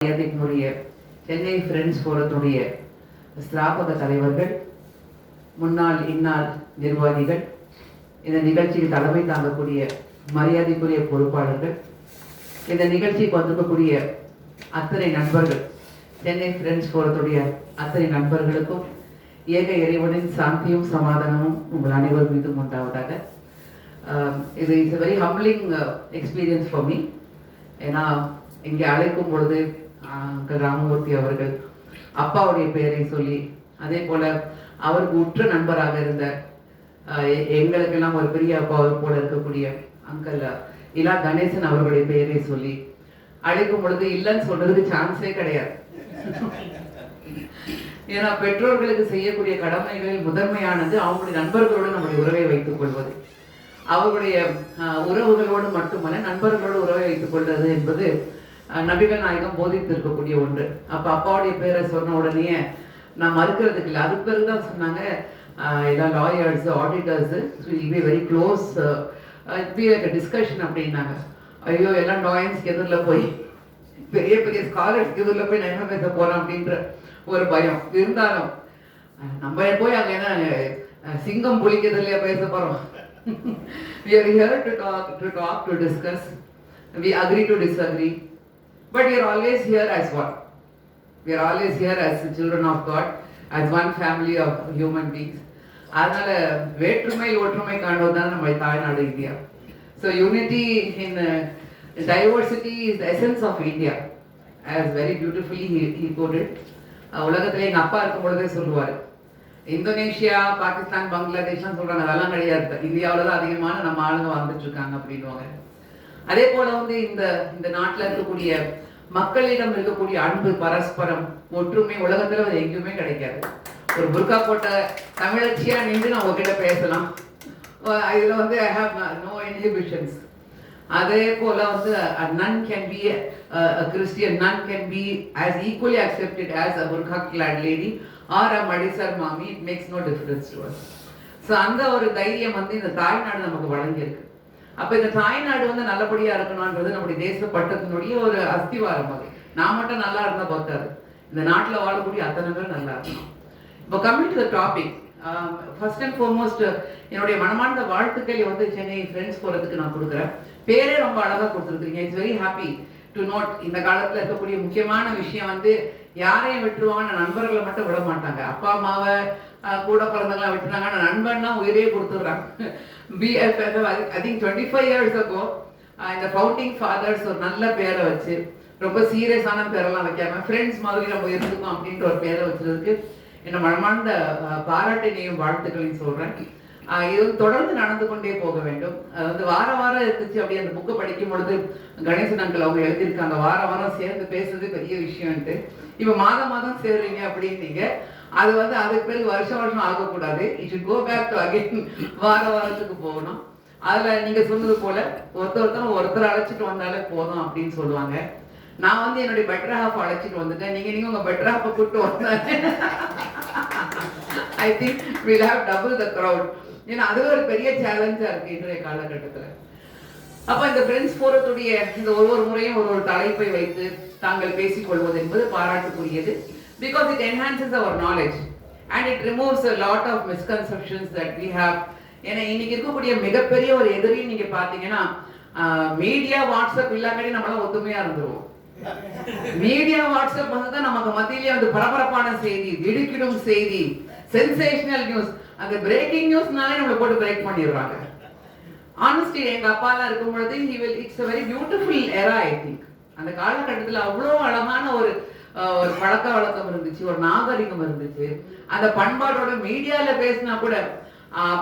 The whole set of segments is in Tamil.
மரியாதைக்குரிய சென்னை ஃப்ரெண்ட்ஸ் ஃபோரத்துடைய ஸ்தாபக தலைவர்கள், முன்னாள் இந்நாள் நிர்வாகிகள், இந்த நிகழ்ச்சிக்கு தலைமை தாங்கக்கூடிய மரியாதைக்குரிய பொறுப்பாளர்கள், இந்த நிகழ்ச்சிக்கு வந்திருக்கக்கூடிய அத்தனை நண்பர்கள், சென்னை ஃப்ரெண்ட்ஸ் ஃபோரத்துடைய அத்தனை நண்பர்களுக்கும் ஏக இறைவனின் சாந்தியும் சமாதானமும் உங்கள் அனைவர் மீதும் உண்டாவதாக. இது is a very humbling experience for me. ஏன்னா இங்கே அழைக்கும் பொழுது ராமமூர்த்தி அவர்கள் அப்பாவுடைய பெயரை சொல்லி, அதே போல அவருக்கு உற்ற நண்பராக இருந்த எங்களுக்கெல்லாம் ஒரு பெரிய அப்பா போல இருக்கக்கூடிய அங்கல் இலா கணேசன் அவர்களுடைய பெயரை சொல்லி அழைக்கும் பொழுது இல்லைன்னு சொல்றதுக்கு சான்ஸே கிடையாது. ஏன்னா பெற்றோர்களுக்கு செய்யக்கூடிய கடமைகளில் முதன்மையானது அவங்களுடைய நண்பர்களோடு நம்முடைய உறவை வைத்துக் கொள்வது. அவர்களுடைய உறவுகளோடு மட்டுமல்ல, நண்பர்களோடு உறவை வைத்துக் கொள்வது என்பது நபிகள் நாயகம் போதித்திருக்கக்கூடிய ஒன்று. அப்ப அப்பாவுடைய பேரை சொன்ன உடனே நான் மறுக்கிறதுக்கு இல்லை. அதுக்கு பிறகுதான் சொன்னாங்க, எல்லாம் lawyers, auditors be very close, be like discussion அப்படின்னாங்க. ஐயோ, எல்லாம் லாயர்ஸ்க்கு எதிரில் போய் பெரிய பெரிய ஸ்காலர்ஸ்க்கு எதிரில் போய் நான் என்ன பேச போறேன் அப்படின்ற ஒரு பயம் இருந்தாலும், நம்ம போய் அங்க என்ன சிங்கம் புலிக்கிறதுலையா பேச போறோம்? We are here to talk, to discuss. We agree to disagree, but we are always here as one. We are always here as the children of God, as one family of human beings. அதனால வேற்றுமை ஒற்றுமை காண்பதுதான் நம்ம தாய்நாடு India. So unity in diversity is the essence of India, as very beautifully he put it. உலகத்துல எங்க அப்பா இருக்கும் பொழுதே சொல்லுவாரு, இந்தோனேஷியா, பாகிஸ்தான், பங்களாதேஷ்லாம் சொல்றாங்க, அதெல்லாம் கிடையாது, இந்தியாவில தான் அதிகமான நம்ம ஆளுங்க வந்துட்டு இருக்காங்க அப்படின்வாங்க. அதே போல இந்த நாட்டுல இருக்கக்கூடிய மக்களிடம் இருக்கக்கூடிய அன்பு, பரஸ்பரம், ஒற்றுமை உலகத்துல எங்கேயுமே கிடைக்காது. ஒரு புர்கா போட்ட தமிழச்சியா நின்று நான் உங்ககிட்ட பேசலாம், இதுல ஐ ஹேவ் நோ இன்ஹிபிஷன்ஸ். அதே போல a nun can be a Christian, nun can be as equally accepted as a burqa clad lady or a madisar mami. It makes no difference to us. So அந்த ஒரு தைரியம் இந்த தாய்நாடு நமக்கு வழங்கியிருக்கு. அப்ப இந்த தாய்நாடு நல்லபடியா இருக்கணும்ன்றது நம்முடைய தேசப்பட்டத்தினுடைய ஒரு அஸ்திவாரம். அது நான் மட்டும் நல்லா இருந்தா பார்த்தாது, இந்த நாட்டில் வாழக்கூடிய அத்தனை பேர் நல்லா இருக்கணும். இப்போ coming to the topic, first and foremost என்னுடைய மனமார்ந்த வாழ்த்துக்களை சென்னை ஃப்ரெண்ட்ஸ் போறதுக்கு நான் கொடுக்குறேன். பேரே ரொம்ப அழகா கொடுத்துருக்கீங்க. It's very happy to note. இந்த காலத்துல இருக்கக்கூடிய முக்கியமான விஷயம் யாரையும் விட்டுருவாங்க, நண்பர்களை மட்டும் விட மாட்டாங்க. அப்பா அம்மாவை கூட பிறந்தவங்களாம் விட்டுறாங்க, நண்பன்னா உயிரே கொடுத்துடுறாங்க. BFF I think 25 years ago இந்த ஃபவுண்டிங் ஃபாதர்ஸ் ஒரு நல்ல பேரை வச்சு, ரொம்ப சீரியஸான பேரெல்லாம் வைக்காம ஃப்ரெண்ட்ஸ் மாதிரி நம்ம இருந்துக்கோம் அப்படின்ற ஒரு பேரை வச்சதுக்கு என்ன மனமார்ந்த பாராட்டினையும் வாழ்த்துக்களையும் சொல்றேன். இது தொடர்ந்து நடந்து கொண்டே போக வேண்டும். வாரம் இருந்துச்சு. அப்படி அந்த புக்கை படிக்கும் பொழுது கணேசன் அங்கிள் அவங்க எழுதியிருக்காங்க, வாரம் சேர்ந்து பேசுறது பெரிய விஷயம்ட்டு. இப்ப மாதம் சேர்றீங்க அப்படின்னீங்க. அது அதுக்கு பிறகு வருஷம் ஆகக்கூடாது. It should go back to again வாரத்துக்கு போகணும். அதுல நீங்க சொன்னது போல ஒருத்தர் அழைச்சிட்டு வந்தாலே போதும் அப்படின்னு சொல்லுவாங்க. நான் என்னுடைய பெட்டர் ஹாஃப் அழைச்சிட்டு வந்துட்டேன். நீங்க உங்க பெட்டர் ஹாஃபை கூப்பிட்டு வந்தாங்க. I think we'll have double the crowd. ஏன்னா அது ஒரு பெரிய சேலஞ்சா இருக்கு இன்றைய காலகட்டத்துல. அப்ப இந்த ஃப்ரெண்ட்ஸ் போறதுடைய இந்த ஒவ்வொரு முறையும் ஒரு தலைப்பை வைத்து தாங்கள் பேசிக் கொள்வது என்பது பாராட்டுக்குரியது. Because it enhances our knowledge and it removes a lot of misconceptions that we have. ஏன்னா இன்னைக்கு இருக்கக்கூடிய மிகப்பெரிய ஒரு எதிரி நீங்க பாத்தீங்கன்னா, மீடியா, வாட்ஸ்அப் இல்லாமலே நம்மளால ஒத்துமையா இருந்துருவோம். மீடியா, வாட்ஸ்அப் தான் நமக்கு மத்தியிலே பரபரப்பான செய்தி, திடுக்கிடும் செய்தி, சென்சேஷனல் நியூஸ், அந்த பிரேக்கிங் நியூஸ்னாலே நம்மளை போட்டு பிரேக் பண்ணிடுறாங்க. ஆனஸ்டி, எங்க அப்பா எல்லாம் இருக்கும் பொழுது it's a very beautiful era I think. அந்த காலகட்டத்தில் அவ்வளோ அழகான ஒரு பழக்க வழக்கம் இருந்துச்சு, ஒரு நாகரிகம் இருந்துச்சு. அந்த பண்பாடோட மீடியால பேசினா கூட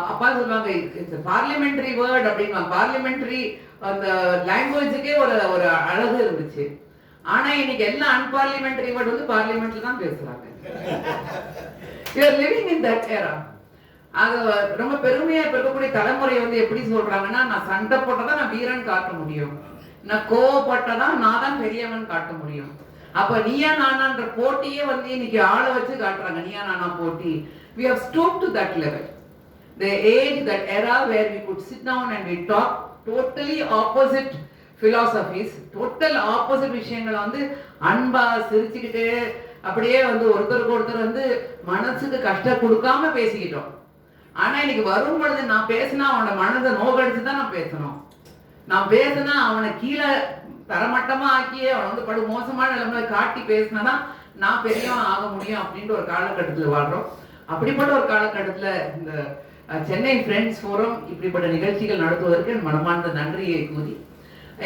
அப்பா சொல்லுவாங்க, இட்ஸ் பார்லிமெண்டரி வேர்ட் அப்படின்வாங்க. பார்லிமெண்டரி அந்த லாங்குவேஜுக்கே ஒரு அழகு இருந்துச்சு. ஆனா இன்னைக்கு எல்லாம் அன்பார்லிமெண்டரி வேர்ட் பார்லிமெண்ட்ல தான் பேசுறாங்க. We are living in that era. அது ரொம்ப பெருமையா இருக்கக்கூடிய தலைமுறை எப்படி சொல்றாங்கன்னா, நான் சண்டை போட்டதான் நான் வீரன் காட்ட முடியும், நான் கோவப்பட்டதான் நான் தான் பெரியவன் காட்ட முடியும். அப்ப நீயா நானான்ற போட்டியே இன்னைக்கு ஆளை வச்சு காட்டுறாங்க, நீயா நானா போட்டி. We have stooped to that level. The age, that era where we could sit down and we talk totally opposite philosophies, total opposite விஷயங்களை வந்து அன்பா சிரிச்சுக்கிட்டு அப்படியே வந்து ஒருத்தருக்கு ஒருத்தர் வந்து மனசுக்கு கஷ்டம் கொடுக்காம பேசிக்கிட்டோம். ஆனா இன்னைக்கு வரும் பொழுது நான் பேசினா அவனோட மனதை நோகடிச்சு தான் நான் பேசணும். நான் பேசினா அவனை கீழே தரமட்டமா ஆக்கி அவனை வந்து படு மோசமான நிலைமையில காட்டி பேசினா நான் பெரியவன் ஆக முடியும் அப்படின்ற ஒரு காலகட்டத்தில் வாழ்றோம். அப்படிப்பட்ட ஒரு காலகட்டத்தில் இந்த சென்னை ஃப்ரெண்ட்ஸ் ஃபோரம் இப்படிப்பட்ட நிகழ்ச்சிகள் நடத்துவதற்கு என் மனமார்ந்த நன்றியை கூறி,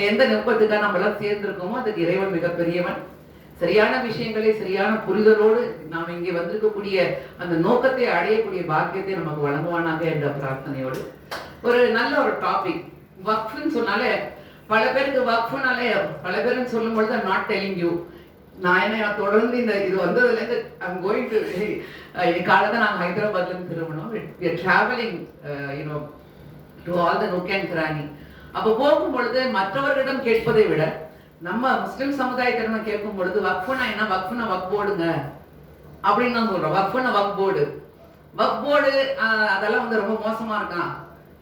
எந்த நோக்கத்துக்காக நம்ம எல்லாம் சேர்ந்திருக்கோமோ அதுக்கு இறைவன் மிகப்பெரியவன். சரியான விஷயங்களை சரியான புரிதலோடு நாம் இங்கே வந்திருக்கக்கூடிய அந்த நோக்கத்தை அடையக்கூடிய பாக்கியத்தை நமக்கு வழங்குவானாக என்ற பிரார்த்தனையோடு ஒரு நல்ல ஒரு டாபிக். வக்ஃப்னு சொன்னாலே பல பேருக்கு வக்ஃப்னாலே பல பேருக்கு சொல்லும் பொழுது நாட் டெல்லிங் யூ, நான் என்ன தொடர்ந்து இந்த இது வந்ததுலேருந்து ஐம் கோயிங் டு காலத்தை நாங்கள் ஹைதராபாத்ல இருந்து திரும்பணும். we are traveling to all the nook and cranny. அப்போ போகும் பொழுது மற்றவர்களிடம் கேட்பதை விட நம்ம முஸ்லிம் சமுதாயத்திடம் கேட்கும் பொழுது வக்ஃப்னா என்ன, வக்ஃப்னா வக்ஃப் போர்டுங்க அப்படின்னு தான் சொல்றோம். வக்ஃப்னா வக்ஃப் போர்டு, வக்ஃப் போர்டு அதெல்லாம் வந்து ரொம்ப மோசமா இருக்கான்,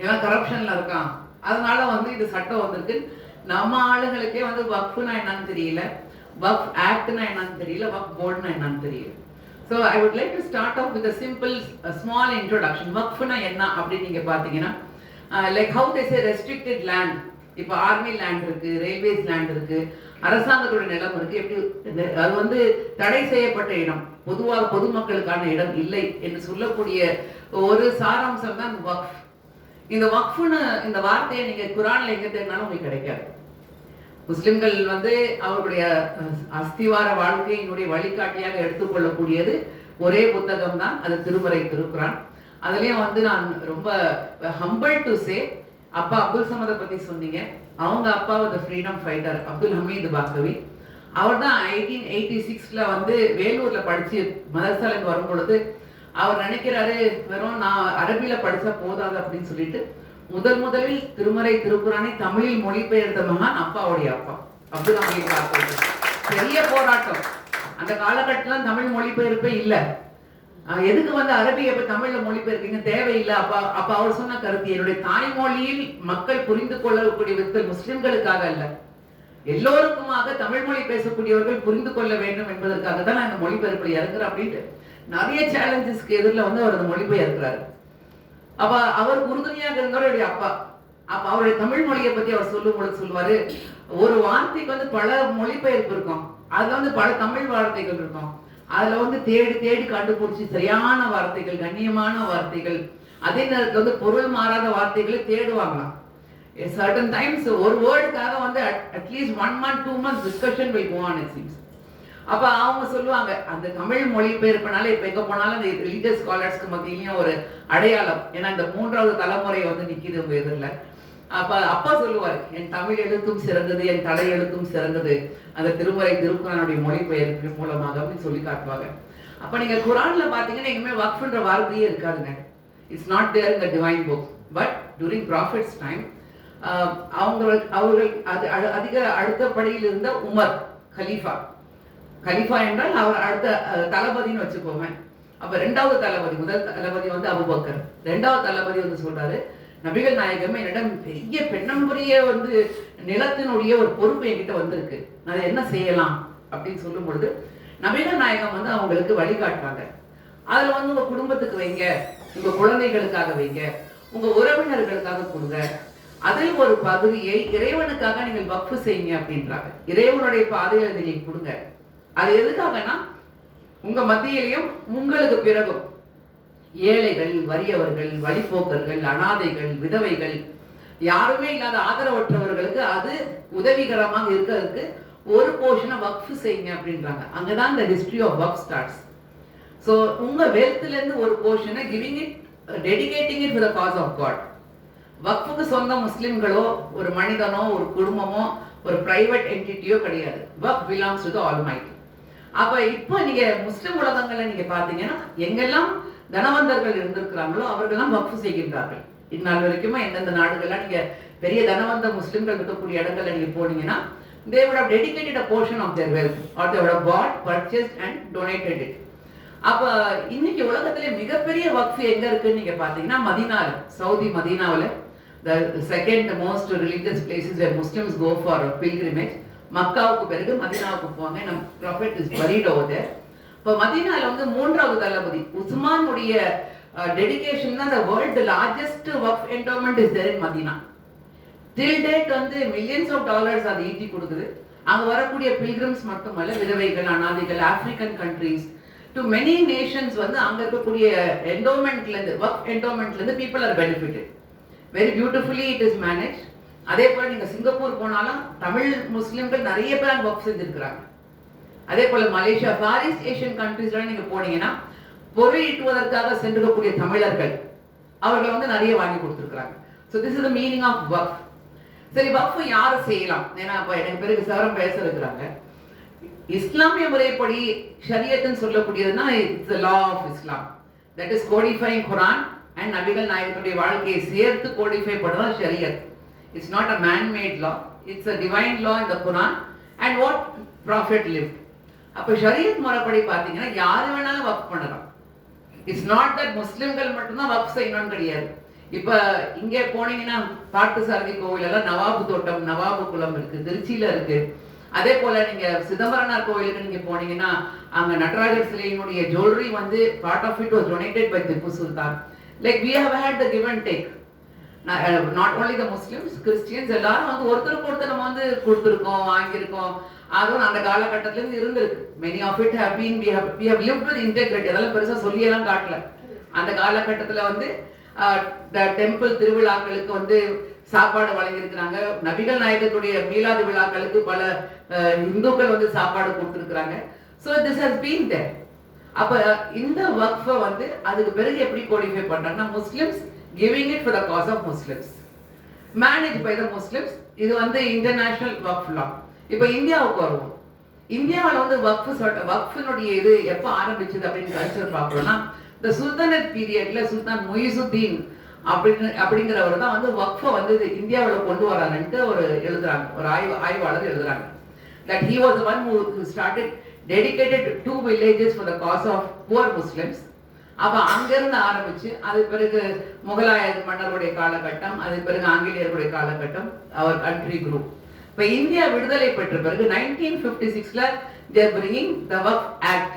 ஏன்னா கரப்ஷன்ல இருக்கான், அதனால வந்து இது சட்டம் வந்திருக்கு. நம்ம ஆளுங்களுக்கே வந்து வக்ஃப்னா என்னன்னு தெரியல, வக்ஃப் ஆக்ட்னா என்னன்னு தெரியல, வக்ஃப் போர்டுனா என்னன்னு தெரியல. So I would like to start off with simple small introduction. வக்ஃப்னா என்ன அப்படின்னு நீங்க பாத்தீங்கன்னா, like how they say restricted land. இப்போ ஆர்மி லேண்ட் இருக்கு, ரயில்வேஸ் லேண்ட் இருக்கு, அரசாங்கத்தோட நிலம் இருக்கு. எப்படி அது வந்து தடை செய்யப்பட்ட இடம், பொதுவாக பொதுமக்களுக்கான இடம் இல்லை என்று சொல்லக்கூடிய ஒரு சாராம்சம் தான் வக்ஃப். இந்த வக்ஃப்னு இந்த வார்த்தையை நீங்க குரான்ல எங்க தேடினாலும் உங்களுக்கு கிடைக்காது. முஸ்லிம்கள் வந்து அவர்களுடைய அஸ்திவார வாழ்க்கையினுடைய வழிகாட்டியாக எடுத்துக்கொள்ளக்கூடியது ஒரே புத்தகம் தான், அது திருமறை திருக்குரான். அதுலயும் வந்து நான் ரொம்ப ஹம்பிள் டு சே, அப்பா அப்துல் சமதை பத்தி சொன்னீங்க. அவங்க அப்பா ஒரு ஃப்ரீடம் ஃபைட்டர் அப்துல் ஹமீது பாக்கவி. அவர் தான் 1886 வந்து வேலூர்ல படிச்சு மதரசாலைக்கு வரும் பொழுது அவர் நினைக்கிறாரு வெறும் நான் அரபியில படிச்சா போதாது அப்படின்னு சொல்லிட்டு முதலில் திருமறை திருக்குறானை தமிழில் மொழிபெயர்த்த மகான் அப்பாவுடைய அப்பா அப்துல் ஹமீது பாக்கவி. பெரிய போராட்டம். அந்த காலகட்டத்தில் தமிழ் மொழிபெயர்ப்பே இல்லை. எதுக்கு வந்து அரபியை தமிழ்ல மொழிபெயர்க்கீங்க, தேவையில்லை. அப்ப அவர் சொன்ன கருத்து, என்னுடைய தாய்மொழியில் மக்கள் புரிந்து கொள்ளக்கூடிய விதத்தில் முஸ்லிம்களுக்காக அல்ல, எல்லோருக்குமாக தமிழ் மொழி பேசக்கூடியவர்கள் புரிந்து கொள்ள வேண்டும் என்பதற்காக தான் நான் இந்த மொழிபெயர்ப்பில் இறங்குறேன் அப்படின்ட்டு நிறைய சேலஞ்சஸ்க்கு எதிரில் வந்து அவர் அந்த மொழிபெயர்க்கிறாரு. அப்ப அவர் உறுதுணையாக இருந்தவருடைய அப்பா. அப்ப அவருடைய தமிழ் மொழியை பத்தி அவர் சொல்லும் பொழுது சொல்லுவாரு, ஒரு வார்த்தைக்கு வந்து பல மொழிபெயர்ப்பு இருக்கும், அதுல வந்து பல தமிழ் வார்த்தைகள் இருக்கும், அதுல வந்து தேடி தேடி கண்டுபிடிச்சி சரியான வார்த்தைகள், கண்ணியமான வார்த்தைகள், அதே நேரத்தில் வந்து பொருள் மாறாத வார்த்தைகளை தேடுவாங்களாம். சர்டன் டைம்ஸ் ஒரு வேர்டுக்காக வந்து at least 1 month 2 months discussion will go on it seems. அப்ப அவங்க சொல்லுவாங்க அந்த தமிழ் மொழிபெயர்ப்புனால இப்ப எங்க போனாலும் அந்த ரிலீஜியஸ் ஸ்காலர்ஸ்க்கு மத்தியிலையும் ஒரு அடையாளம், ஏன்னா இந்த 3வது தலைமுறை வந்து நிக்குது உங்க எதிரில். அப்ப அப்பா சொல்லுவார், என் தமிழ் எழுத்தும் சிறந்தது, என் தலை எழுத்தும் சிறந்தது அந்த திருமறை திருக்குறானுடைய மொழிபெயர்ப்பு மூலமாக அப்படின்னு சொல்லி காட்டுவாங்க. அப்ப நீங்க குரான்ல பாத்தீங்கன்னா எங்கேயுமே வக்ஃப்ன்ற வார்த்தையே இருக்காதுங்க. It's not there in the divine book. But during profits time அவர்கள் அதிக அடுத்த படியில் இருந்த உமர் கலீஃபா, கலீஃபா என்றால் அவர் அடுத்த தளபதினு வச்சுக்கோங்க. அப்ப 2வது தளபதி, முதல் தளபதி வந்து அபூபக்கர், 2வது தளபதி வந்து சொல்றாரு, நபிகள் நாயகமே என்னிடம் பெரிய பெண்ணம்புரிய வந்து நிலத்தினுடைய ஒரு பொறுப்பு என்கிட்ட வந்திருக்கு, அதை என்ன செய்யலாம் அப்படின்னு சொல்லும் பொழுது நபிகள் நாயகம் வந்து அவங்களுக்கு வழிகாட்டுறாங்க. அதுல வந்து உங்க குடும்பத்துக்கு வைங்க, உங்க குழந்தைகளுக்காக வைங்க, உங்க உறவினர்களுக்காக கொடுங்க, அதில் ஒரு பகுதியை இறைவனுக்காக நீங்கள் வக்ஃப் செய்யுங்க அப்படின்றாங்க. இறைவனுடைய பாதையை நீங்க கொடுங்க. அது எதுக்காகனா உங்க மத்தியிலையும் உங்களுக்கு பிறகும் ஏழைகள், வறியவர்கள், வழிபோக்கர்கள், அனாதைகள், விதவைகள், யாருமே இல்லாத ஆதரவற்றவர்களுக்கு அது உதவிகரமாக இருக்கிறதுக்கு ஒரு போர்ஷனை வக்ஃப் செய்யுங்க அப்படின்றாங்க. அங்கதான் இந்த history of Waqf starts. So உங்க வெல்த்ல இருந்து ஒரு போர்ஷனை giving it, dedicating it for the cause of God. வக்ஃபுக்கு சொந்த முஸ்லிம்களோ ஒரு மனிதனோ ஒரு குடும்பமோ ஒரு பிரைவேட் என்டிட்டியோ கிடையாது. வக்ஃப் பிலாங்ஸ் டு தி ஆல்மைட்டி. அப்ப இப்போ நீங்க முஸ்லிம் உலகங்கள்ல நீங்க பாத்தீங்கன்னா எங்கெல்லாம் தனவந்தர்கள் இருந்திருக்கிறாங்களோ அவர்களெல்லாம் வக்ஃப் செய்கின்றார்கள். இந்நாள் வரைக்குமே எந்தெந்த நாடுகள்லாம் நீங்க பெரிய தனவந்த முஸ்லிம்கள் இருக்கக்கூடிய இடங்கள்ல நீங்க போனீங்கன்னா they would have dedicated a portion of their wealth or they would have bought, purchased and donated it. அப்ப இன்னைக்கு உலகத்திலே மிகப்பெரிய வக்ஃப் எங்க இருக்குன்னு நீங்க பாத்தீங்கன்னா மதீனால, சவுதி மதீனாவுல the second most religious places where Muslims go for pilgrimage. மக்காவுக்கு பிறகு மதீனாவுக்கு போவாங்க. நம் prophet is buried over there. இப்போ மதீனால வந்து மூன்றாவது தளபதி உஸ்மானுடைய டெடிகேஷன் தான் the world largest waqf endowment is there in Madina. Till date வந்து millions of dollars அது ஈட்டி கொடுக்குது. அங்க வரக்கூடிய பில்கிரிம்ஸ் மட்டுமல்ல, விதவைகள், அனாதைகள், African countries to many nations வந்து அங்க இருக்கக்கூடிய என்டோமெண்ட்ல இருந்து வக்ஃப் என்டோமெண்ட்ல இருந்து people are benefited. Very beautifully it is manage. அதே போல நீங்க சிங்கப்பூர் போனாலும் தமிழ் முஸ்லிம்கள் நிறைய பேர் வக்ஃப் செஞ்சிருக்கிறாங்க. அதே போல மலேசியா, ஃபார் ஈஸ்ட் ஏஷியன் கண்ட்ரீஸ்லாம் நீங்க போனீங்கன்னா பொருள் ஈட்டுவதற்காக சென்றிருக்கக்கூடிய தமிழர்கள் அவர்கள் வந்து நிறைய வாங்கி கொடுத்துருக்காங்க. So this is the meaning of Waqf. சரி, வக்ஃப் யாரு செய்யலாம்? ஏன்னா அப்ப எனக்கு பிறகு சாரம் பேச இருக்கிறாங்க. இஸ்லாமிய முறைப்படி ஷரியத்துன்னு சொல்லக்கூடியதுன்னா it's the law of Islam, that is codifying Quran and நபிகள் நாயகத்துடைய வாழ்க்கையை சேர்த்து கோடிஃபை பண்ணுறது Shariat. It's not a man made law, it's a divine law in the Quran and what prophet live. அப்ப ஷரியத் முறைப்படி பார்த்தீங்கன்னா யாரு வேணாலும் வக்ஃப் பண்ணலாம். இட்ஸ் நாட் தட் முஸ்லிம்கள் மட்டும்தான் வக்ஃப் செய்யணும்னு கிடையாது. இப்ப இங்கே போனீங்கன்னா பார்த்தசாரதி கோவில் எல்லாம் நவாபு தோட்டம், நவாபு குளம் இருக்கு, திருச்சியில இருக்கு. அதே போல நீங்க சிதம்பரனார் கோவிலுக்கு நீங்க போனீங்கன்னா அங்க நடராஜர் சிலையினுடைய ஜுவல்லரி வந்து part of it was donated by Tipu Sultan. Like we have had the give and take. Not only the Muslims, Christians எல்லாரும் வந்து ஒருத்தருக்கு ஒருத்தர் நம்ம வந்து கொடுத்துருக்கோம், வாங்கியிருக்கோம். அதுவும் அந்த காலகட்டத்துல இருந்து இருந்திருக்கு. many of it have been we have lived with integrity. அதெல்லாம் பெருசா சொல்லியெல்லாம் காட்டல. அந்த காலகட்டத்துல வந்து டெம்பிள் திருவிழாக்களுக்கு வந்து சாப்பாடு வழங்கியிருக்கிறாங்க. நபிகள் நாயகத்துடைய மீலாது விழாக்களுக்கு பல இந்துக்கள் வந்து சாப்பாடு கொடுத்துருக்காங்க. So this has been there. அப்ப இந்த வக்ஃபை வந்து அதுக்கு பிறகு எப்படி கோடிஃபை பண்றாங்கன்னா Muslims giving it for the cause of Muslims, manage by the Muslims. இது வந்து இன்டர்நேஷனல் வக்ஃப் லா. இப்போ இந்தியாவுக்கு வருவோம். இந்தியாவில் வந்து வக்ஃபினுடைய இது எப்போ ஆரம்பிச்சது அப்படின்னு கல்ச்சர் பார்க்கணும்னா இந்த சுல்தானத் பீரியட்ல சுல்தான் முயிசுத்தீன் அப்படிங்கிறவர் தான் வந்து வக்ஃபை வந்து இந்தியாவில் கொண்டு வராங்கன்ட்டு ஒரு எழுதுறாங்க, ஒரு ஆய்வாளர் எழுதுறாங்க. that he was the one who started dedicated 2 villages for the cause of poor Muslims. அப்ப அங்கிருந்து ஆரம்பிச்சு அது பிறகு முகலாய மன்னருடைய காலகட்டம், அது பிறகு ஆங்கிலேயர்களுடைய காலகட்டம், அவர் கண்ட்ரி குரூப். இப்ப இந்தியா விடுதலை பெற்ற பிறகு 1956ல they are bringing the Waqf Act.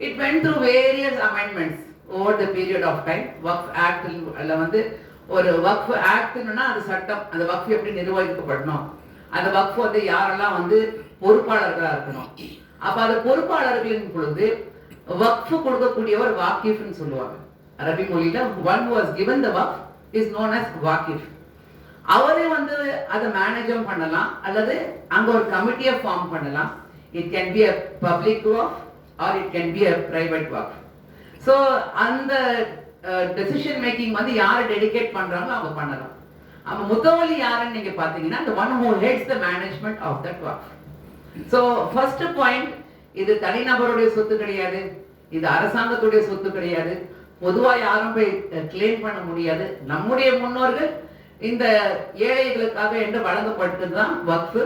It went through various amendments over the period of time. Waqf Act வந்து ஒரு Waqf Actனா அது சட்டம், அந்த வக்ஃப் எப்படி நிர்வகிக்கப்படணும், அந்த வக்ஃப் வந்து யாரெல்லாம் வந்து பொறுப்பாளர்களா இருக்கணும். அப்ப அது பொறுப்பாளர்களின் பொழுது வக்ஃப் கொடுக்கக்கூடியவர் வாக்கிஃப்னு சொல்லுவாங்க. அரபி மொழியில one who was given the waqf is known as வாக்கிஃப். அவரே வந்து அதை மேனேஜும் பண்ணலாம் அல்லது அங்க ஒரு கமிட்டியை ஃபார்ம் பண்ணலாம். It can be a public waqf or it can be a private waqf. So அந்த டெசிஷன் மேக்கிங் வந்து யாரை டெடிகேட் பண்றாங்களோ அவங்க பண்ணலாம். அப்ப முத்தவலி யாருன்னு நீங்க பாத்தீங்கன்னா the one who heads the management of that waqf. So first point, இது தனிநபருடைய சொத்து கிடையாது, இது அரசாங்கத்துடைய சொத்து கிடையாது, பொதுவா யாரும் போய் கிளைம் பண்ண முடியாது. நம்முடைய முன்னோர்கள் இந்த ஏழைகளுக்காக என்று வழங்கப்பட்டதுதான் வக்ஃப்.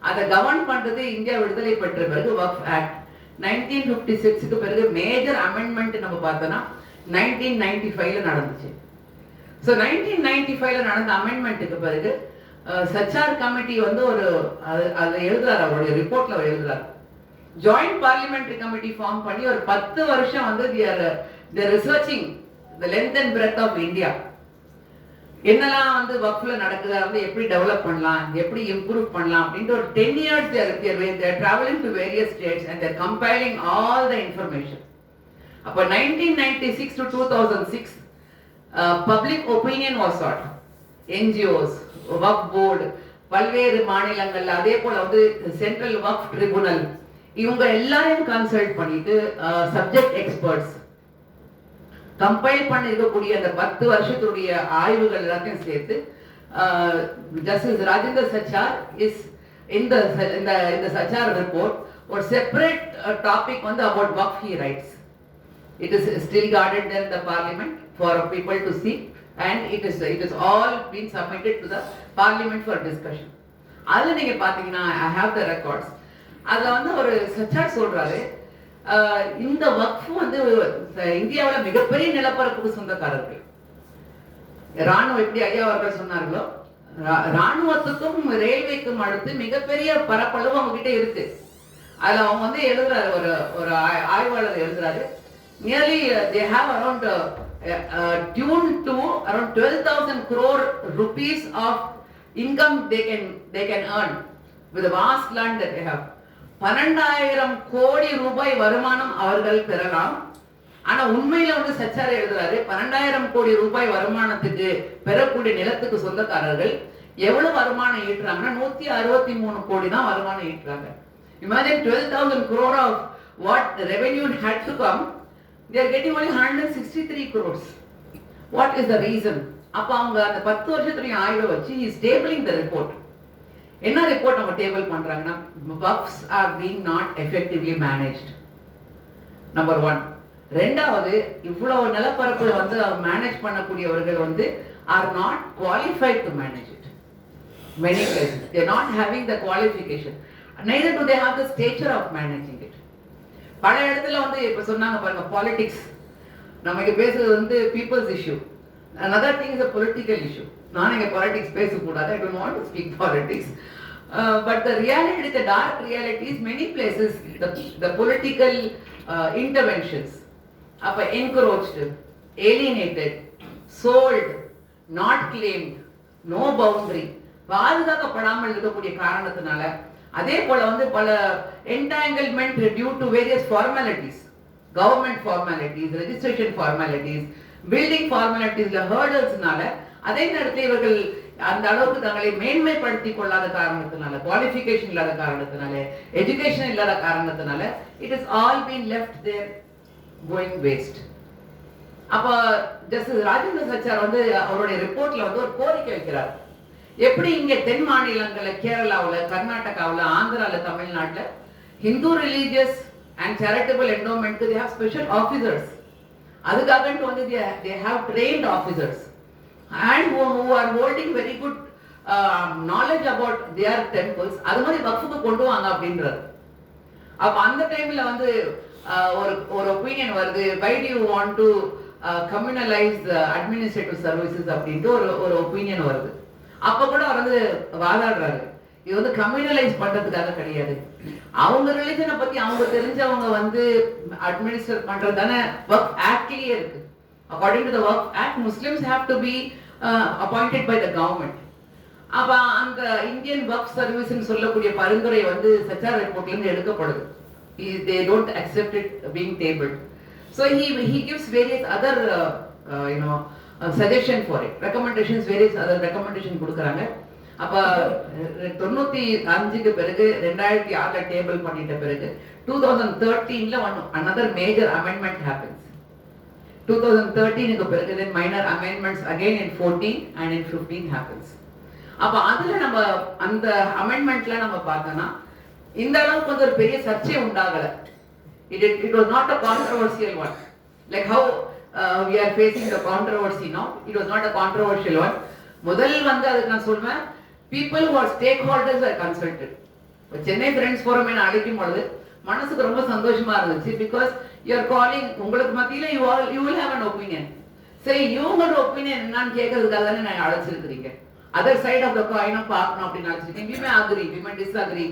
அதை கவர்ன் பண்றது இந்தியா விடுதலை பெற்ற பிறகு வக்ஃப் ஆக்ட் 1956க்கு பிறகு மேஜர் அமெண்ட்மெண்ட் நம்ம பார்த்தோம்னா 1995ல நடந்துச்சு. ஸோ 1995ல நடந்த அமெண்ட்மெண்ட்டுக்கு பிறகு சச்சார் கமிட்டி வந்து ஒரு அதை எழுதுறாரு, அவருடைய ரிப்போர்ட்ல அவர் எழுதுறாரு. ஜாயிண்ட் பார்லிமெண்டரி கமிட்டி ஃபார்ம் பண்ணி ஒரு 10 வருஷம் வந்து researching the length and breadth of India. என்னெல்லாம் வந்து வக்ஃப்ல நடக்குதா வந்து எப்படி டெவலப் பண்ணலாம், எப்படி இம்ப்ரூவ் பண்ணலாம் அப்படின்ட்டு ஒரு 10 years they are traveling to various states and they are compiling all the information. அப்ப 1996 to 2006 public opinion was sought. NGOs, Waqf board, பல்வேறு மாநிலங்கள், அதே போல வந்து சென்ட்ரல் வக்ஃப் ட்ரிபுனல், இவங்க எல்லாரையும் கன்சல்ட் பண்ணிட்டு சப்ஜெக்ட் எக்ஸ்பர்ட்ஸ் கம்பைல் பண்ணி இருக்கக்கூடிய அந்த 10 வருஷத்துடைய ஆய்வுகள் எல்லாத்தையும் சேர்த்து ஜஸ்டிஸ் ராஜேந்திர சச்சார் இஸ் இந்த சச்சார் ரிப்போர்ட் ஒரு செப்பரேட் டாபிக் வந்து about Waqf he rights. It is still guarded there in the parliament for people to see and it is all been submitted to the parliament for discussion. அதுல நீங்க பாத்தீங்கன்னா I have the records. அதுல வந்து ஒரு சச்சார் சொல்றாரு, இந்த வக்ஃப் வந்து இந்தியாவில் மிகப்பெரிய நிலப்பரப்புக்கு சொந்தக்காரர்கள். ராணுவம் எப்படி ஐயா அவர்கள் சொன்னார்களோ, ராணுவத்துக்கும் ரயில்வேக்கும் அடுத்து மிகப்பெரிய பரப்பளவு அவங்க கிட்ட இருக்கு. அதுல அவங்க வந்து எழுதுறாரு, ஒரு ஆய்வாளர் எழுதுறாரு, nearly they have around tuned to around 12,000 crore rupees of income they can earn with the vast land that they have. 12,000 கோடி ரூபாய் வருமானம் அவர்கள் பெறலாம். ஆனா உண்மையில வந்து சச்சார் எழுதுறாரு, 12,000 கோடி ரூபாய் வருமானத்துக்கு பெறக்கூடிய நிலத்துக்கு சொந்தக்காரர்கள் எவ்வளவு வருமானம் ஈட்டுறாங்கன்னா 163 கோடி தான் வருமானம் ஈட்டுறாங்க. Imagine 12,000 crore of what the revenue had to come, they are getting only 163 crores. What is the reason? அப்ப அவங்க அந்த 10 வருஷத்துடைய ஆய்வை வச்சு he is tabling the report. என்ன ரிப்போர்ட் அவங்க டேபிள் பண்றாங்கன்னா, waqfs are being not effectively managed. Number 1. ரெண்டாவது, இவ்வளவு நிலப்பரப்பு வந்து மேனேஜ் பண்ணக்கூடியவர்கள் வந்து are not qualified to manage it. Many places they are not having the qualification. Neither do they have the stature of managing it. பல இடத்துல வந்து இப்ப சொன்னாங்க பாருங்க, பாலிடிக்ஸ் நமக்கு பேசுறது வந்து people's issue. another thing is a political issue. நான் இங்க பாலிடிக்ஸ் பேசக்கூடாது, I don't want to speak politics. But the reality, the dark reality is many places the political interventions அப்ப encroached, alienated, sold, not claimed, no boundary, பாதுகாக்கப்படாமல் இருக்கக்கூடிய காரணத்தினால, அதே போல வந்து பல entanglement due to various formalities, government formalities, registration formalities, building formalities, hurdlesனால, அதே நேரத்தில் இவர்கள் அந்த அளவுக்கு தங்களை மேன்மைப்படுத்திக் கொள்ளாத காரணத்தினால, குவாலிஃபிகேஷன் இல்லாத காரணத்தினால, எஜுகேஷன் இல்லாத காரணத்தினால, it has all been left there going waste. அப்ப ஜஸ்டிஸ் ராஜேந்திர சச்சார் வந்து அவருடைய ரிப்போர்ட்ல வந்து ஒரு கோரிக்கை வைக்கிறார். எப்படி இங்க தென் மாநிலங்கள்ல, கேரளாவுல, கர்நாடகாவுல, ஆந்திரால, தமிழ்நாட்டுல ஹிந்து ரிலீஜியஸ் அண்ட் சேரிட்டபிள் என்டோமென்ட்க்கு they have special officers. அதுக்காக வந்து they have trained officers and who are holding very good knowledge about their temples. அது மாதிரி வக்ஃபுக்கு கொண்டு வாங்க அப்படின்றது. அப்ப அந்த டைம்ல வந்து ஒரு ஒப்பீனியன் வருது, why do you want to communalize the administrative services அப்படின்ட்டு ஒரு ஒப்பீனியன் வருது. அப்ப கூட அவர் வந்து வாதாடுறாரு, இது வந்து கம்யூனலைஸ் பண்றதுக்காக கிடையாது, அவங்க ரிலிஜனை பத்தி அவங்க தெரிஞ்சவங்க வந்து அட்மினிஸ்ட்ரேட் பண்றது தானே வக்ஃப் ஆக்ட்லயே இருக்கு. According to the Waqf Act, Muslims have to be appointed by the government. அப்ப அந்த இந்தியன் வக்ஃப் சர்வீஸ்னு சொல்லக்கூடிய பரிந்துரை வந்து சச்சார் ரிப்போர்ட்ல இருந்து எடுக்கப்படுது. They don't accept it being tabled. So he gives various other suggestion for it, recommendations, various other recommendation கொடுக்கறாங்க. அப்ப 95க்கு பிறகு 2006ல டேபிள் பண்ணிட்ட பிறகு 2013ல another major amendment happens. 2013க்கு பிறகு then minor amendments again in 14 and in 15 happens. அப்ப அதுல நம்ம அந்த அமெண்ட்மென்ட்ல நம்ம பார்த்தோம்னா இந்த அளவுக்கு வந்து ஒரு பெரிய சர்ச்சை உண்டாகல. It was not a controversial one. Like how we are facing the controversy now, it was not a controversial one. முதல் வந்து அதுக்கு நான் சொல்வேன், people who are stakeholders are consulted. Chennai friends forum என்ன அழைக்கும் பொழுது மனசுக்கு ரொம்ப சந்தோஷமா இருந்துச்சு. பிகாஸ் யூ ஆர் காலிங், உங்களுக்கு மத்தியில you will have an opinion. சரி, இவங்களோட ஒப்பீனியன் என்னன்னு கேட்கறதுக்காக தானே நான் அழைச்சிருக்கிறீங்க. அதர் சைட் ஆஃப் த காயினும் பார்க்கணும் அப்படின்னு அழைச்சிருக்கேன். we may agree, we may disagree,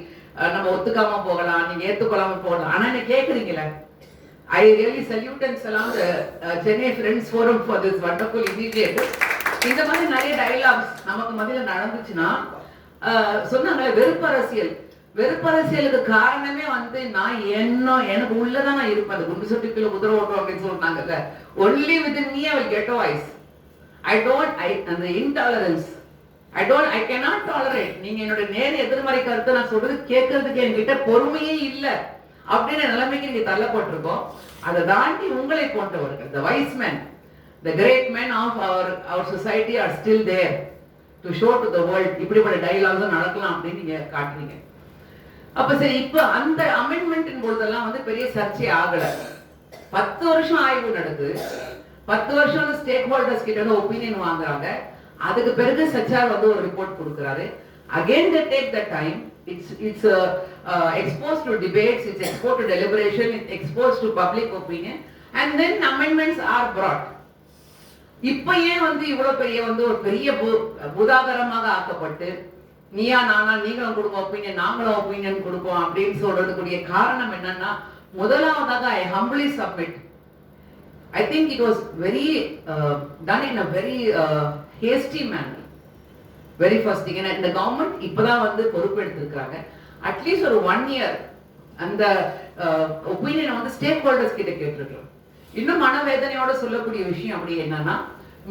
நம்ம ஒத்துக்காம போகலாம், நீங்க ஏத்துக்கொள்ளாம போகலாம், ஆனா என்ன கேக்குறீங்களே. I really salute and salam the Chennai Friends Forum for this wonderful initiative. இந்த மாதிரி நிறைய டயலாக்ஸ் நமக்கு மத்தியில நடந்துச்சுன்னா, சொன்னாங்க வெறுப்பரசியலுக்கு காரணமே வந்து நான் எனக்கு உள்ளதான் நான் இருப்பேன், அந்த குண்டு சுட்டுக்குள்ள குதிரை ஓட்டுவோம் அப்படின்னு சொன்னாங்கல்ல. only within me I will get a voice. அந்த intolerance I cannot tolerate. நீங்க என்னோட நேர எதிர்மறை கருத்தை நான் சொல்றது கேட்கறதுக்கு என்கிட்ட பொறுமையே இல்ல அப்படின்னு நிலைமைக்கு நீங்க தள்ளப்பட்டிருக்கோம். அதை தாண்டி உங்களை போன்றவர்கள், the wise men, the great men of our society are still there to show to the world இப்படிப்பட்ட டயலாக்ஸ் நடக்கலாம் அப்படின்னு நீங்க காட்டுறீங்க. அப்ப சரி, இப்ப அந்த அமெண்ட்மென்ட்டின் பொழுதெல்லாம் வந்து பெரிய சர்ச்சை ஆகல. 10 வருஷம் ஆய்வு நடக்குது, 10 வருஷம் வந்து ஸ்டேக் ஹோல்டர்ஸ் கிட்ட வந்து ஒப்பீனியன் வாங்குறாங்க. அதுக்கு பிறகு சச்சார் வந்து ஒரு ரிப்போர்ட் கொடுக்கறாரு. Again they take the time, it's exposed to debates, it's exposed to deliberation, it's exposed to public opinion, and then amendments are brought. இப்ப ஏன் வந்து இவ்வளவு பெரிய வந்து ஒரு பெரிய பூதாகரமாக ஆக்கப்பட்டு நீயா நானா நீங்களும் கொடுங்க ஒப்பீனியன் நாங்களும் ஒப்பீனியன் கொடுப்போம் அப்படின்னு சொல்றதுக்குரிய காரணம் என்னன்னா, முதலாவதாக I humbly submit. I think it was very done in a very hasty manner. Very first thing, and the government இப்பதான் வந்து பொறுப்பெடுத்திருக்காங்க. அட்லீஸ்ட் ஒரு 1 year அந்த ஒப்பீனியன் வந்து ஸ்டேக் ஹோல்டர்ஸ் கிட்ட கேட்டிருக்கிறோம். இன்னும் மனவேதனையோட சொல்லக்கூடிய விஷயம் அப்படி என்னன்னா,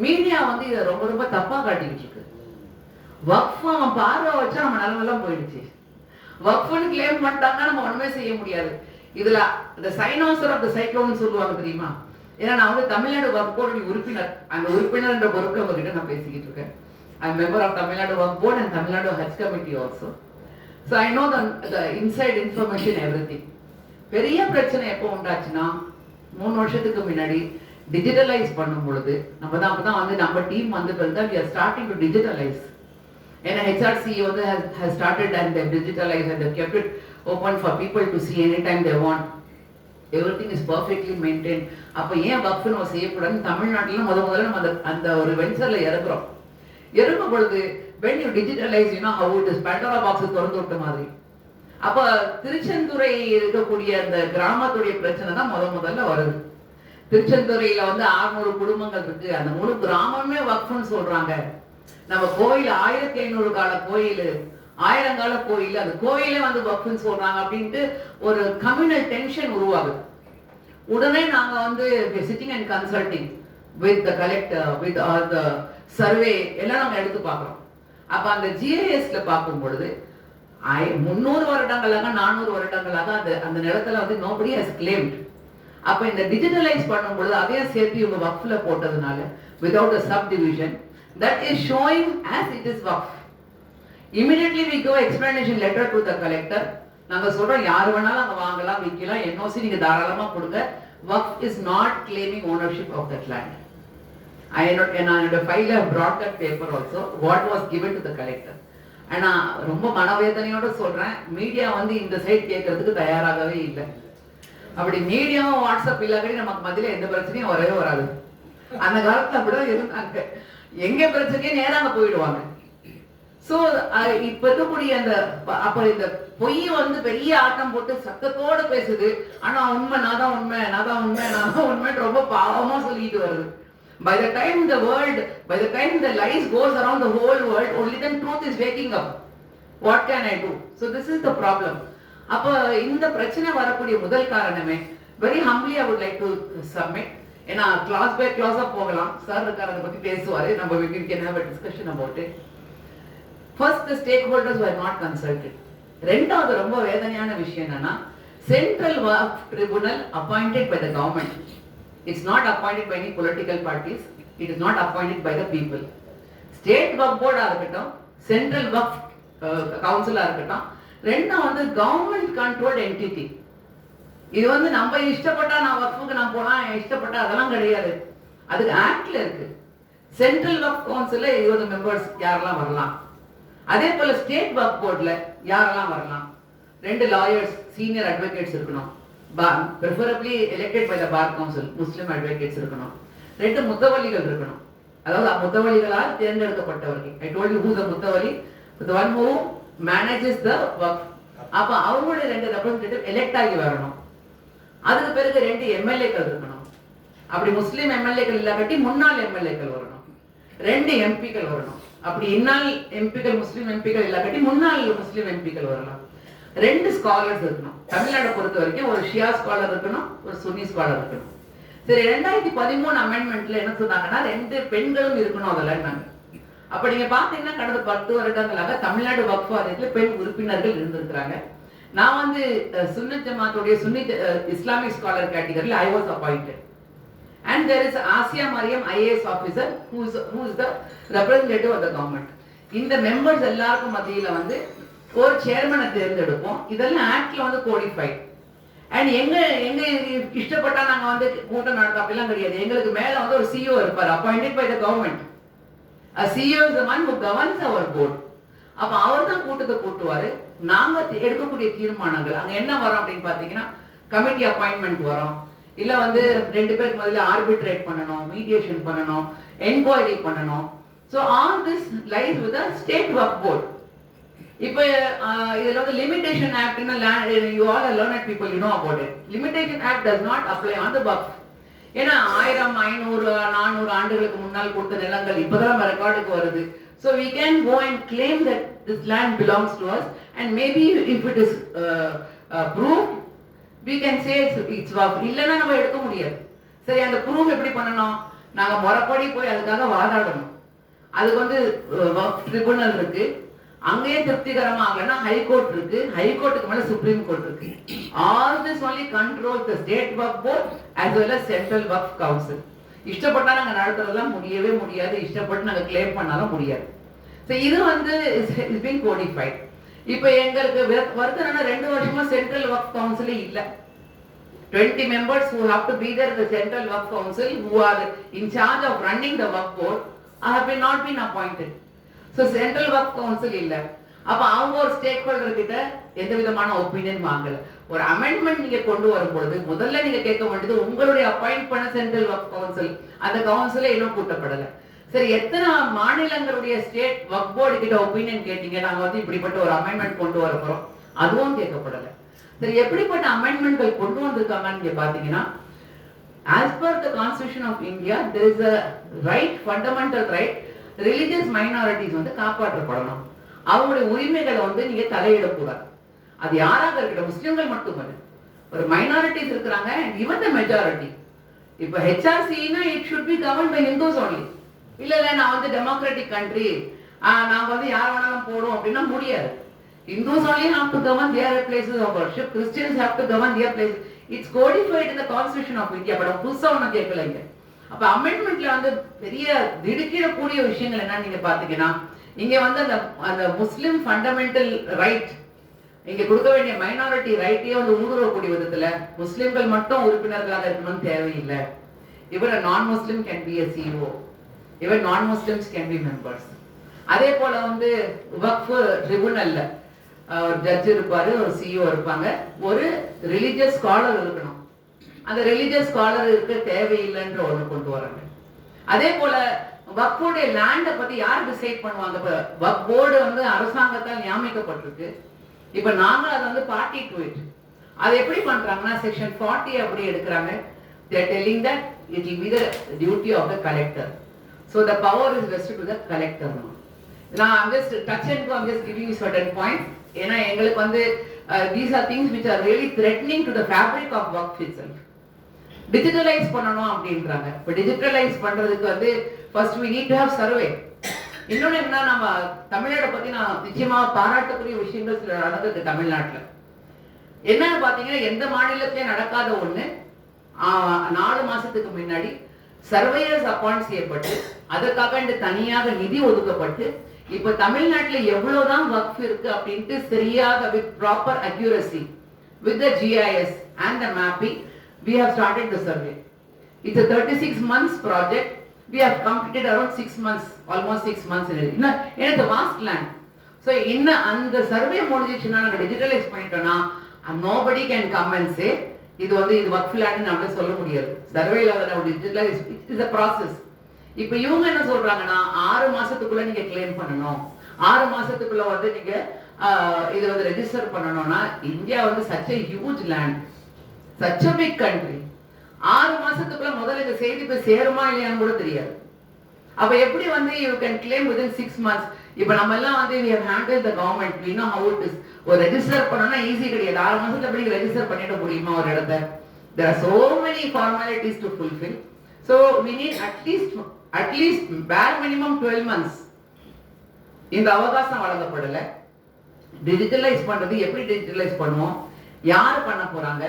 மீடியா வந்து இதை ரொம்ப ரொம்ப தப்பா காட்டிக்கிட்டு இருக்கு. வக்ஃப் அவன் பார்வை வச்சா நம்ம நிலமெல்லாம் போயிடுச்சு. வக்ஃப்னு கிளைம் பண்ணிட்டாங்கன்னா நம்ம ஒண்ணுமே செய்ய முடியாது. இதுல இந்த சைனோசர் ஆஃப் த சைக்ளோன் சொல்லுவாங்க தெரியுமா? ஏன்னா நான் வந்து தமிழ்நாடு வக்ஃப் போர்டு உறுப்பினர். அந்த உறுப்பினர் என்ற பொறுப்பு உங்ககிட்ட நான் பேசிக்கிட்டு இருக்கேன். I am member of Tamil Nadu Waqf board and Tamil Nadu Haj committee also. So I know the inside information everything. பெரிய பிரச்சனை எப்போ உண்டாச்சுன்னா, 3 வருஷத்துக்கு முன்னாடி டிஜிட்டலைஸ் பண்ணும் பொழுது அப்பதான் வந்து நம்ம டீம் வந்து we are starting to digitalize. ஏன்னா HRC வந்து has started and they digitalize and they kept it open for people to see anytime they want. Everything is perfectly maintained. அப்ப ஏன் வக்ஃப் நம்ம செய்யக்கூடாது? தமிழ்நாட்டில் முதல்ல நம்ம அந்த ஒரு வெஞ்சர்ல இறக்கும் பொழுது when you digitalize, you know how it is Pandora box திறந்து விட்ட மாதிரி. அப்ப திருச்செந்துறை இருக்கக்கூடிய அந்த கிராமத்துடைய பிரச்சனை தான் முதல்ல வருது. திருச்செந்துறையில வந்து 600 குடும்பங்கள் இருக்கு. அந்த முழு கிராமமே வக்ஃப்னு சொல்றாங்க. நம்ம கோயில் 1500 கால கோயில், 1000 கால கோயில், அந்த கோயிலே வந்து வக்ஃப்னு சொல்றாங்க அப்படின்ட்டு ஒரு கம்யூனல் டென்ஷன் உருவாகுது. உடனே நாங்க வந்து sitting and consulting with the collector with all the survey எல்லாம் நாங்க எடுத்து பார்க்கிறோம். அப்ப அந்த ஜிஐஎஸ்ல பார்க்கும் பொழுது 300 வருடங்களாக 400 வருடங்களாக அந்த நிலத்துல வந்து nobody has claimed. அப்ப இந்த டிஜிட்டலைஸ் பண்ணும் பொழுது அதையும் சேர்த்து இவங்க வக்ஃப்ல போட்டதுனால without a subdivision that is showing as it is Waqf. Immediately we go explanation letter to the collector. நாங்க சொல்றோம் யார் வேணாலும் அங்க வாங்கலாம் விற்கலாம், என்ஓசி நீங்க தாராளமா கொடுங்க. வக்ஃப் is not claiming ownership of that land. I file have brought that paper also what was given to the collector. ஆனா ரொம்ப மனவேதனையோட சொல்றேன், மீடியா வந்து இந்த சைட் கேட்கறதுக்கு தயாராகவே இல்லை. அப்படி மீடியாவும் வாட்ஸ்அப் இல்லாட்டி நமக்கு மத்தியில எந்த பிரச்சனையும் வரவே வராது. அந்த காலத்துல அப்படிதான் இருந்தாங்க. எங்க பிரச்சனையே நேராக போயிடுவாங்க. சோ இப்ப இருக்கக்கூடிய அந்த அப்ப இந்த பொய் வந்து பெரிய ஆட்டம் போட்டு சத்தத்தோட பேசுது. ஆனா உண்மை நான் தான் உண்மை நான் தான் உண்மை நான் தான் உண்மை ரொம்ப பாவமா சொல்லிட்டு வருது. By the time the lies goes around the whole world, only then truth is waking up. What can I do? So this is the problem. அப்ப இந்த பிரச்சனை வரக்கூடிய முதல் காரணமே very humbly I would like to submit. ஏன்னா கிளாஸ் பை கிளாஸா போகலாம். சார் இருக்கார் அதை பத்தி பேசுவாரு. நம்ம we can have a discussion about it. First, the stakeholders were not consulted. ரெண்டாவது ரொம்ப வேதனையான விஷயம் என்னன்னா, Central Waqf Tribunal appointed by the government. It's not appointed by any political parties. It is not appointed by the people. State Waqf Board இருக்கட்டும், Central Waqf Council இருக்கட்டும், ரெண்டும் வந்து கவர்மெண்ட் கண்ட்ரோல்ட் என்டிட்டி. இது வந்து நம்ம இஷ்டப்பட்டா நான் வக்ஃபுக்கு நான் போனா இஷ்டப்பட்டா அதெல்லாம் கிடையாது. அதுக்கு ஆக்ட்ல இருக்கு. சென்ட்ரல் வக்ஃப் கவுன்சில்ல 20 மெம்பர்ஸ் யாரெல்லாம் வரலாம். அதே போல ஸ்டேட் வக்ஃப் போர்ட்ல யாரெல்லாம் வரலாம். 2 லாயர்ஸ் சீனியர் அட்வொகேட்ஸ் இருக்கணும். preferably elected by the bar council, Muslim advocates இருக்கணும். 2 முத்தவலிகள் இருக்கணும். அதாவது முத்தவலிகளால் தேர்ந்தெடுக்கப்பட்டவர்கள். I told you who the முத்தவலி, the one who manages the work. அப்ப அவங்களுடைய 2 ரெப்ரசன்டேட்டிவ் எலெக்ட் ஆகி வரணும். அதுக்கு பிறகு 2 எம்எல்ஏக்கள் இருக்கணும். அப்படி முஸ்லிம் எம்எல்ஏக்கள் இல்லாட்டி முன்னாள் எம்எல்ஏக்கள் வரணும். 2 எம்பிக்கள் வரணும். அப்படி இன்னால் எம்பிக்கள் முஸ்லிம் எம்பிக்கள் இல்லாட்டி முன்னாள் முஸ்லிம் எம்பிக்கள் வரலாம். 2 ஸ்காலர்ஸ் இருக்கணும். தமிழ்நாடு பொறுத்த வரைக்கும் ஒரு ஷியா ஸ்காலர் இருக்கணும், ஒரு சுன்னி ஸ்காலர் இருக்கணும். சரி, 2013 அமெண்ட்மெண்ட்ல என்ன சொன்னாங்கன்னா 2 பெண்களும் இருக்கணும் அதுல. அப்ப நீங்க பாத்தீங்கன்னா கடந்த 10 வருடங்களாக தமிழ்நாடு வக்ஃப் வாரியத்துல பெண் உறுப்பினர்கள் இருந்திருக்கிறாங்க. நான் வந்து சுன்னத் ஜமாத்துடைய சுன்னி இஸ்லாமிக் ஸ்காலர் கேட்டகரியில் I was appointed. And there is Asia Mariam IAS officer who is the representative of the government. இந்த மெம்பர்ஸ் எல்லாருக்கும் மத்தியில வந்து ஒரு சேர்மனை தேர்ந்தெடுப்போம். இதெல்லாம் ஆக்ட்ல வந்து கோடிஃபைட். அண்ட் எங்க இஷ்டப்பட்டா நாங்க வந்து கூட்டம் நடத்த அப்படிலாம் கிடையாது. எங்களுக்கு மேல வந்து ஒரு CEO இருப்பார், appointed by the government. A CEO is the one who governs our board. அப்ப அவர் தான் கூட்டத்தை கூட்டுவாரு. நாங்க எடுக்கக்கூடிய தீர்மானங்கள் அங்க என்ன வரும் அப்படின்னு பாத்தீங்கன்னா, கமிட்டி அப்பாயின்மெண்ட் வரும். இல்ல வந்து ரெண்டு பேருக்கு முதல்ல ஆர்பிட்ரேட் பண்ணணும், மீடியேஷன் பண்ணணும், என்கொயரி பண்ணணும். So all this lies with state Waqf board. இப்போ இதுல வந்து லிமிடேஷன் ஆக்ட்னா you all learned people you know about it. Limitation act does not apply on the Waqf. ஏன்னா 1000, 500, 400 ஆண்டுகளுக்கு முன்னால் கொடுத்த நிலங்கள் இப்பதான் ரெக்கார்டுக்கு வருது. So we can go and claim that this land belongs to us, and maybe if it is proved, we can say it's waqf. இல்லனா நம்ம எடுக்க முடியாது. சரி, அந்த ப்ரூஃப் எப்படி பண்ணணும்? நாங்க முறைப்படி போய் அதுக்காக வாதாடணும். அதுக்கு வந்து வக்ஃப் ட்ரிபியூனல் இருக்கு. அங்கேயே திருப்திகரமா ஆகலன்னா ஹைகோர்ட் இருக்கு. ஹைகோர்ட்டுக்கு மேல சுப்ரீம் கோர்ட் இருக்கு. All this only controls the state waqf board as well as central waqf council. இஷ்டப்பட்டா நாங்க நடத்துறதெல்லாம் முடியவே முடியாது, இஷ்டப்பட்டு நாங்க கிளைம் பண்ணாலும் முடியாது. ஸோ இது வந்து இஸ் பீன் கோடிஃபைட். இப்போ எங்களுக்கு வருதுன்னா 2 வருஷமா சென்ட்ரல் வக்ஃப் கவுன்சிலே இல்லை. 20 members who have to be there in the central waqf council who are in charge of running the waqf board have not been appointed. So central waqf council இல்ல. அப்ப அவங்க ஒரு ஸ்டேக் ஹோல்டர் கிட்ட எந்த விதமான ஒப்பீனியன் வாங்கல. ஒரு அமெண்ட்மெண்ட் நீங்க கொண்டு வரும்போது முதல்ல நீங்க கேட்க வேண்டியது உங்களுடைய அப்பாயிண்ட் பண்ண சென்ட்ரல் வக்ஃப் கவுன்சில். அந்த கவுன்சிலே இன்னும் கூட்டப்படல. சரி, எத்தனை மாநிலங்களுடைய ஸ்டேட் வக்ஃப் போர்டு கிட்ட ஒப்பீனியன் கேட்டீங்க? நாங்க வந்து இப்படிப்பட்ட ஒரு அமெண்ட்மெண்ட் கொண்டு வர போறோம், அதுவும் கேட்கப்படல. சரி, எப்படிப்பட்ட அமெண்ட்மெண்ட்கள் கொண்டு வந்திருக்காங்கன்னு நீங்க பாத்தீங்கன்னா, as per the Constitution of India, there is a right, fundamental right, religious minorities வந்து காப்பாற்றப்படணும். அவங்களுடைய உரிமைகளை வந்து நீங்க தலையிடக்கூடாது. அது யாராக இருக்கட்டும், முஸ்லிம்கள் மட்டுமல்ல, ஒரு மைனாரிட்டிஸ் இருக்கிறாங்க, ஈவன் த மெஜாரிட்டி. இப்போ ஹெச்ஆர்சினா it should be governed by Hindus only. இல்ல இல்ல நான் வந்து டெமோக்ராட்டிக் கண்ட்ரி, நாங்க வந்து யார் வேணாலும் போடும் அப்படின்னா முடியாது. Hindus only have to govern their places of worship. Christians have to govern their places. It's codified in the Constitution of India. But புதுசா ஒண்ணு கேட்கலைங்க. அப்ப அமெண்ட்மெண்ட்ல வந்து பெரிய திடுக்கிடக்கூடிய விஷயங்கள் என்ன நீங்க பாத்தீங்கன்னா, இங்க வந்து அந்த முஸ்லிம் ஃபண்டமெண்டல் ரைட், இங்க கொடுக்க வேண்டிய மைனாரிட்டி ரைட்டே வந்து ஊடுருவக்கூடிய விதத்துல முஸ்லிம்கள் மட்டும் உறுப்பினர்களாக இருக்கணும்னு தேவையில்லை. இவர் நான் முஸ்லிம் கேன் பி a CEO. இவர் நான் முஸ்லிம்ஸ் கேன் பி மெம்பர்ஸ். அதே போல வந்து வக்ஃப் ட்ரிபியூனல்ல ஒரு ஜட்ஜ் இருப்பாரு, ஒரு சிஇஓ இருப்பாங்க, ஒரு ரிலிஜியஸ் ஸ்காலர் இருக்கணும். அந்த ரிலிஜியஸ் ஸ்காலர் இருக்க தேவையில்லைன்ற ஒண்ணு கொண்டு வராங்க. அதே போல வக்ஃபோடைய லேண்டை பத்தி யார் டிசைட் பண்ணுவாங்க? இப்ப வக்ஃப் போர்டு வந்து அரசாங்கத்தால் நியமிக்கப்பட்டிருக்கு. இப்ப நாங்க அதை வந்து பார்ட்டி டு இட். அது எப்படி பண்றாங்கன்னா, செக்ஷன் 40 அப்படி எடுக்கிறாங்க. they are telling that it will be the duty of the collector. So the power is vested to the collector now. Now I'm just touch and go, I'm just giving you certain points. ஏன்னா எங்களுக்கு வந்து these are things which are really threatening to the fabric of waqf itself. Digitalize பண்ணணும் அப்படின்றாங்க. இப்போ digitalize பண்றதுக்கு வந்து first we need to have survey. இன்னொன்னு என்ன, நம்ம தமிழ்நாட்டை பத்தி நான் நிச்சயமா பாராட்டக்கூடிய விஷயங்கள் சில நடந்தது தமிழ்நாட்டில். என்னன்னு பாத்தீங்கன்னா, எந்த மாநிலத்திலேயே நடக்காத ஒண்ணு, 4 மாசத்துக்கு முன்னாடி சர்வேயர்ஸ் அப்பாயிண்ட் செய்யப்பட்டு அதற்காக தனியாக நிதி ஒதுக்கப்பட்டு இப்ப தமிழ்நாட்டில் எவ்வளவுதான் வக்ஃப் இருக்கு அப்படின்ட்டு சரியாக with proper accuracy with the GIS and the mapping we have started the survey. It's a 36 months project. We have completed around 6 months, almost 6 months in it. It's a vast land. So in அந்த சர்வே முடிஞ்சிச்சுன்னா நாங்க டிஜிட்டலைஸ் பண்ணிட்டோம்னா nobody can come and say இது வந்து இது வக்ஃப் லேண்ட் நம்மள சொல்ல முடியாது. சர்வேல வந்து டிஜிட்டலைஸ் இஸ் a process. இப்ப இவங்க என்ன சொல்றாங்கன்னா, 6 மாசத்துக்குள்ள நீங்க கிளைம் பண்ணணும், 6 மாசத்துக்குள்ள வந்து நீங்க இதை வந்து ரெஜிஸ்டர் பண்ணணும்னா, இந்தியா வந்து such a huge land, such a big country. 6 மாசத்துக்குள்ள முதல்ல இந்த செய்தி போய் சேருமா இல்லையான்னு கூட தெரியாது. அப்ப எப்படி வந்து you can claim within 6 months? இப்ப நம்ம எல்லாம் வந்து we have handled the government, we know how it is. ஒரு ரெஜிஸ்டர் பண்ணனும்னா ஈஸி கிடையாது. 6 மாசத்துல எப்படி ரெஜிஸ்டர் பண்ணிட முடியுமா ஒரு இடத்தை? There are so many formalities to fulfill. So we need at least bare minimum 12 months. இந்த அவகாசம் வழங்கப்படல. டிஜிட்டலைஸ் பண்றது எப்படி டிஜிட்டலைஸ் பண்ணுவோம், யார் பண்ண போறாங்க,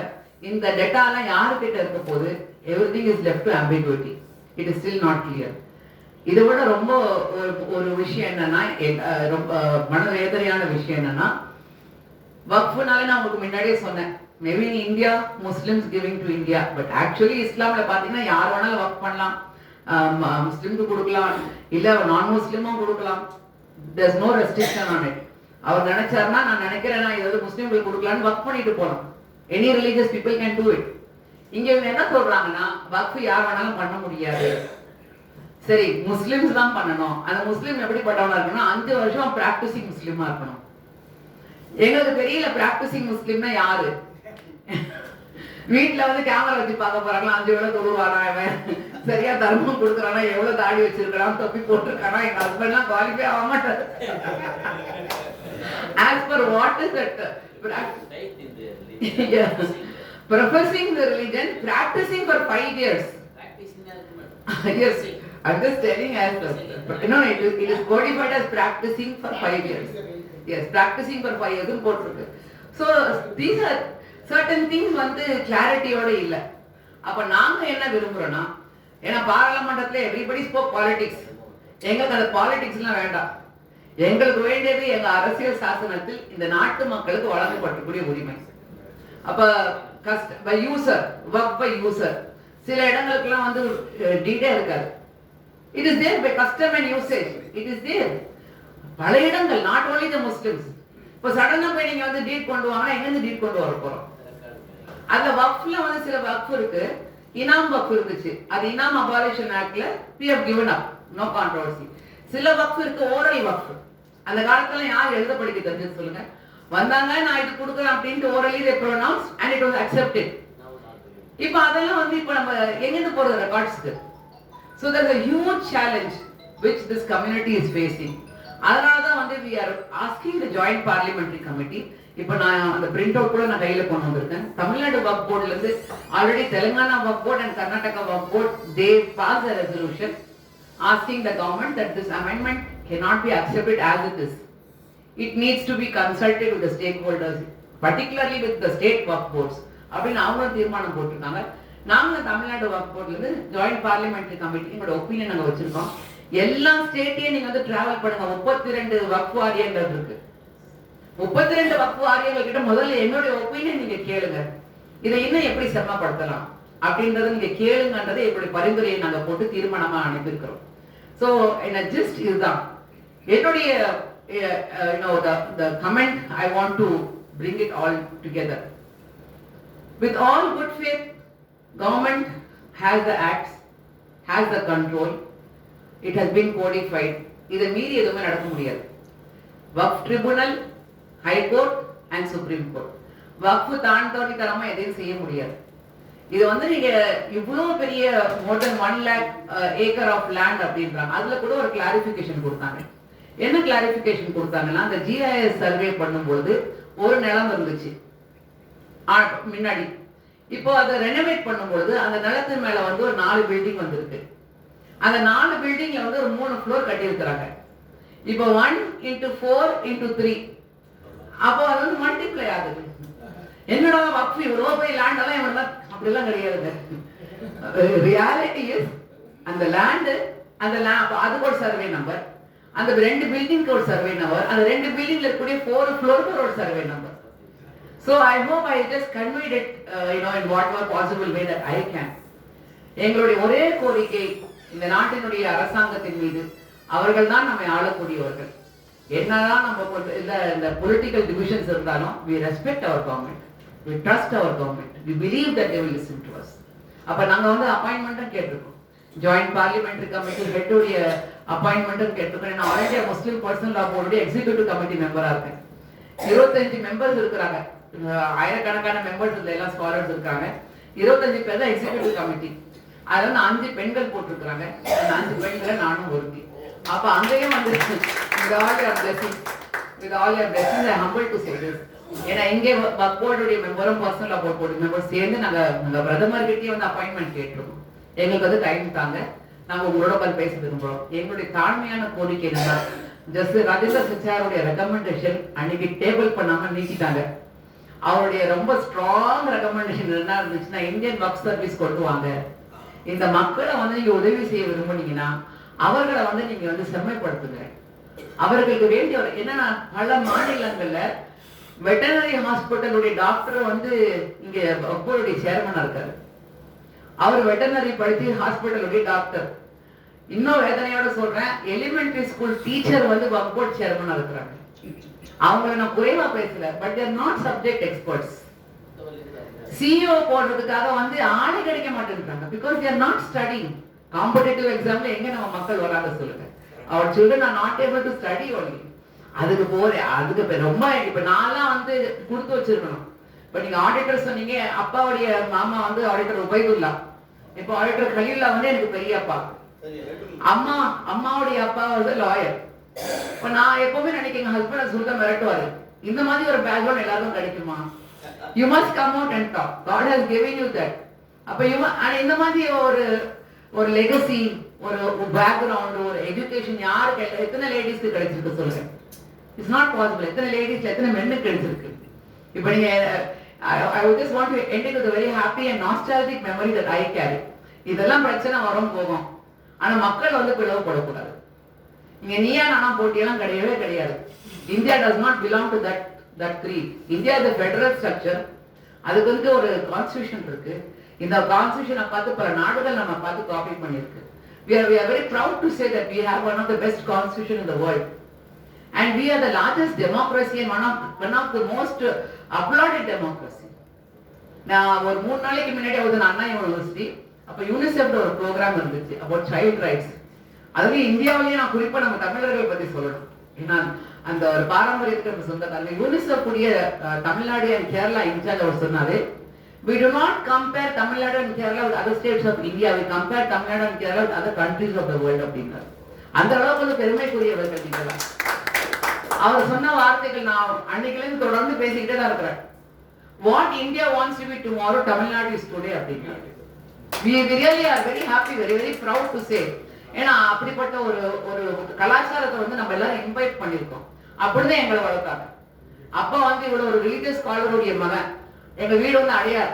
இந்த டேட்டா எல்லாம் யாரு கிட்ட இருக்க போகுது, everything is left to ambiguity. It is still not clear. இதை விட ரொம்ப ஒரு விஷயம் என்னன்னா, ரொம்ப மனவேதனையான விஷயம் என்னன்னா, வக்ஃப்னால நான் உங்களுக்கு முன்னாடியே சொன்னேன், maybe in India Muslims giving to India, but actually இஸ்லாம்ல பாத்தீங்கன்னா யார் வேணாலும் வக்ஃப் பண்ணலாம். முஸ்லிம்க்கு கொடுக்கலாம், இல்ல நான் முஸ்லிமும் கொடுக்கலாம். there's no restriction on it. அவர் நினைச்சாருன்னா, நான் நினைக்கிறேன்னா இது முஸ்லிம்களுக்கு கொடுக்கலாம்னு வக்ஃப் பண்ணிட்டு போலாம். Any religious people can do it. இங்க இவங்க என்ன சொல்றாங்கன்னா வக்ஃப் யார் வேணாலும் பண்ண முடியாது, சரி முஸ்லிம்ஸ் தான் பண்ணணும். அந்த முஸ்லீம் எப்படிப்பட்டவனா இருக்கணும், 5 வருஷம் பிராக்டிசிங் முஸ்லீமா இருக்கணும். எங்களுக்கு தெரியல பிராக்டிசிங் முஸ்லீம்னா யாரு. வீட்டுல வந்து கேமரா வச்சு பார்க்க போறாங்களா, 5 வேளை தொழுவானா, இவன் சரியா தர்மம் கொடுக்குறானா, எவ்வளவு தாடி வச்சிருக்கான், தொப்பி போட்டிருக்கானா, எங்க ஹஸ்பண்ட் எல்லாம் குவாலிஃபை ஆக மாட்டாரு. As per what is that professing the religion, practicing for 5 years. Yes, I'm just telling as no, it is codified as practicing for 5 years. Yes, practicing for 5 years போட்டிருக்கு. So these are certain things வந்து கிளாரிட்டியோட இல்ல. அப்ப நாங்க என்ன விரும்புறோம்னா, ஏன்னா பாராளுமன்றத்துல everybody spoke politics. எங்களுக்கு அந்த பாலிடிக்ஸ் எல்லாம் வேண்டாம். எங்களுக்கு வேண்டியது எங்க அரசியல் சாசனத்தில் இந்த நாட்டு மக்களுக்கு வழங்கப்படக்கூடிய உரிமை. அப்ப by user, Waqf by user, சில இடங்களுக்குலாம் வந்து டீடே இருக்காது. It is there by custom and usage, it is there. பல இடங்கள், நாட் ஓன்லி த முஸ்லிம்ஸ். இப்போ சடனா போய் நீங்க வந்து டீட் கொண்டு வாங்கன்னா எங்க இருந்து டீட் கொண்டு வர போறோம்? அதுல வக்ஃப்ல வந்து சில வக்ஃப் இருக்கு, இனாம் வக்ஃப் இருந்துச்சு, அது இனாம் abolition ஆக்ட்ல we have given up, no controversy. சில வக்ஃப் இருக்கு ஓரல் வக்ஃப். அந்த காலத்துல யார் எழுத படிக்க தெரிஞ்சது சொல்லுங்க? வந்தாங்க, நான் இது கொடுக்குறேன் அப்படின்ட்டு orally they pronounced and it was accepted. இப்போ அதெல்லாம் வந்து இப்போ நம்ம எங்கிருந்து போறது ரெக்கார்ட்ஸ்க்கு? So there's a huge challenge which this community is facing. அதனால தான் வந்து we are asking the joint parliamentary committee. இப்போ நான் அந்த பிரிண்ட் அவுட் கூட நான் கையில கொண்டு வந்திருக்கேன். தமிழ்நாடு வக்ஃப் போர்டுல இருந்து already Telangana Waqf board and Karnataka Waqf board they passed a resolution asking the government that this amendment cannot be accepted as it is. It needs to be consulted with the stakeholders, particularly with the state waqf boards. அப்படின்னு அவங்களும் தீர்மானம் போட்டிருக்காங்க. நாங்க தமிழ்நாடு வக்ஃப் போர்ட்ல இருந்து ஜாயிண்ட் பார்லிமெண்டரி கமிட்டியோட ஒப்பீனியன் நாங்க வச்சிருக்கோம். எல்லா ஸ்டேட்டையும் நீங்க வந்து டிராவல் பண்ணுங்க. 32 வக்ஃப் வாரியங்கள் இருக்கு. 32 வக்ஃப் வாரியங்கள் கிட்ட முதல்ல என்னுடைய ஒப்பீனியன் நீங்க கேளுங்க. இதை இன்னும் எப்படி செம்மப்படுத்தலாம் அப்படின்றத நீங்க கேளுங்கன்றதை எங்களுடைய பரிந்துரையை நாங்க போட்டு தீர்மானமா அனுப்பியிருக்கிறோம். ஸோ என்ன ஜஸ்ட் இதுதான் என்னுடைய the comment. I want to bring it all together. With all good faith, government has the acts, has the control. It has been codified. இதை மீறி எதுவுமே நடக்க முடியாது. Waqf tribunal, high court and supreme court, Waqf தாண்டோடித்தனமா எதையும் செய்ய முடியாது. இது வந்து நீங்க இவ்வளவு பெரிய more than 1 lakh acre of land அப்படின்றாங்க. அதுல கூட ஒரு கிளாரிபிகேஷன் கொடுத்தாங்க. என்ன கிளாரிபிகேஷன் கொடுத்தாங்கன்னா, அந்த GIS சர்வே பண்ணும்போது ஒரு நிலம் இருந்துச்சு முன்னாடி. இப்போ அதை ரெனோவேட் பண்ணும்போது அந்த நிலத்து மேல வந்து ஒரு 4 பில்டிங் வந்திருக்கு. அந்த 4 பில்டிங்ல வந்து ஒரு 3 ஃப்ளோர் கட்டி இருக்கிறாங்க. இப்போ 1 × 4 × 3, அப்போ அது வந்து மல்டிப்ளை ஆகுது. என்னோட வக்ஃப் இவ்வளோ போய் லேண்ட் எல்லாம் இவங்க அப்படிலாம் கிடையாதுங்க. ரியாலிட்டி இஸ் அந்த லேண்டு, அந்த அதுக்கு ஒரு சர்வே நம்பர், அந்த 2 பில்டிங்க்கு ஒரு சர்வே நம்பர், அந்த 2 பில்டிங்ல இருக்கக்கூடிய 4 ஃப்ளோருக்கு ஒரு survey number. So I hope I just conveyed it in whatever possible way that I can. எங்களுடைய ஒரே கோரிக்கை, இந்த நாட்டினுடைய அரசாங்கத்தின் மீது, அவர்கள் தான் நம்மை ஆளக்கூடியவர்கள். என்னதான் நம்ம இந்த பொலிட்டிக்கல் டிவிஷன்ஸ் இருந்தாலும் we respect our government, we trust our government, we believe that they will listen to us. அப்ப நாங்க வந்து அப்பாயின்மெண்ட்டும் கேட்டிருக்கோம். ஜாயிண்ட் பார்லிமெண்டரி கமிட்டி ஹெட்டுடைய அப்பாயின்மெண்ட்டும் கேட்டிருக்கோம். நான் ஆல்ரெடி முஸ்லிம் பர்சனல் லா போர்டுடைய எக்ஸிக்யூட்டிவ் கமிட்டி மெம்பரா இருக்கேன். 25 மெம்பர்ஸ் இருக்கிறாங்க, ஆயிரக்கணக்கான மெம்பர்ஸ் இந்த எல்லாம் ஸ்காலர்ஸ் இருக்காங்க. 25 பேர் தான் எக்ஸிக்யூட்டிவ் கமிட்டி. அதுல வந்து 5 பெண்கள் போட்டிருக்கிறாங்க. அந்த 5 பெண்களை நானும் ஒருத்தி. அப்ப அங்கேயும் வந்து with all your blessings I humble to say this. ஏன்னா இங்கே வக்ஃப் போர்டுடைய மெம்பரும் பர்சனல் லா போர்டு மெம்பர் சேர்ந்து நாங்க பிரதமர் கிட்டே வந்து அப்பாயின்மெண்ட் கேட்டிருக்கோம். எங்களுக்கு வந்து டைம் தாங்க, நாங்க உங்களோட உட்கார்ந்து பேச விரும்புறோம். எங்களுடைய தாழ்மையான கோரிக்கை என்னன்னா, ஜஸ்டிஸ் ராஜேந்திர சிச்சாருடைய ரெக்கமெண்டேஷன் அன்னைக்கு டேபிள் பண்ணாம நீக்கிட்டாங்க. அவருடைய ரொம்ப ஸ்ட்ராங் ரெக்கமெண்டேஷன் என்ன இருந்துச்சுன்னா, இந்தியன் வக்ஃப் சர்வீஸ் கொண்டு வாங்க. இந்த மக்களை வந்து நீங்க உதவி செய்ய விரும்புனீங்கன்னா அவர்களை வந்து நீங்க வந்து செம்மைப்படுத்துங்க. அவர்களுக்கு வேண்டிய என்னன்னா, பல மாநிலங்கள்ல வெட்டனரி ஹாஸ்பிட்டலுடைய டாக்டர் வந்து இங்க வக்ஃபுடைய சேர்மனா இருக்காரு. அவர் வெட்டனரி படித்து ஹாஸ்பிட்டலுடைய டாக்டர். இன்னும் வேதனையோட சொல்றேன், எலிமெண்டரி ஸ்கூல் டீச்சர் வந்து வக்ஃப் போர்டு சேர்மனா இருக்கிறாங்க. அவங்களை நான் குறைவா பேசல, but there not subject experts. CEO போடுறதுக்காக வந்து ஆளே கிடைக்க மாட்டேன்றாங்க. Because they are not studying. Competitive எக்ஸாம்ல எங்க நம்ம மக்கள் வராங்க சொல்லுங்க. அவர் children are not able to study only. அதுக்கு அதுக்கு ரொம்ப இப்ப நான்லாம் வந்து கொடுத்து வச்சிருக்கணும். இப்ப நீங்க ஆடிட்டர் சொன்னீங்க, அப்பாவுடைய மாமா வந்து ஆடிட்டர் உபைதுல்லா, இப்போ ஆடிட்டர் கலீல்லா வந்து எனக்கு பெரிய அப்பா. அம்மாவுடைய அப்பா வந்து லாயர். இப்ப நான் எப்பவுமே நினைக்கிறேன் ஹஸ்பண்ட் சொல்ல மிரட்டுவாரு, இந்த மாதிரி ஒரு பேக்ரவுண்ட் எல்லாருக்கும் கிடைக்குமா? You must come out and talk. God has given you that. அப்ப இந்த மாதிரி ஒரு லெகசி, ஒரு பேக்ரவுண்ட், ஒரு எஜுகேஷன் யாருக்கு எத்தனை லேடிஸ்க்கு கிடைச்சிருக்கு சொல்லுங்க? It's not possible. எத்தனை லேடிஸ்ல எத்தனை மென்னுக்கு கிடைச்சிருக்கு? இப்ப நீங்க I would just want to end it with a very happy and nostalgic memory that I carry. இதெல்லாம் பிரச்சனை வரும் போகும், ஆனா மக்கள் வந்து பிளவுபடக்கூடாது. இங்க நீயா நானா போட்டியெல்லாம் கிடையவே கிடையாது. India does not belong to that creed. India is a federal structure. அதுக்கு வந்து ஒரு கான்ஸ்டிடியூஷன் இருக்கு. இந்த கான்ஸ்டிடியூஷனை பார்த்து பல நாடுகள் நம்ம பார்த்து காப்பி பண்ணிருக்கு. We are very proud to say that we have one of the best constitution in the world. And we are the largest democracy and one of the most applauded democracy. நான் ஒரு 3 நாளைக்கு முன்னாடி வந்து அண்ணா யூனிவர்சிட்டி, அப்ப யூனிசெஃப் ஒரு ப்ரோக்ராம் இருந்துச்சு about child rights. அதுவே இந்தியாவிலேயே நான் குறிப்பா நம்ம தமிழர்கள் பத்தி சொல்லணும். ஏன்னா அந்த ஒரு பாரம்பரியத்துக்கு சொந்தக்காரங்க யூனிசெஃப் உடைய தமிழ்நாடு and கேரளா இன்சார்ஜ் அவர் சொன்னாரு, we do not compare Tamil Nadu and Kerala with other states of India, we compare Tamil Nadu and Kerala with other countries of the world அப்படின்னாரு. அந்த அளவுக்கு வந்து பெருமைக்குரியவர்கள் நீங்க. அவர் சொன்ன வார்த்தைகள் நான் அன்னைக்குலேருந்து தொடர்ந்து பேசிக்கிட்டே தான் இருக்கிறேன். What India wants to be tomorrow, Tamil Nadu is today அப்படின்னாரு. We really are very happy, very proud to say. ஏன்னா அப்படிப்பட்ட ஒரு கலாச்சாரத்தை வந்து நம்ம எல்லாரும் இன்வைட் பண்ணிருக்கோம். அப்படிதான் எங்களை வளர்த்தாங்க. அப்பா வந்து இவ்வளவு ஒரு ரிலீஜியஸ் ஸ்காலருடைய மகன். எங்க வீடு வந்து அடையார்,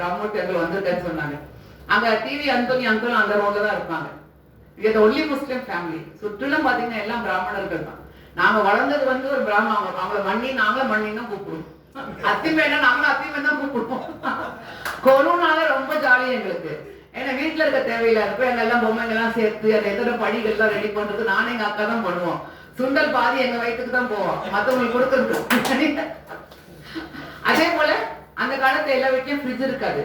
ராமூர்த்தி அங்கிள் வந்திருக்கேன்னு சொன்னாங்க. அங்க டிவி அந்தோனி அங்கிளும் அந்த ரோட்ல தான் இருப்பாங்க. இது ஒன்லி முஸ்லிம் ஃபேமிலி. சுற்றிலும் பாத்தீங்கன்னா எல்லாம் பிராமணர்கள் தான். நாங்க வளர்ந்தது வந்து ஒரு பிராமணர், அவங்கள மண்ணி நாங்களும் மண்ணின்னு தான் கூப்பிடுவோம். அத்திமேனா நாங்களும் அத்திமேன் தான் கூப்பிடுவோம். கொரோனால ரொம்ப ஜாலியா எங்களுக்கு. ஏன்னா வீட்டுல இருக்க தேவையில்லை, இருப்ப எங்க எல்லாம் பொம்மைங்க எல்லாம் சேர்த்து அந்த எத்தனை படிகள் எல்லாம் ரெடி பண்றது நானே எங்க அக்கா தான் பண்ணுவோம். சுண்டல் பாதி எங்க வயிற்றுக்கு தான் போவோம், மத்தவங்களுக்கு கொடுக்கறது. அதே போல அந்த காலத்துல எல்லா வீட்லயும் ஃப்ரிட்ஜ் இருக்காது.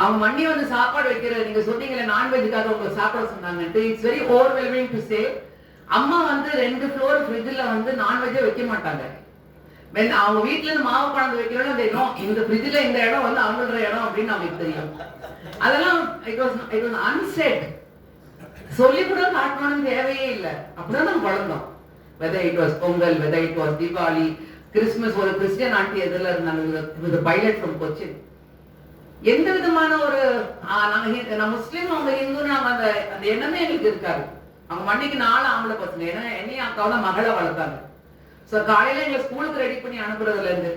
அவங்க மண்ணி வந்து சாப்பாடு வைக்கிறது, நீங்க சொன்னீங்களே நான்வெஜ்ஜுக்காக உங்களுக்கு சாப்பாடு சொன்னாங்கன்ட்டு, it's very overwhelming to say. அம்மா வந்து 2 ஃப்ளோர் ஃப்ரிட்ஜ்ல வந்து நான்வெஜ்ஜே வைக்க மாட்டாங்க. அவங்க வீட்டுல இருந்து மாவு பழந்து வைக்கிறோம் தெரியும், இந்த ஃப்ரிட்ஜ்ல இந்த இடம் வந்து அவங்களோட இடம் அப்படின்னு அவங்களுக்கு தெரியும். அதெல்லாம் இட் வாஸ் அன்செட். சொல்லி கூட காட்டணும்னு தேவையே இல்லை. அப்படிதான் நம்ம வளர்ந்தோம். Whether it was Pongal, whether it was Deepavali, Christmas. ஒரு கிறிஸ்டியன் ஆண்டி எதிரில் இருந்தாங்க, பைலட் ஃப்ரம் கொச்சின். எந்த விதமான ஒரு நாங்க முஸ்லீம் அவங்க ஹிந்து நாங்க அந்த எண்ணமே எங்களுக்கு இருக்காது. அவங்க மண்ணிக்கு 4 ஆம்பளை பசங்க, ஏன்னா என்னையும் அக்காவோட மகளை வளர்த்தாங்க. ஸோ காலையில எங்களை ஸ்கூலுக்கு ரெடி பண்ணி அனுப்புறதுல இருந்து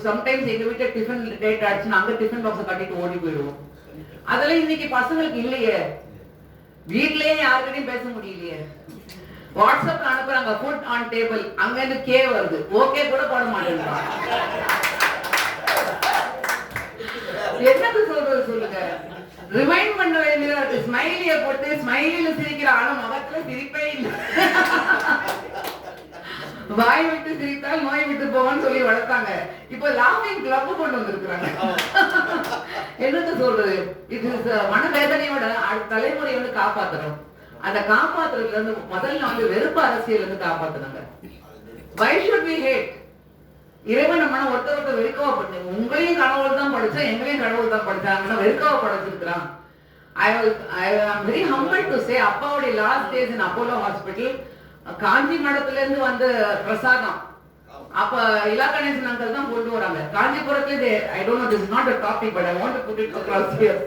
சம்டைம்ஸ் எங்க வீட்டுல டிஃபன் டேட் ஆச்சுன்னா அங்க டிஃபன் பாக்ஸை கட்டிட்டு ஓடி போயிடுவோம். அதெல்லாம் இன்னைக்கு பசங்களுக்கு இல்லையே. வீட்லயே யாருக்கிட்டையும் பேச முடியலையே. வாட்ஸ்அப்ல அனுப்புறாங்க ஃபுட் ஆன் டேபிள், அங்க இருந்து கே வருது, ஓகே கூட போட மாட்டேங்கிறாங்க. என்னது சொல்றது சொல்லுங்க? ரிமைண்ட் பண்ண வேண்டியதா இருக்கு. ஸ்மைலிய போட்டு ஸ்மைலில சிரிக்கிற ஆனா முகத்துல சிரிப்பே இல்லை. வாய் விட்டு சிரித்தால் நோய் விட்டு போவான்னு சொல்லி வளர்த்தாங்க. இப்போ லாஃபிங் கிளப் கொண்டு வந்திருக்கிறாங்க. என்னது சொல்றது? இது மனவேதனையோட தலைமுறை வந்து காப்பாத்துறோம். அந்த காப்பாத்துறதுல இருந்து முதல்ல வந்து வெறுப்பு அரசியல் இருந்து காப்பாத்துனாங்க. Why should we hate? இறைவன் நம்ம ஒருத்தர் வெறுக்கவா பண்ணு. உங்களையும் கடவுள் தான் படிச்சா, எங்களையும் கடவுள் தான் படிச்சாங்கன்னா வெறுக்கவா படைச்சிருக்கிறான். I am very humbled to say, அப்பாவுடைய last days in Apollo hospital, Kanchi மடத்துல இருந்து வந்து பிரசாதம் அப்ப இலா கணேசன் அங்கிள் தான் கொண்டு வராங்க. காஞ்சிபுரத்துல I don't know, this is not a topic, but I want to put it across here.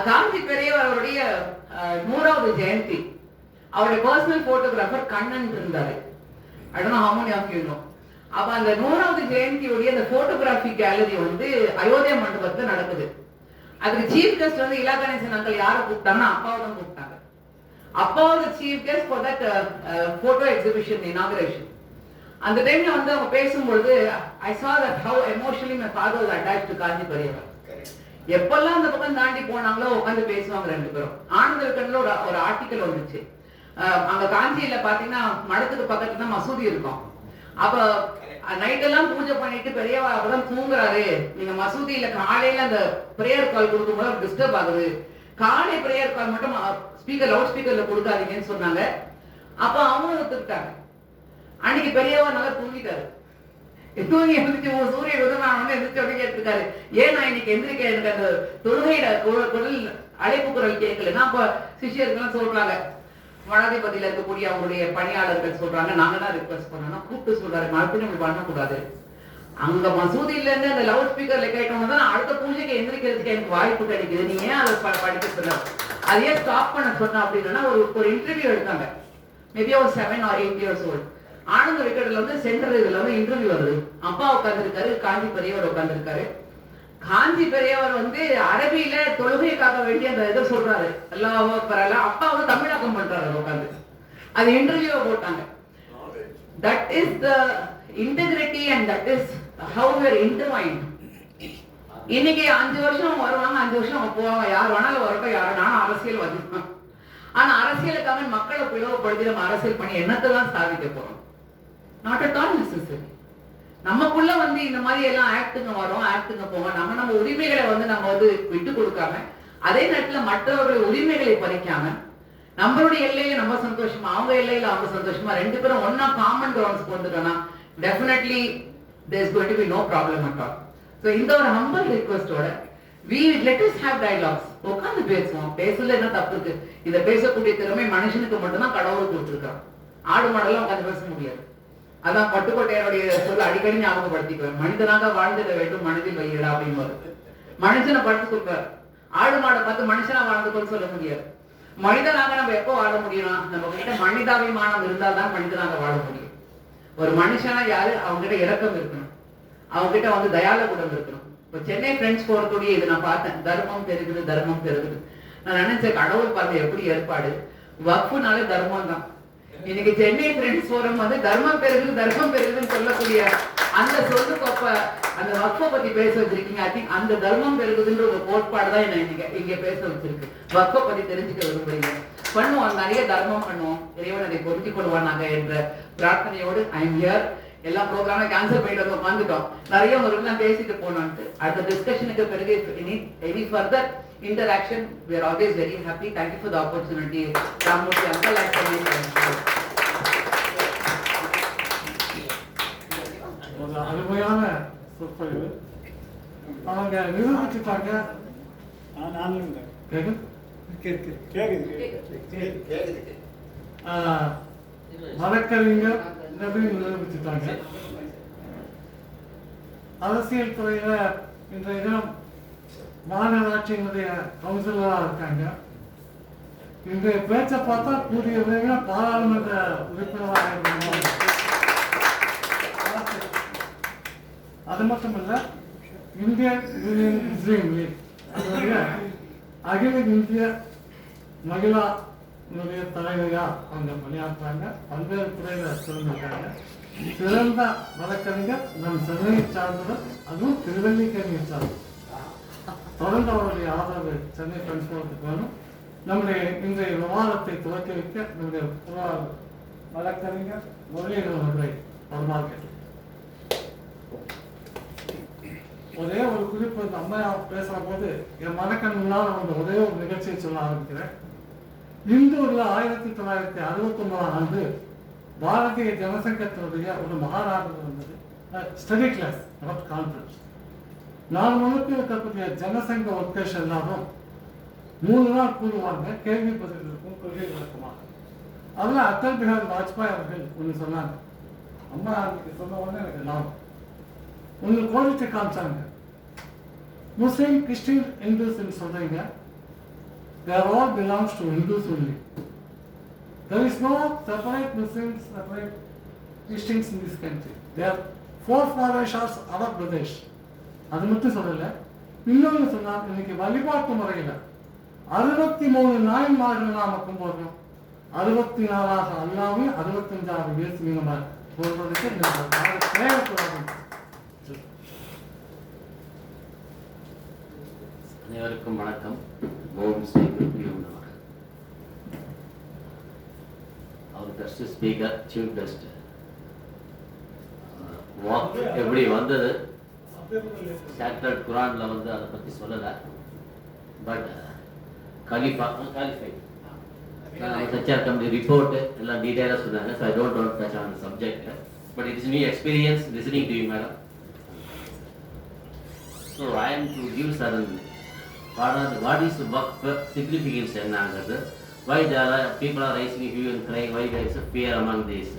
காஞ்சி பெரியவர் அவருடைய 100வது ஜெயந்தி. அவருடைய பர்சனல் போட்டோகிராஃபர் கண்ணன் இருந்தாரு. I don't know how many of you know. அப்ப அந்த 100வது ஜெயந்தியுடைய அந்த போட்டோகிராஃபி கேலரி வந்து அயோத்தியா மண்டபத்துல நடக்குது. அதுக்கு சீஃப் கெஸ்ட் வந்து இலா கணேசன் அங்கிள் யாரை கூப்பிட்டாங்கன்னா அப்பாவை தான் கூப்பிட்டாங்க. அப்பாவோட chief guest for that photo exhibition inauguration. அந்த டைம்ல வந்து அவங்க பேசும்பொழுது I saw that how emotionally my father was attached to காஞ்சி பெரியவர். எப்பெல்லாம் அந்த பக்கம் தாண்டி போனாங்களோ உட்காந்து பேசுவாங்க 2 பேரும். ஆனந்தவிகடன்ல ஒரு ஆர்டிக்கல் வந்துச்சு. அங்க காஞ்சியில பாத்தீங்கன்னா மடத்துக்கு பக்கத்துல தான் மசூதி இருக்கும். அப்ப நைட்டெல்லாம் பூஜை பண்ணிட்டு பெரியவா அப்பதான் தூங்குறாரு. நீங்க மசூதியில காலையில அந்த பிரேயர் கால் கொடுக்கும்போது டிஸ்டர்ப் ஆகுது, காலை பிரேயர் கால் மட்டும் ஸ்பீக்கர் லவுட் ஸ்பீக்கர்ல கொடுக்காதீங்கன்னு சொன்னாங்க. அப்ப அவங்களும் ஒத்துக்கிட்டாங்க. அன்னைக்கு பெரியவா நல்லா தூங்கிட்டாரு. தூங்கி எந்திரிச்சு சூரிய உதவான எந்திரிச்சு அப்படி கேட்டிருக்காரு, ஏன் நான் இன்னைக்கு எந்திரிக்க எனக்கு அந்த தொழுகையில குரல் அழைப்பு குரல் கேட்கலன்னா. அப்ப சிஷியர்கள் சொல்றாங்க, மடாதிபதியில இருக்கக்கூடிய அவங்களுடைய பணியாளர்கள் சொல்றாங்க, நாங்க தான் ரிக்வெஸ்ட் பண்ணோம். கூப்பிட்டு சொல்றாரு, மறுபடியும் இப்படி பண்ணக்கூடாது. அங்க மசூதியில இருந்து அந்த லவுட் ஸ்பீக்கர்ல கேட்கணும் தான் அடுத்த பூஜைக்கு எந்திரிக்கிறதுக்கு எனக்கு வாய்ப்பு கிடைக்குது. நீ ஏன் அதை படிக்க சொன்ன, அதையே ஸ்டாப் பண்ண சொன்ன அப்படின்னா ஒரு இன்டர்வியூ எடுத்தாங்க. மேபி ஒரு 7 or 8 years old. ஆனந்த விக்கெட்ல வந்து சென்டர் இதுல வந்து இன்டர்வியூ வருது. அப்பா உட்கார்ந்துருக்காரு, காஞ்சி பெரியவர் உட்கார்ந்துருக்காரு. காஞ்சி பெரியவர் வந்து அரபியில தொழுகைக்காக வேண்டிய அந்த இதை சொல்றாரு, அல்லாஹ் அக்பர். அப்பா வந்து தமிழாக்கம் பண்றாரு உட்கார்ந்து. அது இன்டர்வியூ போட்டாங்க. That is the integrity and that is how we are intertwined. இன்னைக்கு 5 வருஷம் வருவாங்க, 5 வருஷம் போவாங்க, யார் வேணாலும் வரட்டும், யார் நானும் அரசியல் வந்துருக்கேன். ஆனா அரசியலுக்காக மக்களை பிளவுபடுத்தி நம்ம அரசியல் பண்ணி என்னத்தை தான் சாதிக்க போறோம்? Not at all necessary. நமக்குள்ள வந்து இந்த மாதிரி எல்லாம் ஆக்டுங்க வரும், ஆக்டுங்க போவோம். நம்ம உரிமைகளை வந்து நம்ம வந்து விட்டு கொடுக்காம, அதே நேரத்துல மற்றவர்களுடைய உரிமைகளை பறிக்காம, நம்மளுடைய எல்லையில நம்ம சந்தோஷமா, அவங்க எல்லையில அவங்க சந்தோஷமா, 2 பேரும் ஒன்னா காமன் கிரவுண்ட்ஸ்க்கு வந்துட்டோம்னா definitely there is going to be no problem at all. So இந்த ஒரு ஹம்பிள் ரிக்வெஸ்டோட let us have dialogues. உட்காந்து பேசுவோம். பேசல என்ன தப்பு இருக்கு? இதை பேசக்கூடிய திறமை மனுஷனுக்கு மட்டும்தான் கடவுள் கொடுத்துருக்கான். ஆடு மாடெல்லாம் உட்காந்து பேச முடியாது. அதான் பட்டுக்கோட்டையருடைய சொல்ல அடிக்கடி ஞாபகப்படுத்திக்குவேன், மனிதனாக வாழ்ந்துட வேண்டும் மனதில் வையடா அப்படின்னு வருது. மனுஷனை பார்த்து சொல்றாரு, ஆடு மாடை பார்த்து மனுஷனா வாழ்ந்துக்கொள்ள சொல்ல முடியாது. மனிதனாக நம்ம எப்போ வாழ முடியும்? நம்ம கிட்ட மனிதாபிமானம் இருந்தால் தான் மனிதனாக வாழ முடியும். ஒரு மனுஷனா யாரு? அவங்க கிட்ட இரக்கம் இருக்கணும், அவங்க கிட்ட வந்து தயால குணம் இருக்கணும். இப்போ சென்னை ஃப்ரெண்ட்ஸ் போறக்கூடிய இது நான் பார்த்தேன், தர்மம் பெருகுது, தர்மம் பெருகுது. நான் நினைச்சேன், கடவுள் பார்த்து எப்படி ஏற்பாடு, வக்ஃபுனாலே தர்மம் தான். இன்னைக்கு சென்னை ஃப்ரெண்ட்ஸ் ஃபோரம் வந்து தர்மம் பெருகுது, தர்மம் பெருகுதுன்னு சொல்லக்கூடிய அந்த சொல்லுக்கு அப்ப அந்த வக்ஃபை பத்தி பேச வச்சிருக்கீங்க. ஐ திங்க் அந்த தர்மம் பெருகுதுன்ற ஒரு கோட்பாடு தான் என்ன இங்க பேச வச்சிருக்கு. வக்ஃபை பத்தி தெரிஞ்சுக்க விரும்புறீங்க, பண்ணுவோம், நிறைய தர்மம் பண்ணுவோம், இறைவன் அதை பொருத்திக் கொள்வானாங்க என்ற பிரார்த்தனையோடு ஐ எம் ஹியர். எல்லா ப்ரோக்ராமும் கேன்சல் பண்ணிட்டு வந்து உட்காந்துட்டோம். நிறைய உங்களுக்கு நான் பேசிட்டு போனோம்ட்டு. அடுத்த டிஸ்கஷனுக்கு பிறகு any further interaction, we are always very happy. Thank you for the opportunity, Ramurthy uncle and Samir. ஒரு அருமையான சொற்பொழிவு. அவங்க நிரூபிச்சுட்டாங்க. வழக்கறிஞர் நிரூபிச்சுட்டாங்க. அரசியல் துறையில இன்றைய தினம் மாநகராட்சியினுடைய கவுன்சிலரா இருக்காங்க. இன்றைய பேச்சை பார்த்தா கூடிய விரைவில் பாராளுமன்ற உறுப்பினராக இருந்தாங்க. அது மட்டும் இல்ல, இந்தியன் யூனியன் முஸ்லீம் லீக் அதனுடைய அகில இந்திய மகிழா தலைவரையா அவங்க பணியாற்றுறாங்க. பல்வேறு துறையில சிறந்திருக்காங்க. சிறந்த வழக்கறிஞர் நம் சென்னையை சார்ந்தவர், அதுவும் திருவல்லிக்கேணியை சார்ந்தவர். தொடர்ந்து அவருடைய ஆதரவு சென்னை ஃப்ரெண்ட்ஸ் வேணும். நம்முடைய இன்றைய விவாதத்தை துவக்கி வைக்க நம்முடைய வழக்கறிஞர் முரளிதரன் அவர்களை வருமாறு கேட்டு. ஒரே ஒரு குறிப்பு, இந்த அம்மையா பேசுற போது என் மனக்கண் முன்னால் அந்த ஒரே ஒரு நிகழ்ச்சியை சொல்ல ஆரம்பிக்கிறேன். இந்தூர்ல 1969 ஆண்டு பாரதிய ஜனசங்கத்தினுடைய ஒரு மகாநாடு வந்தது. Study class, not conference. நான் முழுக்க இருக்கக்கூடிய ஜனசங்க ஒர்க்கர்ஸ் எல்லாரும் 3 நாள் கூடுவாங்க, கேள்வி பதில் இருக்கும், கொள்கை விளக்கமாக. அதில் அடல் பிஹாரி வாஜ்பாய் அவர்கள் ஒன்று சொன்னாங்க. அம்மா அன்னைக்கு சொன்ன உடனே எனக்கு லாபம் ஒன்று கோரிக்கை காமிச்சாங்க. முஸ்லீம், கிறிஸ்டின், இந்துஸ் சொல்றீங்க, they all belongs to Hindus only. There is no separate Muslims, separate Christians in this country. They are forefathers of our brothers. அது மட்டும் சொல்லல, இன்னொன்று சொன்னார், இன்னைக்கு வழிபாட்டு முறையில 63 நாயன்மார்கள் நாம கும்பிடுறோம். 64 அல்லாமே, 65 இயேசு நம்ம சொல்றதுக்கு தேவைப்படாது. அனைவருக்கும் வணக்கம். ஓம் ஸ்ரீ குருபியோ நமः. Our guest speaker, chief guest, walk எப்படி வந்தது, சாக்ரட் குரானில் வந்து அதை பற்றி சொல்லலை. பட் காலிஃபை ஹெச்ஆர் கம்பெனி ரிப்போர்ட்டு எல்லாம் டீட்டெயிலாக சொன்னாங்க. So I don't want touch on the subject, but it's new experience listening to you madam. So I am to give certain what is the work significance என்னங்கிறது, why there are people are raising hue and cry, why there is a fear among these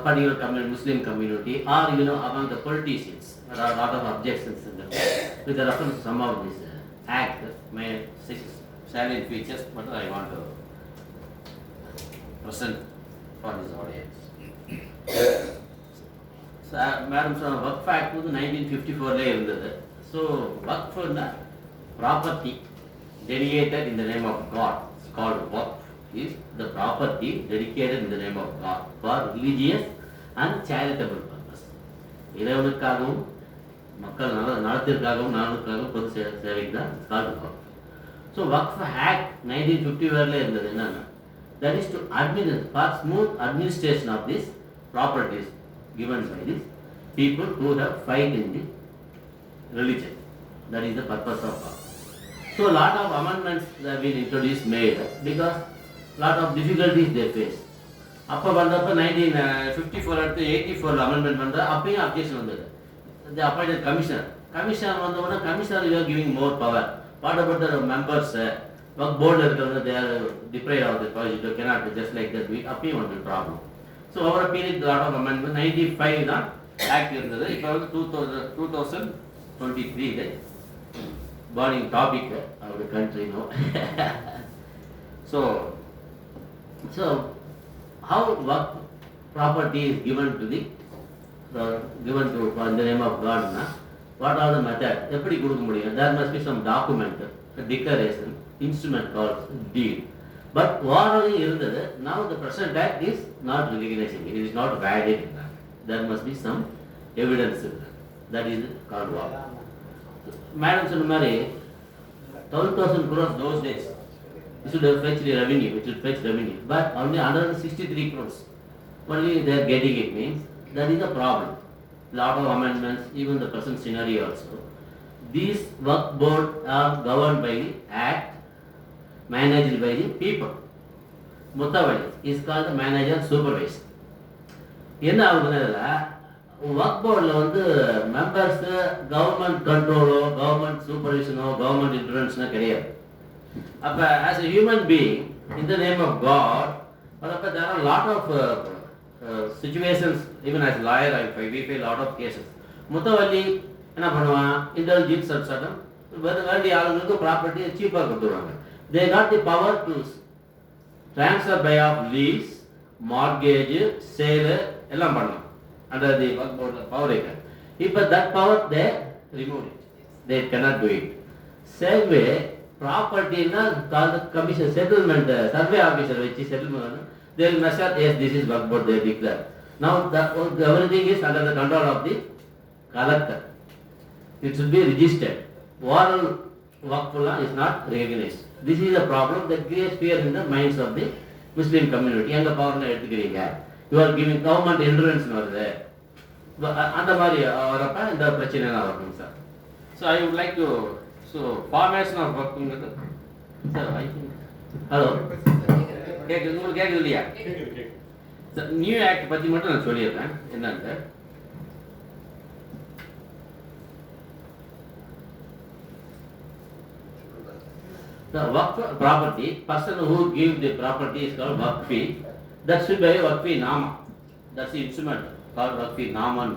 particular community, Muslim community, or among the politicians. There are a lot of objections in them. With the reference to some of this act, my 6 salient features, but I want to present for this audience. So, Madam, Waqf Act was 1954 இருந்தது. So, Waqf property dedicated in the name of God, it's called Waqf, is the property dedicated in the name of God for religious and charitable purpose. இறைவனுக்காகவும் மக்கள் நலத்திற்காகவும் நாளுக்காகவும் பொது சேவைக்கு தான் called Waqf. So, Waqf Act 1951 இருந்தது என்னன்னா, that is to administer, for smooth administration of these properties given by these people who have faith in the religion. That is the purpose of Waqf. So a lot of amendments have been introduced, made, because lot of difficulties they face. அப்போ வந்தப்போ 1954 அடுத்து 84 அமெண்ட்மெண்ட் பண்ணுற அப்பயும் அப்ஜெக்ஷன் வந்தது. தி அப்பாயிண்டட் கமிஷனர் வந்தோடனே commissioner you are giving more power. What about the members, ஒர்க் போர்டில் இருக்கிறவங்க they are deprive of the power, you cannot just like that. அப்பயும் வந்து problem. So over period lot of amendment 95 தான் ஆக்ட் இருந்தது. இப்போ வந்து 2023 burning topic of the country now. So how work property is given to the in the name of God na, what are the method, eppadi kudukka mudiyum? There must be some document, a declaration, instrument called deed. But orally irundhathu, now the present act is not recognizing it, is not valid in that. There must be some evidence in that. That is called work. Madam சொன்ன மாதிரி 12,000 crores those days, it should have fetched revenue, it should fetch revenue, but only 163 crores only they are getting. It means that is a problem. Lot of amendments, even the present scenario also. These work board are governed by the act, managed by the people. Muttawali is called the manager supervisor. என்ன ஆகுதுன்னா, ஒர்க் போர்டில் வந்து மெம்பர்ஸு கவர்மெண்ட் கண்ட்ரோலோ கவர்மெண்ட் சூப்பர்விஷனோ கவர்மெண்ட் இன்ஃப்ளூயன்ஸ்னோ கிடையாது. அப்போ as a human being in the name of God, அப்போ there are lot of situations, even as lawyer we file lot of cases. முத்தவல்லி என்ன பண்ணுவான், இன்டெலிஜென்ஸ் சட்டம் வேண்டிய ஆளுங்களுக்கு ப்ராப்பர்ட்டியை சீப்பாக கொடுத்துருவாங்க. They got the power to transfer by of lease, mortgage, sale எல்லாம் பண்ணலாம். Under the work board power record. If that power they remove it, they cannot do it. Same way, property na called the commission settlement, survey officer which is settlement, they will measure, yes, this is work board, they declare. Now everything is under the control of the collector. It should be registered. Oral work is not recognized. This is a problem that creates fear in the minds of the Muslim community. Enga power na edukkireenga, you are giving government influence வருது, அந்த மாதிரி வரப்ப இந்த பிரச்சனை வரும் sir. So I would like to formation of ஒர்க்குங்கிறது சார். ஐ திங்க் ஹலோ கேட்குது, உங்களுக்கு கேட்குது இல்லையா சார்? நியூ ஆக்ட் பற்றி மட்டும் நான் சொல்லிடுறேன் என்னன்னு. The Waqf property, person who gives the property is called Waqfi. That should be a Waqfi Nama. That's the instrument called Waqfi Naman.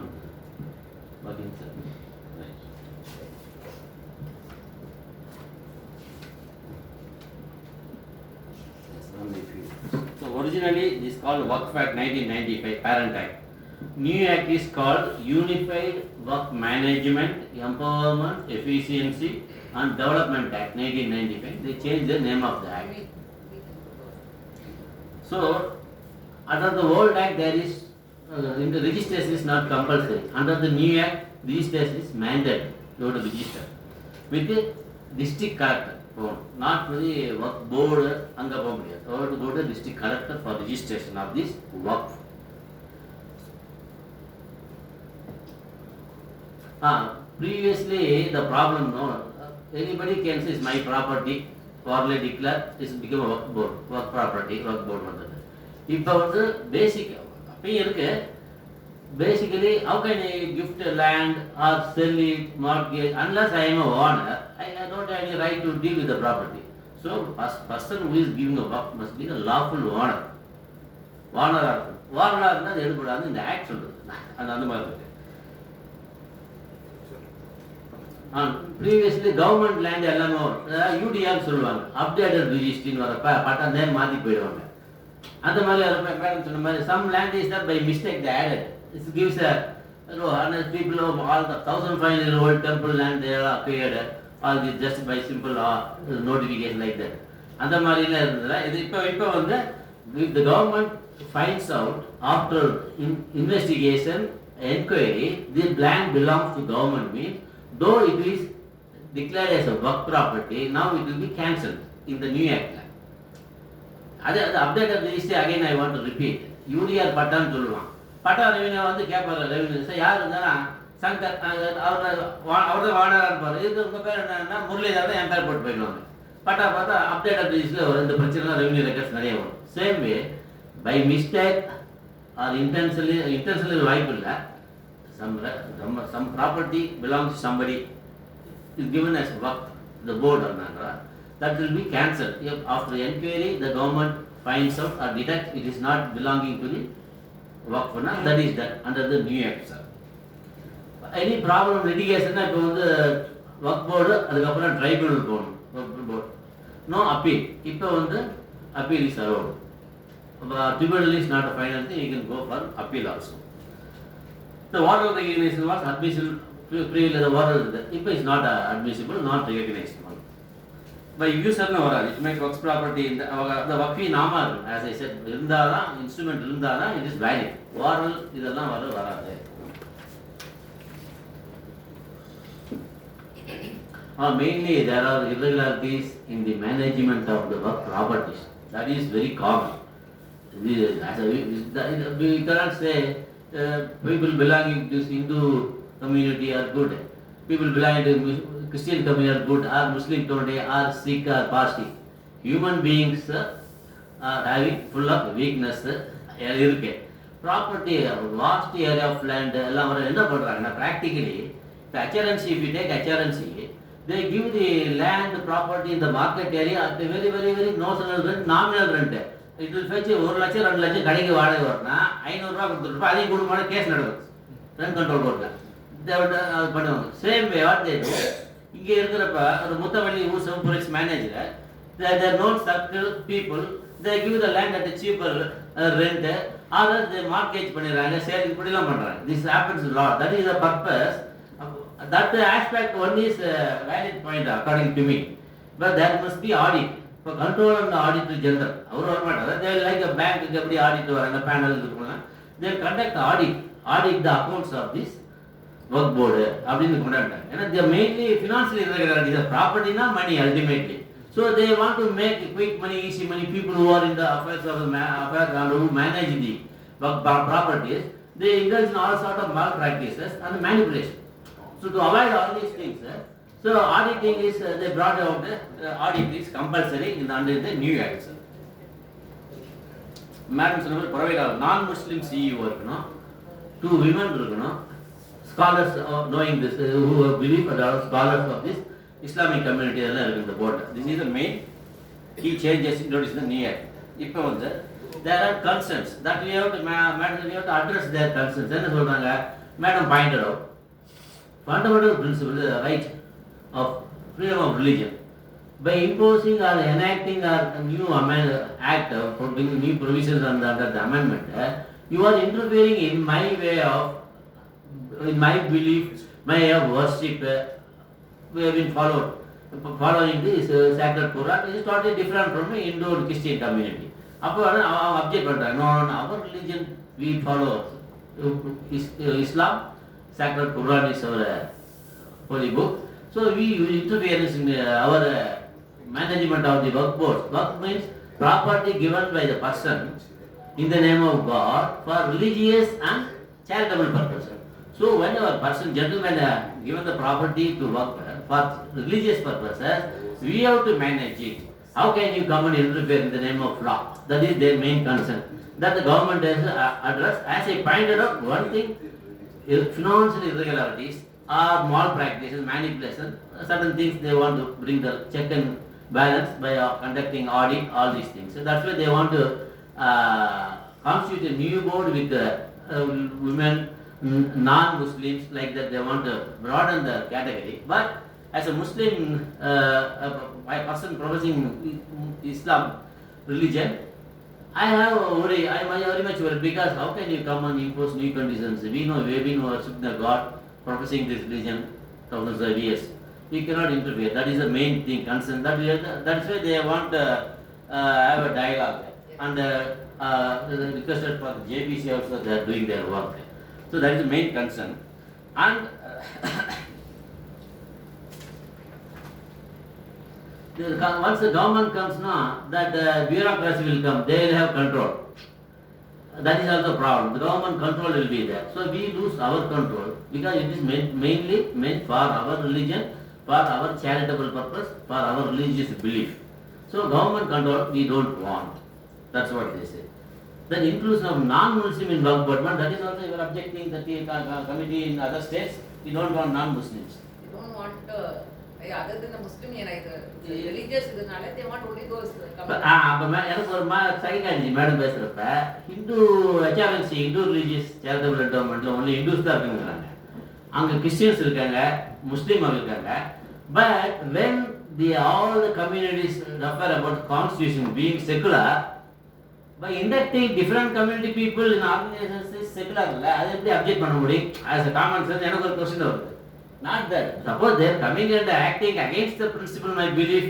So originally this is called Waqf Act 1995, Parent Act. New Act is called Unified Waqf Management, Empowerment, Efficiency and Development Act 1995. They changed the name of the act. So under the old act there is in the registration is not compulsory. Under the new act, registration is mandatory. You have to register with the district collector, not with the work board. Anga poga mudiyadhu. You have to go to the district collector for registration of this work. Previously, the problem, no, anybody can say it's my property, formally declare, it's become a work property, work board வந்தது. இப்போ வந்து பேசிக் அப்பயும் இருக்கு. Basically, how can I gift a land or sell it, mortgage, unless I am a owner, I don't have any right to deal with the property. So, person who is giving a work must be a lawful owner. Owner இருந்தால் அது எடுக்கூடாது இந்த ஆக்ட் சொல்லுது. அந்த மாதிரி இருக்கு. ப்ரீவியஸ்லி கவர்மெண்ட் லேண்ட் எல்லாமே யூடிஆர் சொல்லுவாங்க, அப்டேட்டட் ரிஜிஸ்ட்ரின்னு வரப்ப பட்டா நேம் மாற்றி போயிடுவாங்க. அந்த மாதிரி மேடம் சொன்ன மாதிரி some land is that by mistake the added. It gives a, you know, 100 people of all the 1,500-year-old temple land they are appeared, all this just by simple notification like that. அந்த மாதிரிலாம் இருந்ததுல இது இப்போ வந்து if the government finds out after investigation, enquiry, this land belongs to government means, though it is declared as a work property, now it will be cancelled in the new act. அது updated registry again I want to repeat. UDR பட்டான்னு சொல்லுவான். பட்டா ரெவன்யூ வந்து கேட்பாரு, ரெவன்யூ சார் யார் இருந்தா சங்கர் அவர் தான் வாடகை இருப்பார். இது உங்கள் பேர் என்னன்னா முரளிதர் தான் என் பேர் போட்டு போயிடுவாங்க. பட்டா பார்த்தா அப்டேட்டட் ரிஜிஸ்டரில் வரும். இந்த பிரச்சனைலாம் ரெவன்யூ ரெக்கார்ட்ஸ் நிறைய வரும். Same way by mistake or intentionally வாய்ப்பு இல்லை. Some property belongs somebody is given as work, the board or that will be cancelled. If after enquiry the government finds out or detects it is not belonging to the work for now, that is that under the new act, sir. Any problem litigation இப்போ வந்து ஒர்க் போர்டு அதுக்கப்புறம் ட்ரைபுனல் போகணும். ஒர்க் போர்டு நோ அப்பீல். இப்போ வந்து appeal is allowed. Tribunal is not a final thing, you can go for appeal also. The water recognition was admissible previously, the water is there. இப்போ is not admissible, not recognized. By user வராது. It makes works property in the வக்ஃபி நாமா இருக்கும். As I said, இருந்தாதான் இன்ஸ்ட்ருமெண்ட் இருந்தாதான் it is valid. வாரல் இதெல்லாம் வராது. Mainly there are irregularities in the management of the work properties. That is very common. We cannot say people belonging to Hindu community are good. People belonging to Christian community are good, or Muslim community, or Sikh or Parsi. Human beings are having full of weakness. இருக்கு. Property, vast area of land எல்லாம் வர என்ன பண்றாங்கன்னா practically, the HRNC, if you take HRNC, they give the land property in the market area at a very nominal rent. It will fetch 1 லட்சம் 2 லட்சம் கடைக்கு வாடகை வரனா 500 ரூபாய் கொடுத்துருப்பா, அதையும் கொடுக்க கேஸ் நடக்கும் ரெண்ட் கண்ட்ரோல் கோர்ட்டில். அது பண்ணுவாங்க. Same way what they do. இங்கே இருக்கிறப்ப ஒரு முத்தவள்ளி ஊசம் புரிக்ஸ் manager, there known circle people, they give the land at cheaper rent, or they mortgage பண்ணிடுறாங்க, சேல் இப்படிலாம் பண்ணுறாங்க. This happens lot. That is the purpose. That aspect one is valid point according to me. But there must be audit. இப்போ கண்ட்ரோல் அண்ட் ஆடிட்டர் ஜெனரல் அவர் வரமாட்டார். தே லைக் அ பேங்க்கு எப்படி ஆடிட் வராங்க, பேனல் இருக்குன்னா they conduct audit the accounts of this ஒர்க் போர்டு அப்படின்னு கொண்டாண்டாங்க. ஏன்னா they mainly financial irregularities. ப்ராப்பர்ட்டினா money ultimately. So they want to make quick money, easy money. People who are in the affairs and who manage the properties, they indulge in all sort of malpractices and manipulation. So to avoid all these things, so auditing is they brought out audit is compulsory in under the new act. Madam சொன்ன மாதிரி ப்ரொவைட் நான்-முஸ்லிம் CEO இருக்கணும், 2 women இருக்கணும், scholars knowing this, who believe and are scholars of this Islamic community எல்லாம் இருக்கு இந்த board. This is the main key changes introduced in the new act. இப்போ வந்து there are concerns that we have to address their concerns. என்ன சொல்றாங்க? Madam pointed out fundamental principle, the right of freedom of religion. By imposing or enacting a new act for bringing new provisions under the amendment, you are interfering in my way of, in my belief, my way of worship. We have been following this sacred Quran. It is totally different from the Indo-Christian community. அப்போ அவங்க அப்ஜெக்ட் பண்ணுறாங்க. No, our religion we follow Islam. Sacred Quran is our holy book. So we interference in our management of the work board. Work means property given by the person in the name of God for religious and charitable purposes. So when a person, gentleman, given the property to work for religious purposes, we have to manage it. How can you come and interfere in the name of law? That is their main concern. That the government has addressed. As I pointed out, one thing, financial irregularities or malpractices, manipulation, certain things they want to bring the check and balance by conducting audit, all these things. So that's why they want to constitute a new board with women, non-Muslims, like that. They want to broaden the category. But as a Muslim, a person professing Islam religion, I have a worry, I am very much worried, because how can you come and impose new conditions? We know we have been worshipping the God, professing this religion thousands of years. We cannot interfere. That is the main thing, concern. That's why they want to have a dialogue. And requested for the JPC also, they are doing their work. So that is the main concern. And once the government comes now, that bureaucracy will come, they will have control. That is also a problem. The government control will be there. So we lose our control, because it is mainly meant for our religion, for our charitable purpose, for our religious belief. So government control we don't want. That's what they say. Then inclusion of non-Muslim in work department, that is also you are objecting that the committee in other states, we don't want non-Muslims. You don't want other than the Muslim, religious, they want only those. எனக்கு ஒரு சைக்காலஜி மேடம் பேசுறப்ப Hindu HRNC Hindu religious charitable என்டோமெண்ட்ல ஒன்லி ஹிந்துஸ் தான் இருக்குங்கிறாங்க. அங்கே கிறிஸ்டியன்ஸ் இருக்காங்க, முஸ்லீம் இருக்காங்க. But when all the communities refer about constitution being secular, by inducting different community people in organizations is secular இல்ல, அது எப்படி அப்ஜெக்ட் பண்ண முடியும்? As a common sense எனக்கு ஒரு கொஸ்டின் வருது. Not that. Suppose they are coming and acting against the principle, my belief,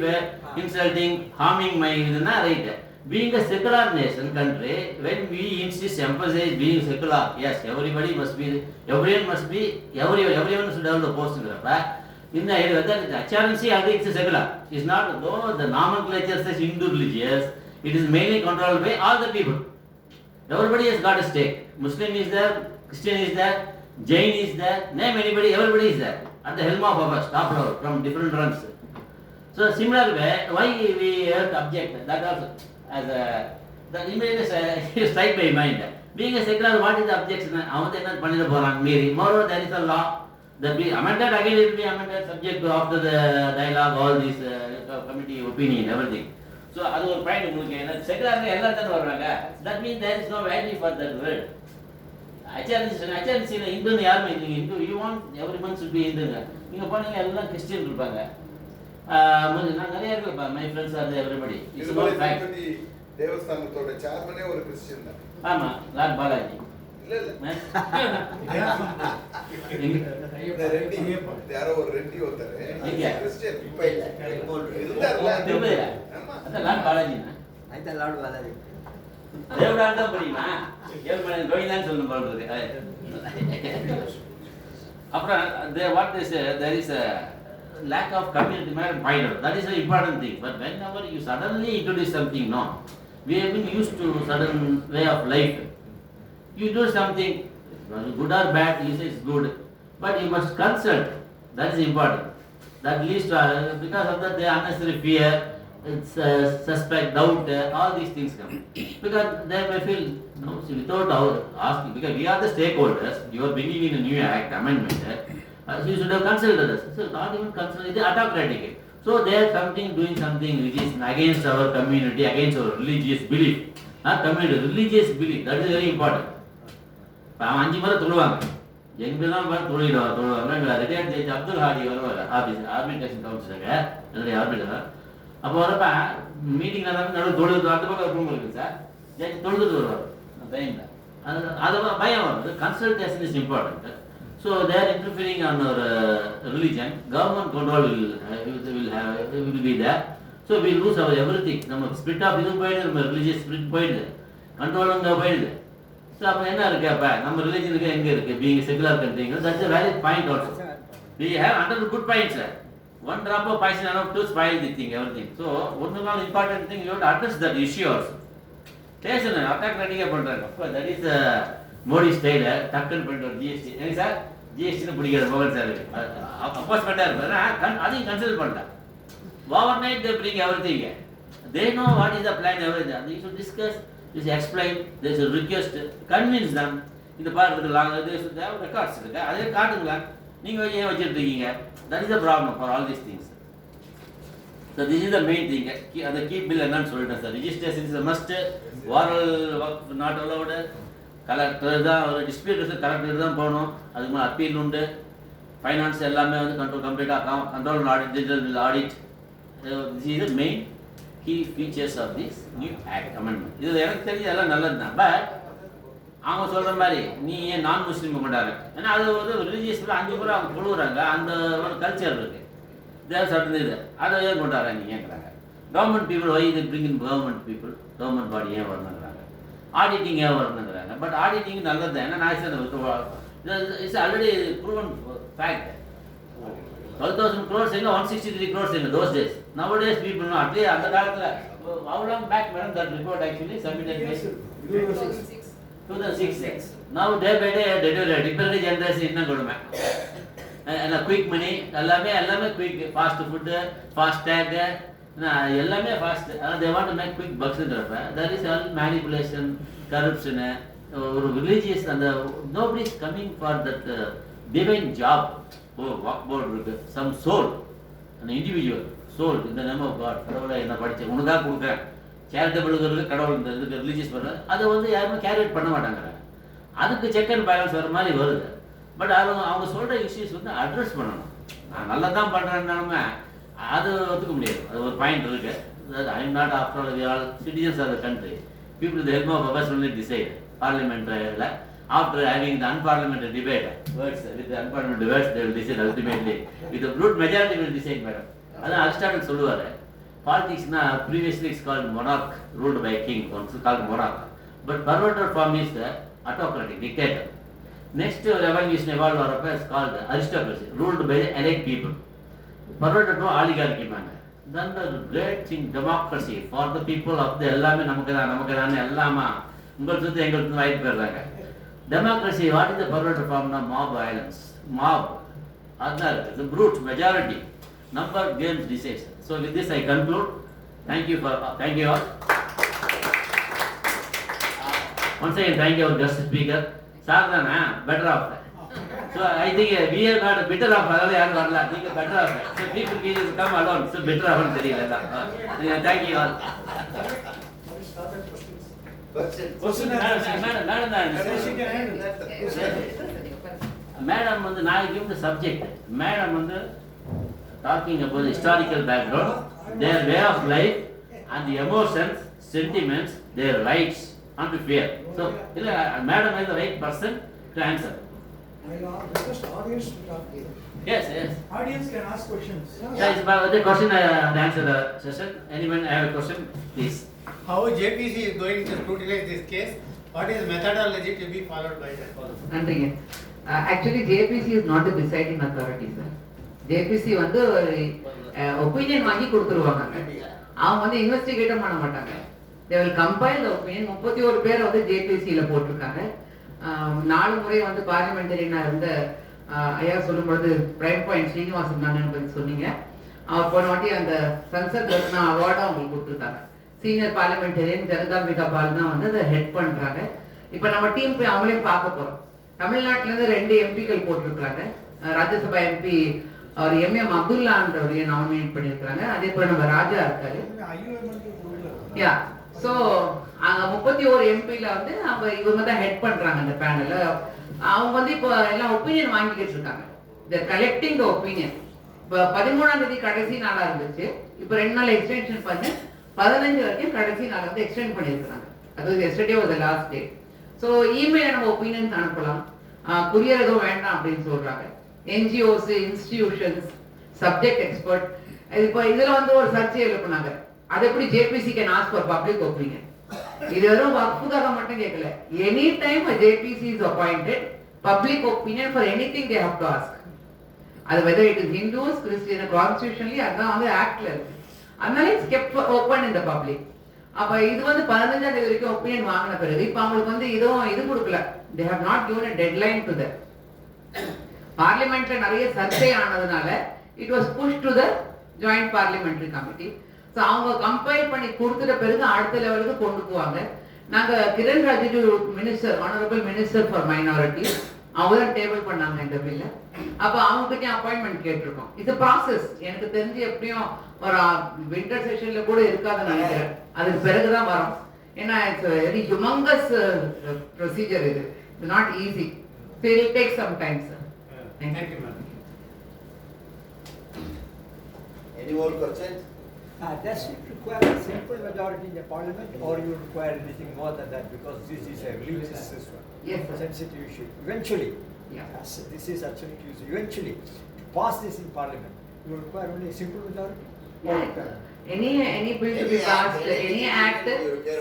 insulting, harming my right. Being a secular nation, country, when we insist, emphasize being secular, yes, everybody must be, everyone should have the post in the fact. In the area that HRNC agrees is secular. It's not, though the nomenclature says Hindu religious, it is mainly controlled by all the people. Everybody has got a stake. Muslim is there, Christian is there, Jain is there, name anybody, everybody is there. At the helm of our top level from different ranks. So similar way, why we have to object? That also as a the immediate strike my mind. Being a secular, what is the objection? Moreover, there is a law that be amended again. It will be amended subject to after the dialogue, all this committee opinion, everything. So அது ஒரு பாயிண்ட் உங்களுக்கு செகுலர் எல்லாத்தையும் வருவாங்க. That means there is no value for that word. HRNC இந்துன்னு யாருமே இல்லைங்க. Hindu you want every month should be இந்துங்க. நீங்கள் போனீங்க எல்லாம் கிறிஸ்டியன் இருப்பாங்க. நான் நிறைய இருப்பேன். My friends are everybody. It's not fact. தேவஸ்தானத்தோட சேர்மனே ஒரு கிறிஸ்டியன் தான். ஆமா, லார்ட் பாலாஜி. இல்ல இந்த ரெட்டி யாரோ ஒரு ரெட்டி ஒருத்தர் கிறிஸ்டியன் இப்ப இல்ல இருந்தார்ல. ஆமா, அந்த லார்ட் பாலாஜினா அந்த லார்ட் பாலாஜி தேவடாண்டா புரியுமா? ஏழ்மலை கோயிலான்னு சொல்லணும் போல இருக்கு. அப்புறம் what they say, there is a lack of community management. That is an important thing. But whenever you suddenly introduce something, no, we have been used to certain way of life. You do something, good or bad, you say it's good, but you must consult. That is important. That leads to, because of that, the unnecessary fear, suspect, doubt, all these things come. Because they may feel, no, see, without asking, because we are the stakeholders, you are bringing in a new act, amendment, so you should have consulted us. So not even consulted, it is autocratic. So they are doing something which is against our community, against our religious belief. Community, religious belief, that is very important. அவன் 5 முறை தொழுவாங்க, எங்கெல்லாம் பார்த்து தொழுவாங்க. ரிட்டையர்ட் ஜட்ஜ் அப்துல் ஹாடி வருவார், ஆர்பிட்ரேஷன் கவுன்சிலங்க, என்னுடைய ஆர்பிட்டர். அப்போ வரப்ப மீட்டிங் நடுவில் தொழுது, அந்த பக்கம் ரூம் இருக்குது சார், ஜட்ஜ் தொழுதுட்டு வருவார் அந்த டைமில். அதெல்லாம் பயம் வருது. Consultation is important. So there interfering on our religion, government control will be there. ஸோ we lose our everything. நம்ம ஸ்பிரிட் ஆஃப் இது போயிடுது, நம்ம ரிலிஜியஸ் ஸ்பிரிட் போயிடுது, கண்ட்ரோல் அங்கே போயிடுது. ஸோ அப்போ என்ன இருக்கு? அப்போ நம்ம ரிலிஜனுக்கு எங்கே இருக்குது? பீங் செகுலர் கண்ட்ரிங்க, that's a valid point also. We have under the good points, sir. One drop of poison enough to spoil the thing, everything. So one of the important thing, you have to address that issue also. Station attack ready பண்ணுறாங்க. That is Modi style, டக்குன்னு பண்ணிட்டு GST. என்ன சார் ஜிஎஸ்டின்னு பிடிக்கிற மோகன் சார் அப்போஸ்மெண்ட்டாக இருப்பார், அதையும் கன்சிடர் பண்ணல. Over night they bring everything. They know what is the plan, everything. They should discuss, they should explain, they should request, convince them. இந்த பாடத்துக்கு ரெக்கார்ட்ஸ் இருக்கு, அதே காட்டுங்களா, நீங்கள் ஏன் வச்சுட்டு இருக்கீங்க? That is the problem for all these things. So this is the main thing. அந்த கீப் பில் என்னன்னு சொல்லிட்டேன் sir. Registration is must, oral work not allowed. Collector தான் ஒரு டிஸ்பியூட் கலெக்டர் தான் போகணும். அதுக்கு மேலே அப்பீல் உண்டு. ஃபைனான்ஸ் எல்லாமே வந்து கம்ப்ளீட்டாக control audit, digital audit. This is the main key features of this new act amendment. இது எனக்கு தெரிஞ்சு எல்லாம் நல்லது தான். பட் அவங்க சொல்கிற மாதிரி நீ ஏன் நான் முஸ்லீம் கொண்டாரு, ஏன்னா அது ஒரு ரிலீஜியஸில் 5 முறை அவங்க கொள்ளுறாங்க. அந்த ஒரு கல்ச்சர் இருக்குது, தேர் சட்டன் இது, அதை ஏன் கொண்டாடுறாங்க நீ கேட்குறாங்க. கவர்மெண்ட் பீப்புள் வை இது bring in government people, government பாடி ஏன் வரணுங்கிறாங்க, ஆடிட்டிங் ஏன் வரணுங்கிறாங்க. பட் ஆடிட்டிங் நல்லது தான், ஏன்னா நான் it's already proven fact. 12,000 crores எங்க, 163 crores எங்க those days. Nowadays people know, at least அந்த காலத்தில் how long back madam that report actually submitted based 2006. Now day by day different generation என்ன கொடுமை, குயிக் மணி எல்லாமே quick, fast food, fast take, எல்லாமே fast. they want to make quick bucksன்றப்ப there is all manipulation, corruption. ஒரு ரிலீஜியஸ் அந்த nobody is coming for that divine job. Waqf board இருக்கு, சம் சோல், அந்த இண்டிவிஜுவல் சோல் இந்த நேம் ஆஃப் காட். கடவுளை என்ன படித்தேன் உனக்காக கொடுக்குறேன், சேரிட்டபிளுக்கு கடவுள் இந்த இதுக்கு ரிலீஜியஸ் பண்ணுறது, அதை வந்து யாருமே கேரிவேட் பண்ண மாட்டாங்கிறாங்க. அதுக்கு செக் அண்ட் பேலன்ஸ் வர மாதிரி வருது. பட் அவங்க சொல்கிற இஷ்யூஸ் வந்து அட்ரஸ் பண்ணணும். நான் நல்லா தான் பண்ணுறேன்னாலுமே அது ஒத்துக்க முடியாது. அது ஒரு பாயிண்ட் இருக்குது. I am not after all we all citizens of the country, people the help of ours only decide பார்லிமெண்ட்ல. After having the unparliamentary debate, words with the unparliamentary words, they will decide ultimately. With the brute majority will decide, madam. That's Aristotle சொல்லுவாரு. Politics na previously it's called monarch, ruled by a king, once called monarch. But parliamentary form is the autocratic dictator. Next revolution evolved வரப்ப is called aristocracy, ruled by the elite people. Parliamentary oligarchy man. Then the great thing democracy for the people of the எல்லாமே நமக்கு தான் எல்லாமா உங்களுக்கு சுத்தி எங்களுக்கு வாய்ப்பு பெறாங்க. Democracy, what is the parliamentary form now? Mob violence, mob, other, the brute majority, number games decides. So with this I conclude. Thank you all. Once again thank you our guest speaker. Sadhana better off. So I think we are not better off. Adala yaru varala, neenga better off. So people will come alone. So better off nu theriyala. Thank you all. Madam வந்து நாளைக்கு வந்து சப்ஜெக்ட். மேடம் வந்து talking about historical background, their way of life and the emotions, sentiments, their rights and fear. So இல்ல madam is the right person to answer. I request audience to talk. Yes. Audience can ask questions. Yeah, it's about the question and answer session. Anyone have a question, please? How JPC is going to scrutinize this case? What is the methodology to be followed by that? நன்றிங்க. Actually JPC is not the deciding authority, sir. JPC வந்து ஒப்பீனியன் வாங்கி கொடுத்துருவாங்க. அவங்க வந்து இன்வெஸ்டிகேட்டும் பண்ண மாட்டாங்க. They will compile the opinion. 31 பேர் வந்து JPC-ல போட்டிருக்காங்க. 4 முறை வந்து பார்லிமெண்டரினா இருந்த ஐயா சொல்லும்போது பிரைம் பாயிண்ட் ஸ்ரீனிவாசன் தான் பற்றி சொன்னீங்க. அவர் போன வாட்டி அந்த சன்சத் ரத்னா அவார்டும் அவங்களுக்கு கொடுத்துருக்காங்க. சீனியர் பார்லிமெண்டரியன் ஜெகதாம்பிகா பால் தான் வந்து அதை ஹெட் பண்றாங்க. இப்போ நம்ம டீம் போய் அவங்களையும் பார்க்க போறோம். தமிழ்நாட்டிலேருந்து 2 எம்பிக்கள் போட்டிருக்காங்க. ராஜ்யசபா எம்பி அவர் எம்எம் அப்துல்லான்றவரைய நாமினேட் பண்ணியிருக்காங்க. அதே போல நம்ம ராஜா இருக்காரு. யா ஸோ அங்கே 31 எம்பியில் வந்து இவங்க தான் ஹெட் பண்றாங்க அந்த பேனல்ல. அவங்க வந்து இப்போ எல்லாம் ஒப்பீனியன் வாங்கிக்கிட்டு இருக்காங்க. தேர் கலெக்டிங் த ஒப்பீனியன். இப்போ 13ஆம் தேதி கடைசி நாளாக இருந்துச்சு. இப்போ 2 நாள் எக்ஸ்டென்ஷன் பண்ணி 15 வரைக்கும் கடைசி நாள் வந்து எக்ஸ்டெண்ட் பண்ணியிருக்காங்க. அது yesterday was the last day. So email நம்ம ஒப்பீனியன்ஸ் அனுப்பலாம். குரியர் எதுவும் வேண்டாம் அப்படின்னு சொல்றாங்க. என்ஜிஓஸ், இன்ஸ்டிடியூஷன்ஸ், சப்ஜெக்ட் எக்ஸ்பர்ட், இப்போ இதில் வந்து ஒரு சர்ச்சை எழுப்புனாங்க. அது எப்படி JPC can ask for public opinion. இது வெறும் வக்ஃபுக்காக மட்டும் கேட்கல. Any time JPC is appointed, public opinion for anything they have to ask. அது whether it is Hindus, Christian, constitutionally அதான் வந்து ஆக்ட்ல இருக்கு. அதனால it's kept open in the public. அப்ப இது வந்து 15ஆம் தேதி வரைக்கும் ஒப்பீனியன் வாங்கின பிறகு இப்போ அவங்களுக்கு வந்து இது கொடுக்கல. They have not given a deadline to them. பார்லிமெண்ட்ல நிறைய சர்ச்சை ஆனதுனால it was push to the joint parliamentary committee. So அவங்க கம்பைல் பண்ணி கொடுத்துட்ட பிறகு அடுத்த லெவலுக்கு கொண்டு போவாங்க. நாங்க Kiren Rijiju minister, honourable minister for minority, அவங்க தான் டேபிள் பண்ணாங்க இந்த பில்ல. அப்ப அவங்க கிட்ட அப்பாயின்மெண்ட் கேட்டிருக்கோம். இது ப்ராசஸ் எனக்கு தெரிஞ்சு எப்படியும் ஒரு வின்டர் செஷன்ல கூட இருக்காதுன்னு நினைக்கிறேன். அதுக்கு பிறகுதான் வரும். ஏன்னா இட்ஸ் வெரி ஹியூமங்கஸ் ப்ரொசீஜர். இது it's not easy. So it will take some time, sir. Thank you, ma'am. Any more questions? Does it require a simple majority in the parliament, or you require anything more than that, because this is a religious Yes, sir. sensitive issue? Eventually, Yeah. as this is absolutely issue. Eventually, to pass this in parliament, you require only a simple majority. Or Any bill to be passed, any act,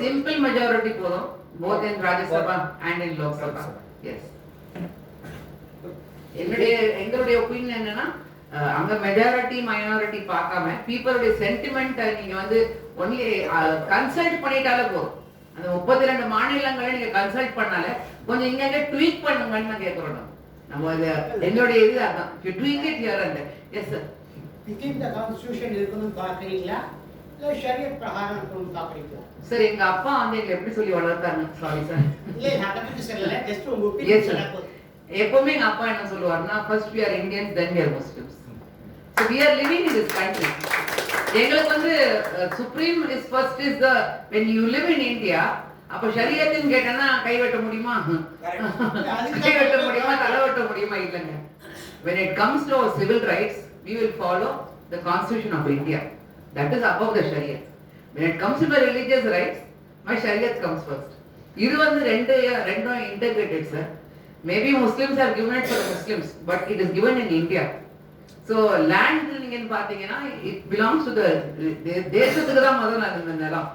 simple majority போதும், both in Rajya Sabha and in Lok Sabha. Yes. எங்களுடைய ஒப்பீனியன் என்னன்னா, அங்க மெஜாரிட்டி மைனாரிட்டி பார்க்காம பீப்புளுடைய சென்டிமெண்ட் நீங்க வந்து ஒன்லி கன்சல்ட் பண்ணிட்டாலே போதும். அந்த 32 மாநிலங்களை நீங்க கன்சல்ட் பண்ணாலே கொஞ்சம் இங்க ட்வீக் பண்ணுங்கன்னு நான் கேட்கிறோம். நம்ம எங்களுடைய இது அதான், tweak it here and yes sir. Within the constitution இருக்கணும் பார்க்கறீங்களா இல்ல ஷரியத் பிரகாரம் இருக்கணும் பார்க்கறீங்களா? சார் எங்க அப்பா வந்து எங்களை எப்படி சொல்லி வளர்த்தாங்க, சாரி சார். இல்ல நான் அதை பத்தி சொல்லல, ஜஸ்ட் உங்க Yes, ஒப்பீனியன் sir. சொல்லுங்க. எப்பவுமே எங்க அப்பா என்ன சொல்லுவாருன்னா, first we are Indians, then we are Muslims. So we are living in this country. எங்களுக்கு வந்து supreme is first is the when you live in India. அப்ப ஷரியத்தின் கேட்டனா கை வெட்ட முடியுமா, கை வெட்ட முடியுமா, தலை வெட்ட முடியுமா? இல்லங்க. When it comes to our civil rights, we will follow the constitution of India. That is above the Sharia. When it comes to my religious rights, my Sharia comes first. இது வந்து ரெண்டும் integrated, sir. Maybe Muslims have given it for the Muslims, but it is given in India. So land நீங்க பாத்தீங்கன்னா it belongs to the தேசத்துக்கு தான் முதல்ல அந்த நிலம்.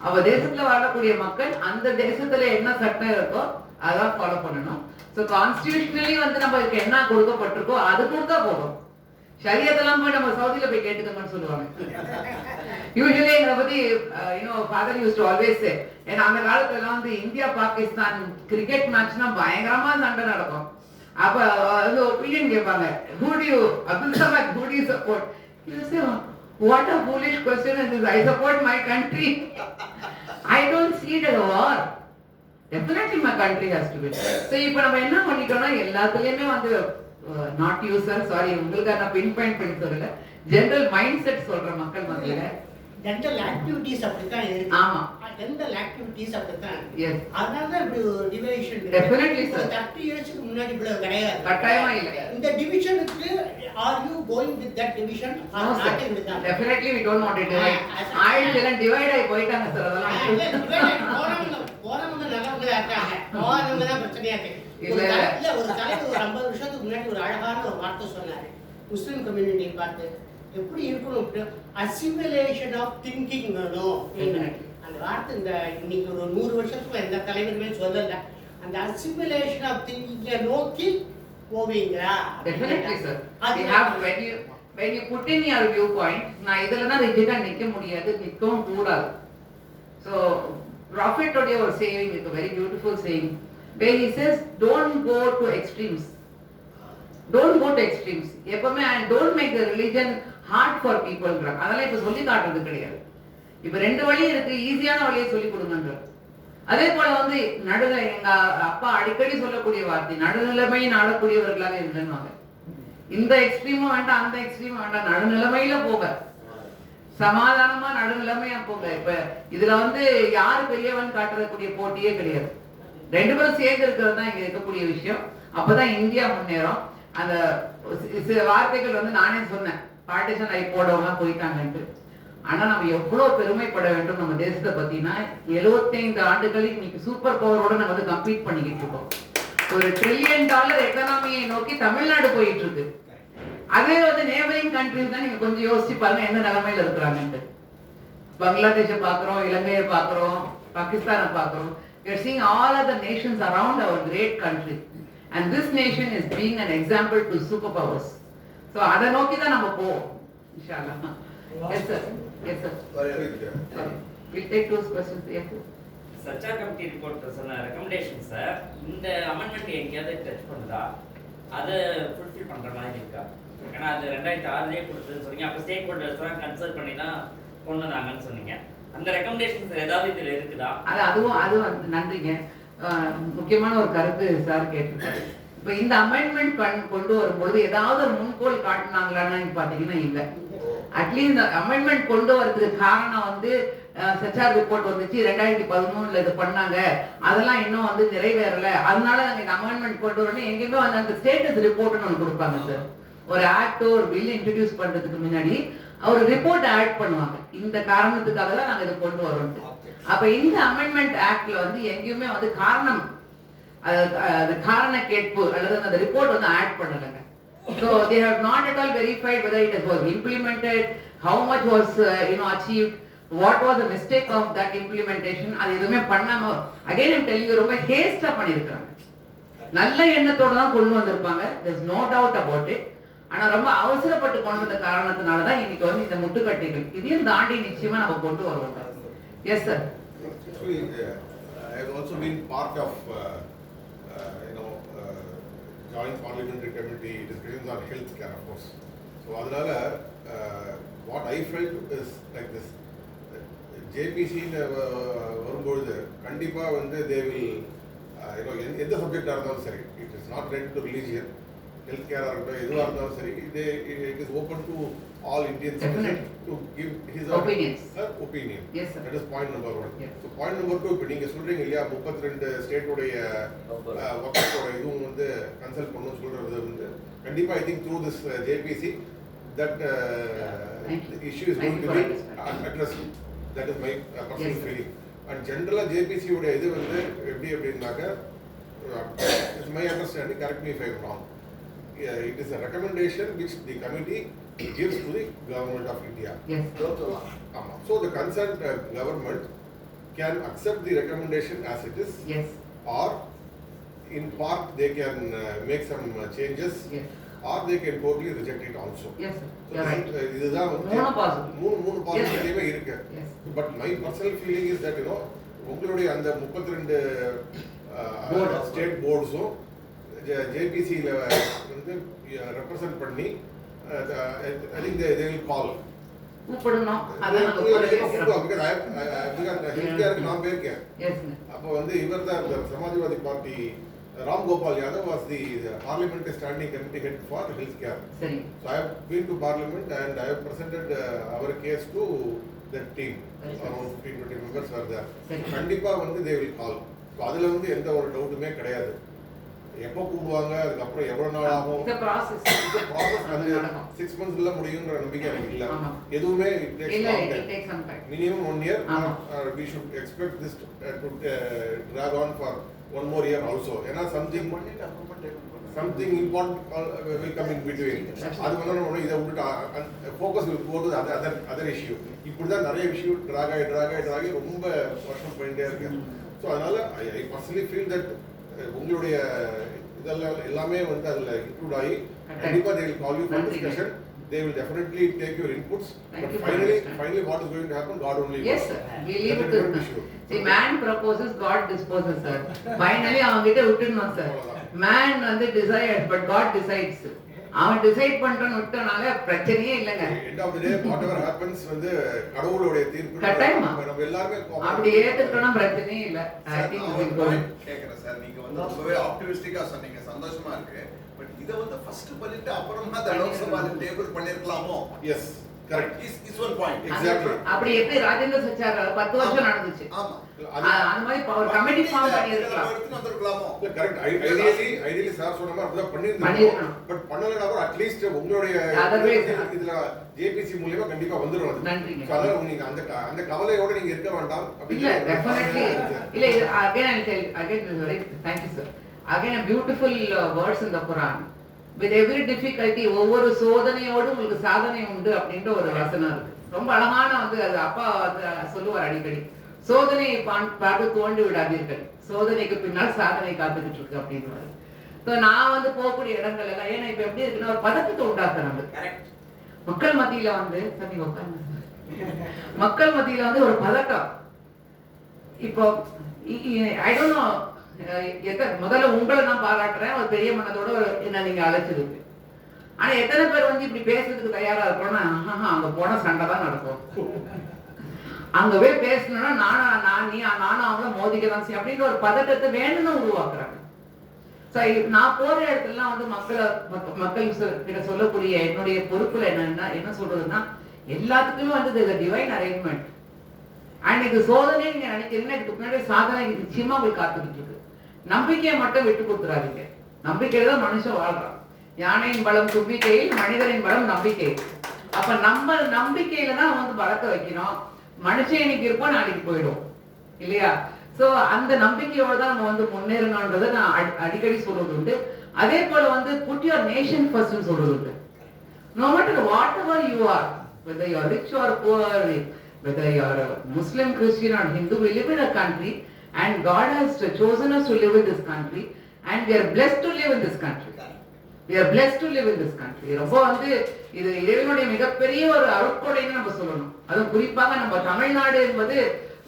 அவ தேசத்துல வாழக்கூடிய மக்கள் அந்த தேசத்துல என்ன சட்டம் இருக்கோ அதான் ஃபாலோ பண்ணணும். ஸோ கான்ஸ்டிடியூஷனலி வந்து நம்ம இதுக்கு என்ன கொடுக்கப்பட்டிருக்கோ அது கொடுத்தா போதும். ஷரியத்தெல்லாம் போய் நம்ம சவுதியில போய் கேட்டுக்கோங்கன்னு சொல்லுவாங்க. யூசுவலி எங்களை பத்தி father use to always say, ஏன்னா அந்த காலத்துல எல்லாம் வந்து இந்தியா பாகிஸ்தான் கிரிக்கெட் மேட்ச்னா பயங்கரமா சண்டை நடக்கும். அப்ப வந்து ஒப்பீனியன் கேட்பாங்க, who do you Abdul Samad, who do you support? You say, what a foolish question is this. I support my country. I don't see it as a war. Definitely my country has to be. So இப்போ நம்ம என்ன பண்ணிட்டோம்னா எல்லாத்துலயுமே வந்து நாட் யூசர், சாரி உங்களுக்கு நான் பின் பாயிண்ட் பண்ணி சொல்லல, ஜெனரல் மைண்ட் செட் சொல்ற மக்கள் மத்தியில ஜெனரல் ஆக்டிவிட்டீஸ் அப்படித்தான் இருக்கு. ஆமா, ஜெனரல் ஆக்டிவிட்டீஸ் அப்படித்தான் இருக்கு. Yes. அதனால தான் இப்படி ஒரு டிவிஷன். Definitely, sir. 30 இயர்ஸ்க்கு முன்னாடி இவ்வளவு கிடையாது. கட்டாயமா இல்ல. இந்த டிவிஷனுக்கு are you going with that division are not with that? Definitely we don't want it to divide. ஆயிடுச்சு டிவைட் ஆகி போயிட்டாங்க சார். அதெல்லாம் போறவங்க நல்லவங்களா இருக்காங்க, போறவங்க தான் பிரச்சனையா இருக்கு. இல்ல ஒரு தலைவர் ஒரு 50 வருஷத்துக்கு முன்னாடி ஒரு அழகான ஒரு வார்த்தை சொன்னாரு முஸ்லிம் கம்யூனிட்டியை பார்த்து, எப்படி இருக்கணும், அசிமிலேஷன் ஆஃப் திங்கிங் வேணும். அந்த வார்த்தை இந்த இன்னைக்கு ஒரு 100 வருஷத்துக்கு எந்த தலைவருமே சொல்லல. அந்த அசிமிலேஷன் ஆஃப் திங்கிங்கை நோக்கி போவீங்களா? Definitely, sir. We have when you put in your viewpoint, நான் இதெல்லாம் தான் ரிஜிட்டா நிக்க முடியாது, நிக்கவும் கூடாது. So Prophet today was saying, it's a very beautiful saying, where he says, don't go to extremes. Don't go to extremes. எப்பவுமே don't make the religion hard for people. அதெல்லாம் இப்ப சொல்லி காட்டுறது கிடையாது. இப்ப 2 வழி இருக்கு, ஈஸியான வழியை சொல்லி கொடுங்கன்ற. அதே போல வந்து நடுநிலை, எங்க அப்பா அடிக்கடி சொல்லக்கூடிய வார்த்தை, நடுநிலைமை நாடக்கூடியவர்களாக இருந்தேன்னு. இந்த எக்ஸ்ட்ரீமும் வேண்டாம், அந்த எக்ஸ்ட்ரீமும் வேண்டாம், நடுநிலைமையில போக, சமாதானமா நடுநிலைமையா போக. இப்ப இதுல வந்து யாரு பெரியவன் காட்டுறக்கூடிய போட்டியே கிடையாது. 2 பேரும் சேர்ந்து இருக்கிறது தான் இங்க இருக்கக்கூடிய விஷயம். அப்பதான் இந்தியா முன்னேறும். அந்த சில வார்த்தைகள் வந்து நானே சொன்னேன், பார்ட்டிஷன் ஆகி போடவங்க போயிட்டாங்கன்ட்டு. ஆனா நம்ம எவ்வளவு பெருமைப்பட வேண்டும் நம்ம தேசத்தை பத்தினா, 75 ஆண்டுகளில் இன்னைக்கு சூப்பர் பவரோட நம்ம வந்து கம்பீட் பண்ணிக்கிட்டு இருக்கோம். ஒரு $1 trillion எக்கனாமியை நோக்கி தமிழ்நாடு போயிட்டு இருக்கு. அதே வந்து நேபரிங் கண்ட்ரிஸ் தான் நீங்க கொஞ்சம் யோசிச்சு பாருங்க என்ன நிலைமையில இருக்கிறாங்கன்ட்டு. பங்களாதேஷை பாக்குறோம், இலங்கையை பாக்குறோம், பாகிஸ்தானை பாக்குறோம். We are seeing all other nations around our great country, and this nation is being an example to superpowers. So அதை நோக்கி தான் நம்ம போவோம் இன்ஷாஅல்லாஹ். Yes sir. Yes sir. We'll take those questions. Yes sir. Charcha committee report சொன்ன ரெக்கமெண்டேஷன் சார், இந்த அமெண்ட்மெண்ட் எங்கேயாவது டச் பண்ணுதா? அதை ஃபுல்ஃபில் பண்ணுற மாதிரி இருக்கா? ஏன்னா அது 2006 கொடுத்ததுன்னு சொன்னீங்க. அப்போ ஸ்டேக் ஹோல்டர்ஸ்லாம் கன்சல்ட் பண்ணி தான் கொண்டு வந்தாங்கன்னு சொன்னீங்க. அந்த ரெக்கமெண்டேஷன்ஸ் ஏதாவது இதில் இருக்குதா? அதுவும் நன்றிங்க. முக்கியமான ஒரு கருத்து சார் கேட்டிருக்காரு. இப்போ இந்த அமெண்ட்மெண்ட் கொண்டு வரும்போது ஏதாவது ஒரு முன்கோள் காட்டினாங்களான்னு பார்த்தீங்கன்னா இல்லை. அட்லீஸ்ட் இந்த அமெண்ட்மெண்ட் கொண்டு வரதுக்கு காரணம் வந்து செச்சார் ரிப்போர்ட் வந்துச்சு 2013 இது பண்ணாங்க, அதெல்லாம் இன்னும் வந்து நிறைவேறல, அதனால நாங்கள் இந்த அமெண்ட்மெண்ட் கொண்டு வரணும். எங்கேயுமே வந்து அந்த ஸ்டேட்டஸ் ரிப்போர்ட்னு ஒன்று கொடுப்பாங்க சார். ஒரு ஆக்டோ ஒரு பில் இன்ட்ரடியூஸ் பண்றதுக்கு முன்னாடி ஒரு ரிப்போர்ட் ஆட் பண்ணுவாங்க, இந்த காரணத்துக்காக தான் நாங்கள் இதை கொண்டு வரோம். அப்ப இந்த அமெண்ட்மெண்ட் ஆக்ட்ல வந்து எங்கேயுமே வந்து காரணம் காரண கேட்பு அல்லது அந்த ரிப்போர்ட் வந்து ஆட் பண்ணலங்க. So they have not at all verified whether it was implemented, how much was achieved, what was the mistake of that implementation. அது எதுவுமே பண்ணாம again I'm telling you ரொம்ப ஹேஸ்டா பண்ணிருக்காங்க. நல்ல எண்ணத்தோட தான் கொண்டு வந்திருப்பாங்க, there's no doubt about it. ஆனா ரொம்ப அவசரப்பட்டு கொண்டு வந்த காரணத்தினால தான் இன்னைக்கு வந்து இந்த முட்டுக்கட்டைகள் இதையும் தாண்டி நிச்சயமா நம்ம கொண்டு வருவோம். Yes sir. Actually, I have also been part of joint parliamentary committee discussions on health care, of course. So அதனால what I felt is like this. JPC வரும்போது கண்டிப்பா வந்து they will எந்த சப்ஜெக்டா இருந்தாலும் சரி, it is not related to religion, health care இருக்கட்டும் எதுவா இருந்தாலும் சரி, it is open to all Indian citizens to give his opinion. Yes sir. That is point number 1. Yes. So point number 2, இப்போ நீங்க சொல்றீங்க இல்லையா 32 ஸ்டேட் உடைய வக்கஃபோட இதுவும் வந்து கன்சல்ட் பண்ணனும் சொல்றது வந்து கண்டிப்பா I think through this JPC that issue is going to be addressed. That is my personal feeling. And general JPC உடைய இது வந்து எப்படி அப்படினாக்க it's my understanding, correct me if I am wrong, it is a recommendation which the committee gives to the government of India. Yes. So the concerned government can accept the recommendation as it is. Yes. Or in part they can make some changes. Yes. Or they can totally reject it also. Yes sir. So You're right. இதுதான் மூணு பாசிபிலிட்டியே இருக்கு. Yes. But my personal feeling is that உங்களுடைய அந்த 32 ஸ்டேட் போர்ட்ஸும் JPC ல வந்து ரெப்ரசன்ட் பண்ணி I think they will call. கூப்பிடணும். அத நாங்க நான் போயிருக்கேன். Yes. அப்போ வந்து இவர் தான் Samajwadi party Ram Gopal Yadav was the parliamentary standing committee head for healthcare. சரி. So I have been to parliament and I have presented our case to that team. Around 15-20 members were there. கண்டிப்பா வந்து they will call. So அதுல வந்து எந்த ஒரு டவுட்டுமே கிடையாது. எப்போ கூடுவாங்க, அதுக்கப்புறம் எவ்வளவு நாள் ஆகும், இந்த process வந்து 6 monthsல முடியும்ன்ற நம்பிக்கை எனக்கு இல்ல. எதுவுமே it takes some time. Minimum 1 year. We should expect this to drag on for 1 more year also. ஏன்னா something important will come in between. அது வந்து இதை விட்டுட்டு focus will go to the other issue. இப்படிதான் நிறைய issue drag ஆகி ரொம்ப வருஷம் போயிட்டே இருக்கு. ஸோ அதனால I personally feel that உங்களுடைய இதெல்லாம் எல்லாமே வந்து அதில் இன்க்ளூட் ஆகி கண்டிப்பாக they will call you for discussion. They will definitely take your inputs. But finally what is going to happen, God only knows. Yes sir. We leave it to him. See, man proposes, God disposes sir. Finally அவங்க கிட்ட விட்டுறணும் sir. Man வந்து desires but God decides. அவன் டிசைட் பண்றன்னு விட்டனால பிரச்சனையே இல்லங்க. End of the day whatever happens வந்து கடவுளுடைய தீர்ப்பு. கட்டாயமா நம்ம எல்லாரும் அப்படி ஏத்துட்டோம்னா பிரச்சனையே இல்ல. I think we go. கேக்குறேன் சார், நீங்க வந்து ரொம்பவே ஆப்டிமிஸ்டிக்கா சொன்னீங்க, சந்தோஷமா இருக்கு. பட் இத வந்து ஃபர்ஸ்ட் பண்ணிட்டு அப்புறமா அந்த லோக்சபால டேபிள் பண்ணிருக்கலாமோ? Yes, correct. Is one point. Exactly. அப்படி எப்படி ராஜேந்திர சச்சார் 10 வருஷம் நடந்துச்சு. ஆமா. அந்த மாதிரி ஒரு கமிட்டி ஃபார்ம் பண்ணிருக்கலாம். வந்திருக்கலாமோ? கரெக்ட். ஐடியலி சார் சொன்ன மாதிரி அப்படிதான் பண்ணிருந்தோம். பட் பண்ணலனா கூட அட்லீஸ்ட் உங்களுடைய இதுல JPC மூலமா கண்டிப்பா வந்துரும் அது. நன்றிங்க. அதனால நீங்க அந்த கவலையோட நீங்க இருக்க வேண்டாம். இல்ல டெஃபினெட்லி இல்ல again I'll tell you again very thank you sir. Again a beautiful words in the Quran. With every difficulty ஒவ்வொரு சோதனையோடு உங்களுக்கு சாதனை உண்டு அப்படின்ற ஒரு வசனம் இருக்கு. ரொம்ப அழகான வந்து அது அப்பா சொல்லுவார் அடிக்கடி. சோதனையை பார்த்து தோண்டி விடாதீர்கள், சோதனைக்கு பின்னால் சாதனை காத்துக்கிட்டு இருக்கு அப்படின்னு. ஸோ நான் வந்து போகக்கூடிய இடங்கள் எல்லாம் ஏன்னா இப்ப எப்படி இருக்குன்னா ஒரு பதட்டத்தை உண்டாக்குறாங்க மக்கள் மத்தியில வந்து மக்கள் மத்தியில வந்து ஒரு பதட்டம். இப்போ ஐ டோன்ட் நோ முதல்ல உங்களை நான் பாராட்டுறேன், ஒரு பெரிய மனதோட என்ன நீங்க அழைச்சிருக்கு. ஆனா எத்தனை பேர் வந்து இப்படி பேசுறதுக்கு தயாரா இருக்கோம்னா, அங்க போன சண்டை தான் நடக்கும், அங்க போய் பேசணும்னா நானும் அவங்கள மோதிக்க தான் செய்யும் அப்படின்ற ஒரு பதட்டத்தை வேணும்னு உருவாக்குறாங்க. நான் போற இடத்துலலாம் வந்து மக்கள் கிட்ட சொல்லக்கூடிய என்னுடைய பொறுப்புல என்ன சொல்றதுன்னா, எல்லாத்துக்குமே வந்து டிவைன் அரேஞ்ச்மெண்ட். அண்ட் இது சோதனை நீங்க நினைக்கிறீங்கன்னா இதுக்கு முன்னாடி சாதனை நிச்சயமா போய் காத்துக்கிட்டு இருக்கு. நம்பிக்கையை மட்டும் விட்டு கொடுத்துறாதீங்க. நம்பிக்கையில தான் மனுஷன் வாழ்றான். யானையின் பலம் தும்பிக்கையில், மனிதனின் பலம் நம்பிக்கை. அப்ப நம்ம நம்பிக்கையில தான் வந்து வளர்க்க வைக்கணும். மனுஷன் இன்னைக்கு இருப்போம், நாளைக்கு போயிடும் இல்லையா? சோ அந்த நம்பிக்கையோட தான் நம்ம வந்து முன்னேறணும்ன்றதை நான் அடிக்கடி சொல்றது உண்டு. அதே போல வந்து put your nation first ன்னு சொல்றது உண்டு. No matter whatever you are, whether you are rich or poor, whether you are a Muslim, Christian or Hindu, we live in a country and God has chosen us to live in this country and we are blessed to live in this country. We are blessed to live in this country. ரொம்ப வந்து இது இறைவனுடைய மிகப்பெரிய ஒரு அருட்கொடைன்னு நம்ம சொல்லணும். அதுவும் குறிப்பாக நம்ம தமிழ்நாடு என்பது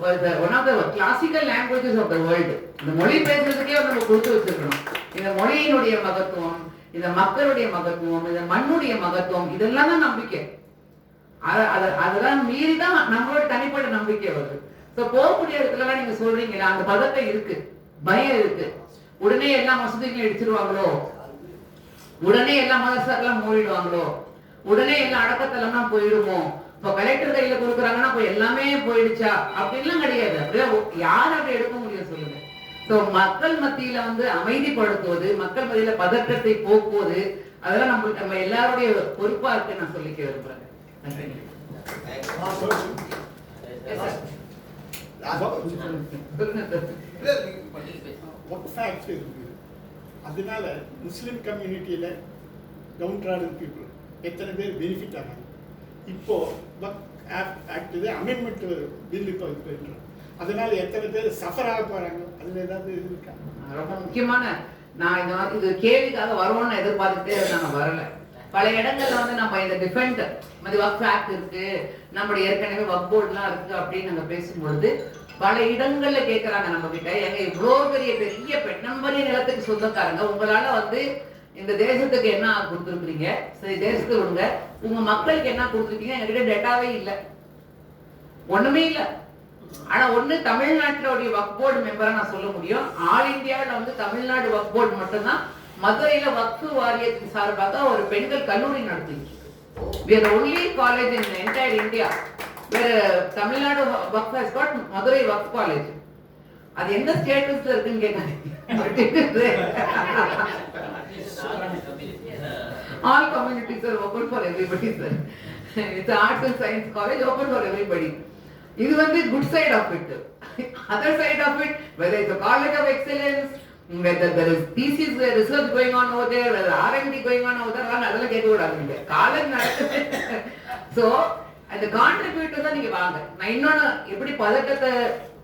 one of the classical languages of the world. இந்த மொழி பேசுறதுக்கே நம்ம கொடுத்து வச்சிருக்கணும். இந்த மொழியினுடைய மகத்துவம், இந்த மக்களுடைய மகத்துவம், இந்த மண்ணுடைய மகத்துவம், இதெல்லாம் தான் நம்பிக்கை. அதெல்லாம் மீறி தான் நம்மளோட தனிப்பட்ட நம்பிக்கை வருது. சோ போகக்கூடிய இடத்துலலாம் நீங்க சொல்றீங்களா அந்த பதட்டம் இருக்கு, பயம் இருக்கு. உடனே எல்லா மசூதிகளையும் இடிச்சிருவாங்களோ, உடனே எல்லா மதரசாக்கெல்லாம் மூடிடுவாங்களோ, உடனே எல்லா அடக்கத்தெல்லாம் போயிடுமோ, இப்ப கலெக்டர் கையில கொடுக்குறாங்கன்னா இப்ப எல்லாமே போயிடுச்சா அப்படின்லாம் கிடையாது. அப்படியே யார் அப்படி எடுக்க முடியும் சொல்லுங்க. சோ மக்கள் மத்தியில வந்து அமைதிப்படுத்துவது, மக்கள் மத்தியில பதற்றத்தை போக்குவது, அதெல்லாம் நம்ம எல்லாருடைய பொறுப்பா இருக்கு நான் சொல்லிக்க விரும்புறேன். அதனால முஸ்லிம் கம்யூனிட்டியில டவுன் ட்ராடன் பீப்புள் எத்தனை பேர் பெனிஃபிட் ஆனாங்க. இப்போ ஆக்ட் அமெண்ட்மெண்ட் பில் இப்போ போயிட்டு, அதனால எத்தனை பேர் சஃபர் ஆக போறாங்க, அதுல ஏதாவது இது இருக்கா? ரொம்ப முக்கியமான நான் இது கேள்விக்காக வருவோம்னு எதிர்பார்த்துட்டே நாங்க வரல. பல இடங்கள்ல வந்து நம்ம இந்த டிஃபெண்ட் வக்ஃப் ஆக்ட் இருக்கு, நம்மளுடைய ஏற்கனவே வக்ஃப் போர்டுலாம் இருக்கு அப்படின்னு நாங்க பேசும்பொழுது பல இடங்கள்ல கேட்கறாங்க நம்ம கிட்ட, எங்க இவ்வளவு பெரிய பெண்ணம்பரிய நிலத்துக்கு சொந்தக்காரங்க, உங்களால வந்து இந்த தேசத்துக்கு என்ன கொடுத்துருக்கீங்க, சரி தேசத்தை விடுங்க, உங்க மக்களுக்கு என்ன கொடுத்துருக்கீங்க, எங்ககிட்ட டேட்டாவே இல்லை, ஒண்ணுமே இல்லை. ஆனா ஒண்ணு தமிழ்நாட்டினுடைய வக்ஃப் போர்டு மெம்பரா நான் சொல்ல முடியும். ஆல் இந்தியாவில் வந்து தமிழ்நாடு வக்ஃப் போர்டு மட்டும்தான் மதுரையில வக்ஃப் வாரியத்தின் சார்பாக ஒரு பெண்கள் கல்லூரி நடத்திட்டு இருக்கு. We are the only college in the entire India where Tamil Nadu Waqf has got Madurai Waqf college. அது எந்த ஸ்டேட்டஸ்ல இருக்குன்னு கேட்காதீங்க. All communities are open for everybody, sir. It's an arts and science college open for everybody. இது வந்து good side of it. Other side of it, whether it's a college of excellence, whether there is thesis research going on over there, whether R&D going on over there, அதெல்லாம் கேட்க விடாதீங்க. காலேஜ் நடக்குது. So அந்த கான்ட்ரிபியூட்டர் தான் நீங்க வாங்க. நான் இன்னொன்னு எப்படி பதட்டத்தை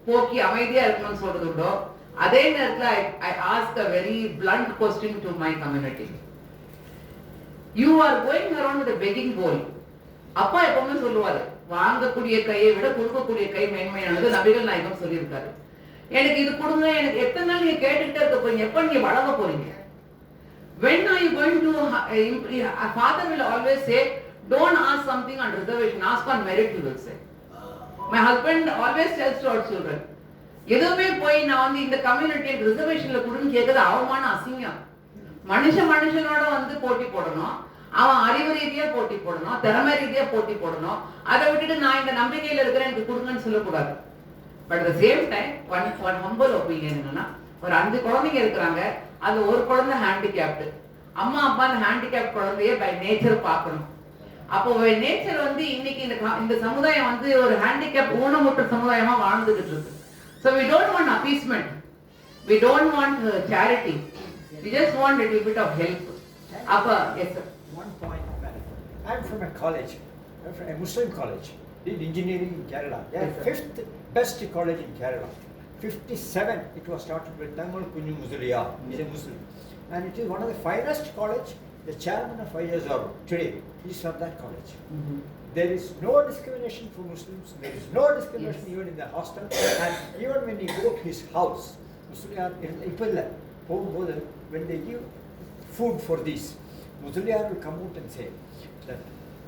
போக்கி அமைதியா இருக்கணும்னு சொல்றது உண்டோ, அதே நேரத்துல I ask a very blunt question to my community. You are going around with a begging bowl. அப்பா எப்பவுமே சொல்லுவாரு, வாங்கக்கூடிய கையை விட கொடுக்கக்கூடிய கை மேன்மையானது. நபிகள் நாயகம் சொல்லியிருக்காரு. எனக்கு இது கொடுங்க, எனக்கு எத்தனை நாள் நீங்க கேட்டுக்கிட்டே இருக்க போறீங்க, எப்ப நீங்க வளர போறீங்க? When are you going to father will always say, don't ask something on reservation, ask on merit, he will say. My husband always tells to our children, எதுவுமே போய் நான் வந்து இந்த கம்யூனிட்டி ரிசர்வேஷன்ல கொடுன்னு கேட்கறது அவமான அசிங்கம். மனுஷனோட வந்து போட்டி போடணும், அவன் அறிவு ரீதியா போட்டி போடணும், திறமை ரீதியா போட்டி போடணும். அதை விட்டுட்டு நான் இந்த நம்பிக்கையில இருக்கிறேன் எனக்கு கொடுங்கன்னு சொல்லக்கூடாது. But at the same time one humble opinion என்னன்னா, ஒரு 5 குழந்தைங்க இருக்கிறாங்க, அது ஒரு குழந்தை ஹேண்டிகேப்டு. அம்மா அப்பா அந்த ஹேண்டிகேப் குழந்தைய பை நேச்சர் பார்க்கணும். அப்போ நேச்சர் வந்து இன்னைக்கு இந்த சமுதாயம் வந்து ஒரு ஹேண்டிகேப் ஊனமுற்ற சமுதாயமா வாழ்ந்துகிட்டு இருக்கு. So we don't want appeasement, we don't want charity, we just want a little bit of help. Appa, yes sir. One point, I'm from a college, I'm from a Muslim college, did engineering in Kerala. They are 5th best college in Kerala. 57 it was started by Thangal Kunju Muzuliya, he is a Muslim, and it is one of the finest college. The chairman of ISR today is from that college. There is no discrimination for Muslims, there is no discrimination even in the hostel, and even when you go to his house, Musliyar இப்போ இல்லை போகும்போது when they give food for these, Musliar will come out and say that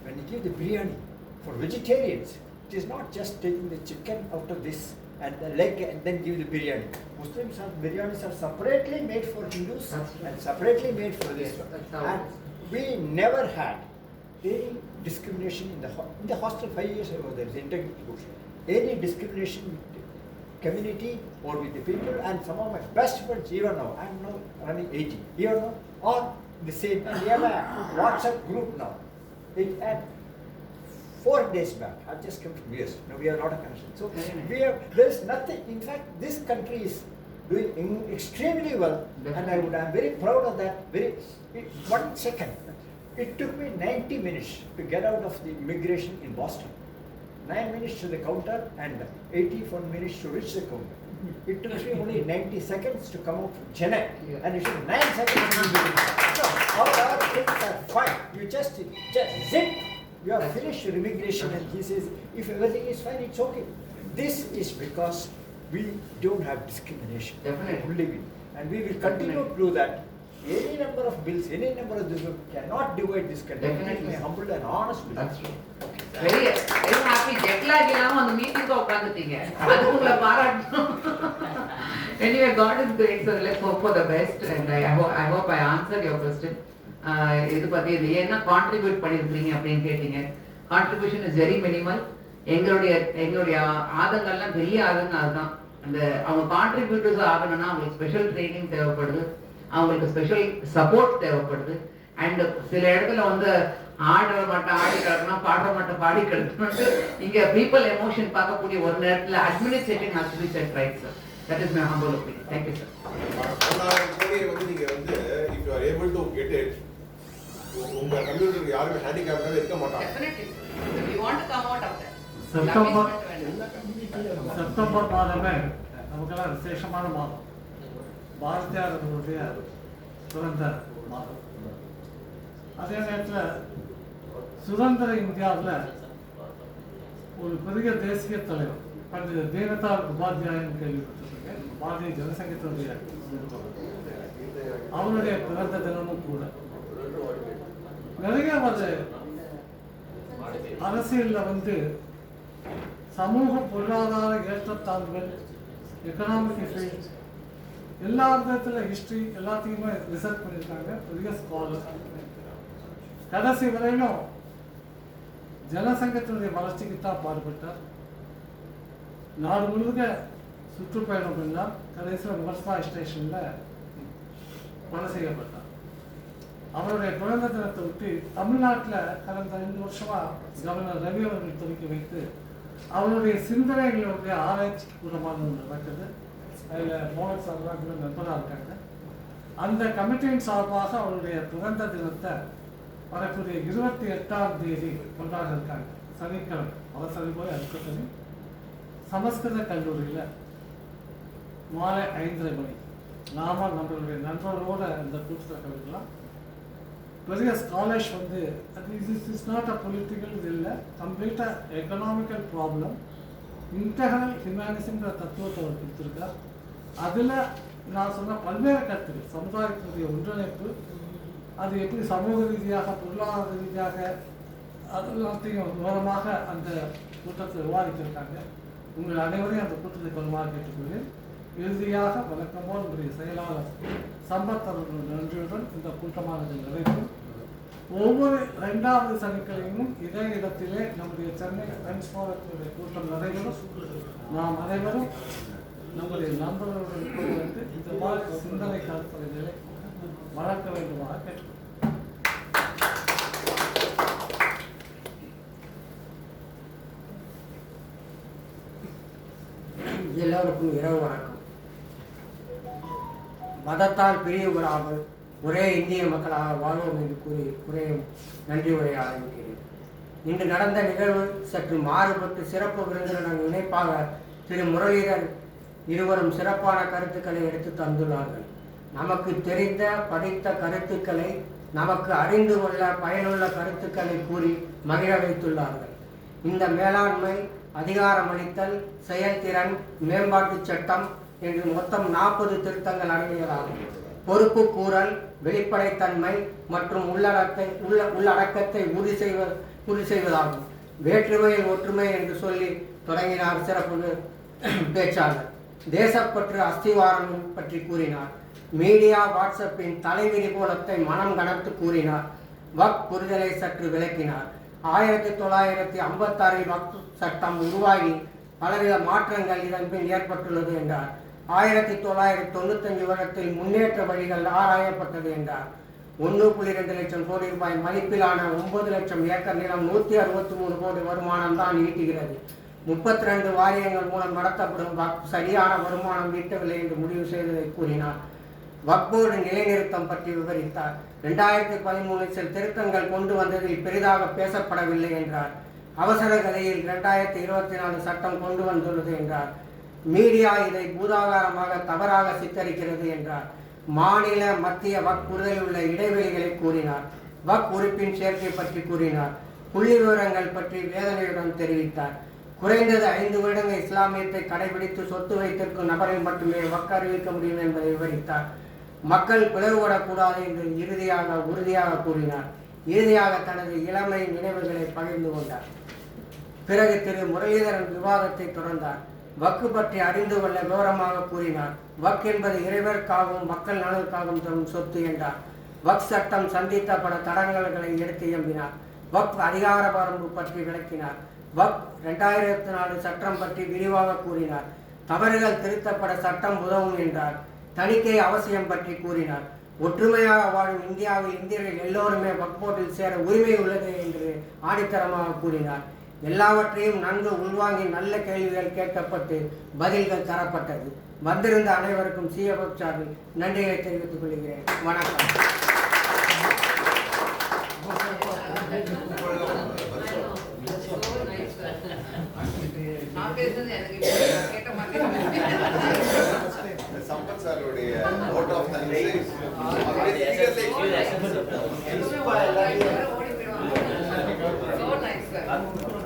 when you give the biryani for vegetarians, it is not just taking the chicken out of this and the leg and then give the biryani. Muslims are biryanis are separately made for Hindus and separately made for this one. That's how And we never had any discrimination in the hostel. 5 years ago there is integrity course. Any discrimination with the community or with the people, and some of my best friends even now, I am now running 80, even now, or the same, and we have a WhatsApp group now. It had 4 days back, I've just come from US, now we have a lot of connection. So we have, there is nothing, in fact this country is doing extremely well, and I'm very proud of that. 1 second, it took me 90 minutes to get out of the immigration in Boston. 9 minutes to the counter and 81 minutes to reach the counter. It took me only 90 seconds to come out from Chennai, and it took 9 seconds to be so all our things are fine. You just zip, you have finished your immigration, and he says, if everything is fine, it's okay. This is because we don't have discrimination. Definitely. Only we. And we will continue to do that. Any number of bills, any number of this cannot divide this country. Definitely. My humble and honest belief. That's true. Very very happy. Jet lag இல்லாம அந்த மீட்டிங்ல உட்கார்ந்துட்டீங்க, அதுக்கு உங்களை பாராட்டணும். Anyway, God is great, so let's hope for the best, and I hope I answered your question. இது பத்தி இது என்ன கான்ட்ரிபியூட் பண்ணிருக்கீங்க அப்படின்னு கேட்டீங்க. Contribution is very minimal. எங்களுடைய ஆதங்கள்லாம் பெரிய ஆதங்கம் அதுதான். அந்த அவங்க கான்ட்ரிபியூட்டர்ஸ் ஆகணும்னா அவங்களுக்கு ஸ்பெஷல் ட்ரைனிங் தேவைப்படுது, அவங்களுக்கு ஸ்பெஷல் சப்போர்ட் தேவைப்படுது. அண்ட் சில இடத்துல வந்து ஆடுற மட்டும் ஆடி கிடக்கணும், பாடுற மட்டும் பாடி கிடக்கணும். இங்க பீப்புள் எமோஷன் பார்க்கக்கூடிய ஒரு நேரத்தில் administrative has to be set right sir. That is my humble opinion. Thank you sir. 10,000 கோடியை வந்து நீங்க வந்து if you are able to get it, உங்க கம்ப்யூட்டருக்கு யாருமே ஹேண்டிகேப்டாக இருக்க மாட்டாங்க. Definitely sir. We want to come out of that. September மாதமே நமக்கெல்லாம் விசேஷமான மாதம். பாரதியாரனுடைய பிறந்த மாதம். அதே நேரத்தில் சுதந்திர இந்தியாவில் ஒரு பெரிய தேசிய தலைவர் பண்டித தீனதாள் உபாத்யாயன் கேள்விப்பட்டிருக்கேன். பாரதிய ஜனசங்கத்தினுடைய அவருடைய பிறந்த தினமும் கூட நிறைய அரசியலில் வந்து சமூக பொருளாதார ஏற்றத்தாழ்வுகள், எக்கனாமிக் எஃபெக்ட், எல்லா விதத்தில் ஹிஸ்ட்ரி எல்லாத்தையுமே ரிசர்ச் பண்ணியிருக்காங்க. பெரிய ஸ்காலர். கடைசி வரையிலும் ஜனசங்கத்தினுடைய வளர்ச்சிக்கு தான் பாடுபட்டார். நாடு முழுக்க சுற்றுப்பயணம் பண்ணார். கடைசியில் விவசாய ஸ்டேஷனில் கொலை செய்யப்பட்டார். அவருடைய பிறந்த தினத்தை விட்டு தமிழ்நாட்டில் கடந்த 2 வருஷமா கவர்னர் ரவி அவர்கள் துவக்கி வைத்து அவருடைய சிந்தனைகளுடைய ஆராய்ச்சி கூடமான நடக்குது. அதில் மோகன் சார்பாக நண்பராக இருக்காங்க. அந்த கமிட்டியின் சார்பாக அவருடைய பிறந்த தினத்தை வரக்கூடிய 28ஆம் தேதி கொண்டாட இருக்காங்க. சனிக்கிழமை அவசரம் போய் அடுத்த சமஸ்கிருத கல்லூரியில் மாலை 5:30 மணி. நாம நம்மளுடைய நண்பர்களோட இந்த கூட்டத்தை கலக்கலாம். பெரிய ஸ்காலர்ஸ் வந்து இஸ் நாட் அ பொலிட்டிக்கல், இது இல்லை, கம்ப்ளீட்டாக எக்கனாமிக்கல் ப்ராப்ளம். இன்டெக்ரல் ஹியூமனிசம்ங்கிற தத்துவத்தை அவர் கொடுத்துருக்கார். அதில் நான் சொன்ன பல்வேறு கருத்துக்கள், சமுதாயத்தினுடைய ஒன்றிணைப்பு, அது எப்படி சமூக ரீதியாக பொருளாதார ரீதியாக அதெல்லாத்தையும் விவரமாக அந்த கூட்டத்தில் விவாதித்திருக்காங்க. உங்கள் அனைவரையும் அந்த கூட்டத்தை பெருமாறு கேட்டுக்கொள்கிறேன். இறுதியாக வழக்கம்போல் உங்களுடைய செயலாளர் சம்பத் அவர்கள் நன்றியுடன் இந்த கூட்டமானது நிறைவேறும். ஒவ்வொரு 2வது சனிக்கிழமையும் இதே இடத்திலே நம்முடைய சென்னை ஃப்ரெண்ட்ஸ் ஃபாரத்தினுடைய கூட்டம் நடைபெறும். நாம் அனைவரும் நம்முடைய நண்பர்களுடன் வந்து இந்த மாதிரி சிந்தனை கருத்துரைகளை வளர்க்க வேண்டுமாக கேட்கிறோம். எல்லோருக்கும் இரவு வணக்கம். மதத்தால் பிரிவுபடாமல் ஒரே இந்திய மக்களாக வாழ்வோம் என்று கூறி நன்றி உரையை ஆரம்பிக்கிறேன். இன்று நடந்த நிகழ்வு சற்று மாறுபட்டு சிறப்பு விருந்தினர் இணைப்பாக திரு முரளிதர் இருவரும் சிறப்பான கருத்துக்களை எடுத்து தந்துள்ளார்கள். நமக்கு தெரிந்த படித்த கருத்துக்களை, நமக்கு அறிந்து கொள்ள பயனுள்ள கருத்துக்களை கூறி மகிழ வைத்துள்ளார்கள். இந்த மேலாண்மை, அதிகாரமளித்தல், செயல்திறன், மேம்பாட்டு சட்டம், என்று மொத்தம் 40 திருத்தங்கள் அடங்கியதாகும். பொறுப்பு கூறல், வெளிப்படைத்தன்மை மற்றும் உள்ளடக்கத்தை உறுதி செய்வதாகும். வேற்றுமையில் ஒற்றுமை என்று சொல்லி தொடங்கினார் சிறப்பு பேச்சாளர். தேசப்பற்று அஸ்திவாரம் பற்றி கூறினார். மீடியா வாட்ஸ்அப்பின் தலைவிரிகோலத்தை மனம் கனத்து கூறினார். வக்ஃப் புரிதலை சற்று விளக்கினார். 1956 வக்ஃப் சட்டம் உருவாகி பலவித மாற்றங்கள் இதன் பின் ஏற்பட்டுள்ளது என்றார். 1995 வருடத்தில் முன்னேற்ற வழிகள் ஆராயப்பட்டது என்றார். 1.2 லட்சம் கோடி ரூபாய் மதிப்பிலான 9 லட்சம் ஏக்கர் நிலம் 163 கோடி வருமானம் தான் ஈட்டுகிறது. 32 வாரியங்கள் மூலம் நடத்தப்படும் வக்ஃப் சரியான வருமானம் ஈட்டவில்லை என்று முடிவு செய்ததை கூறினார். வக்ஃப் போர்டு நிலைநிறுத்தம் பற்றி விவரித்தார். 2013 சில திருத்தங்கள் கொண்டு வந்ததில் பெரிதாக பேசப்படவில்லை என்றார். அவசர கதையில் 2024 சட்டம் கொண்டு வந்துள்ளது என்றார். மீடியா இதை பூதாகாரமாக தவறாக சித்தரிக்கிறது என்றார். மாநில மத்திய வக்ஃப் புரிதலில் உள்ள இடைவெளிகளை கூறினார். வக்ஃப் உறுப்பின் சேர்க்கை பற்றி கூறினார். புள்ளி விவரங்கள் பற்றி வேதனையுடன் தெரிவித்தார். குறைந்தது 5 வருடங்கள் இஸ்லாமியத்தை கடைபிடித்து சொத்து வைத்திருக்கும் நபரை மட்டுமே வக்ஃப் அறிவிக்க முடியும் என்பதை விவரித்தார். மக்கள் பிளவுபடக்கூடாது என்று உறுதியாக கூறினார். இறுதியாக தனது இளமை நினைவுகளை பகிர்ந்து கொண்டார். பிறகு திரு முரளிதரன் விவாதத்தை தொடர்ந்தார். வக்ஃப் பற்றி அறிந்து கொள்ள விவரமாக கூறினார். வக்ஃப் என்பது இறைவருக்காகவும் மக்கள் நலனுக்காகவும் தரும் சொத்து என்றார். வக்ஃப் சட்டம் சந்தித்த பல தடங்கல்களை எடுத்து எம்பினார். வக்ஃப் அதிகார வரம்பு பற்றி விளக்கினார். வக்ஃப் 2004 சட்டம் பற்றி விரிவாக கூறினார். தவறுகள் திருத்தப்பட சட்டம் உதவும் என்றார். தணிக்கை அவசியம் பற்றி கூறினார். ஒற்றுமையாக வாழும் இந்தியாவில் இந்தியர்கள் எல்லோருமே வக்ஃப் போர்டில் சேர உரிமை உள்ளது என்று ஆணித்தரமாக கூறினார். எல்லாவற்றையும் நன்கு உள்வாங்கி நல்ல கேள்விகள் கேட்கப்பட்டு பதில்கள் தரப்பட்டது. வந்திருந்த அனைவருக்கும் சிஎஃப்எஃப் சார்பில் நன்றிகளை தெரிவித்துக் கொள்கிறேன். வணக்கம். சம்பத் சாருடைய vote of thanks. So nice, sir.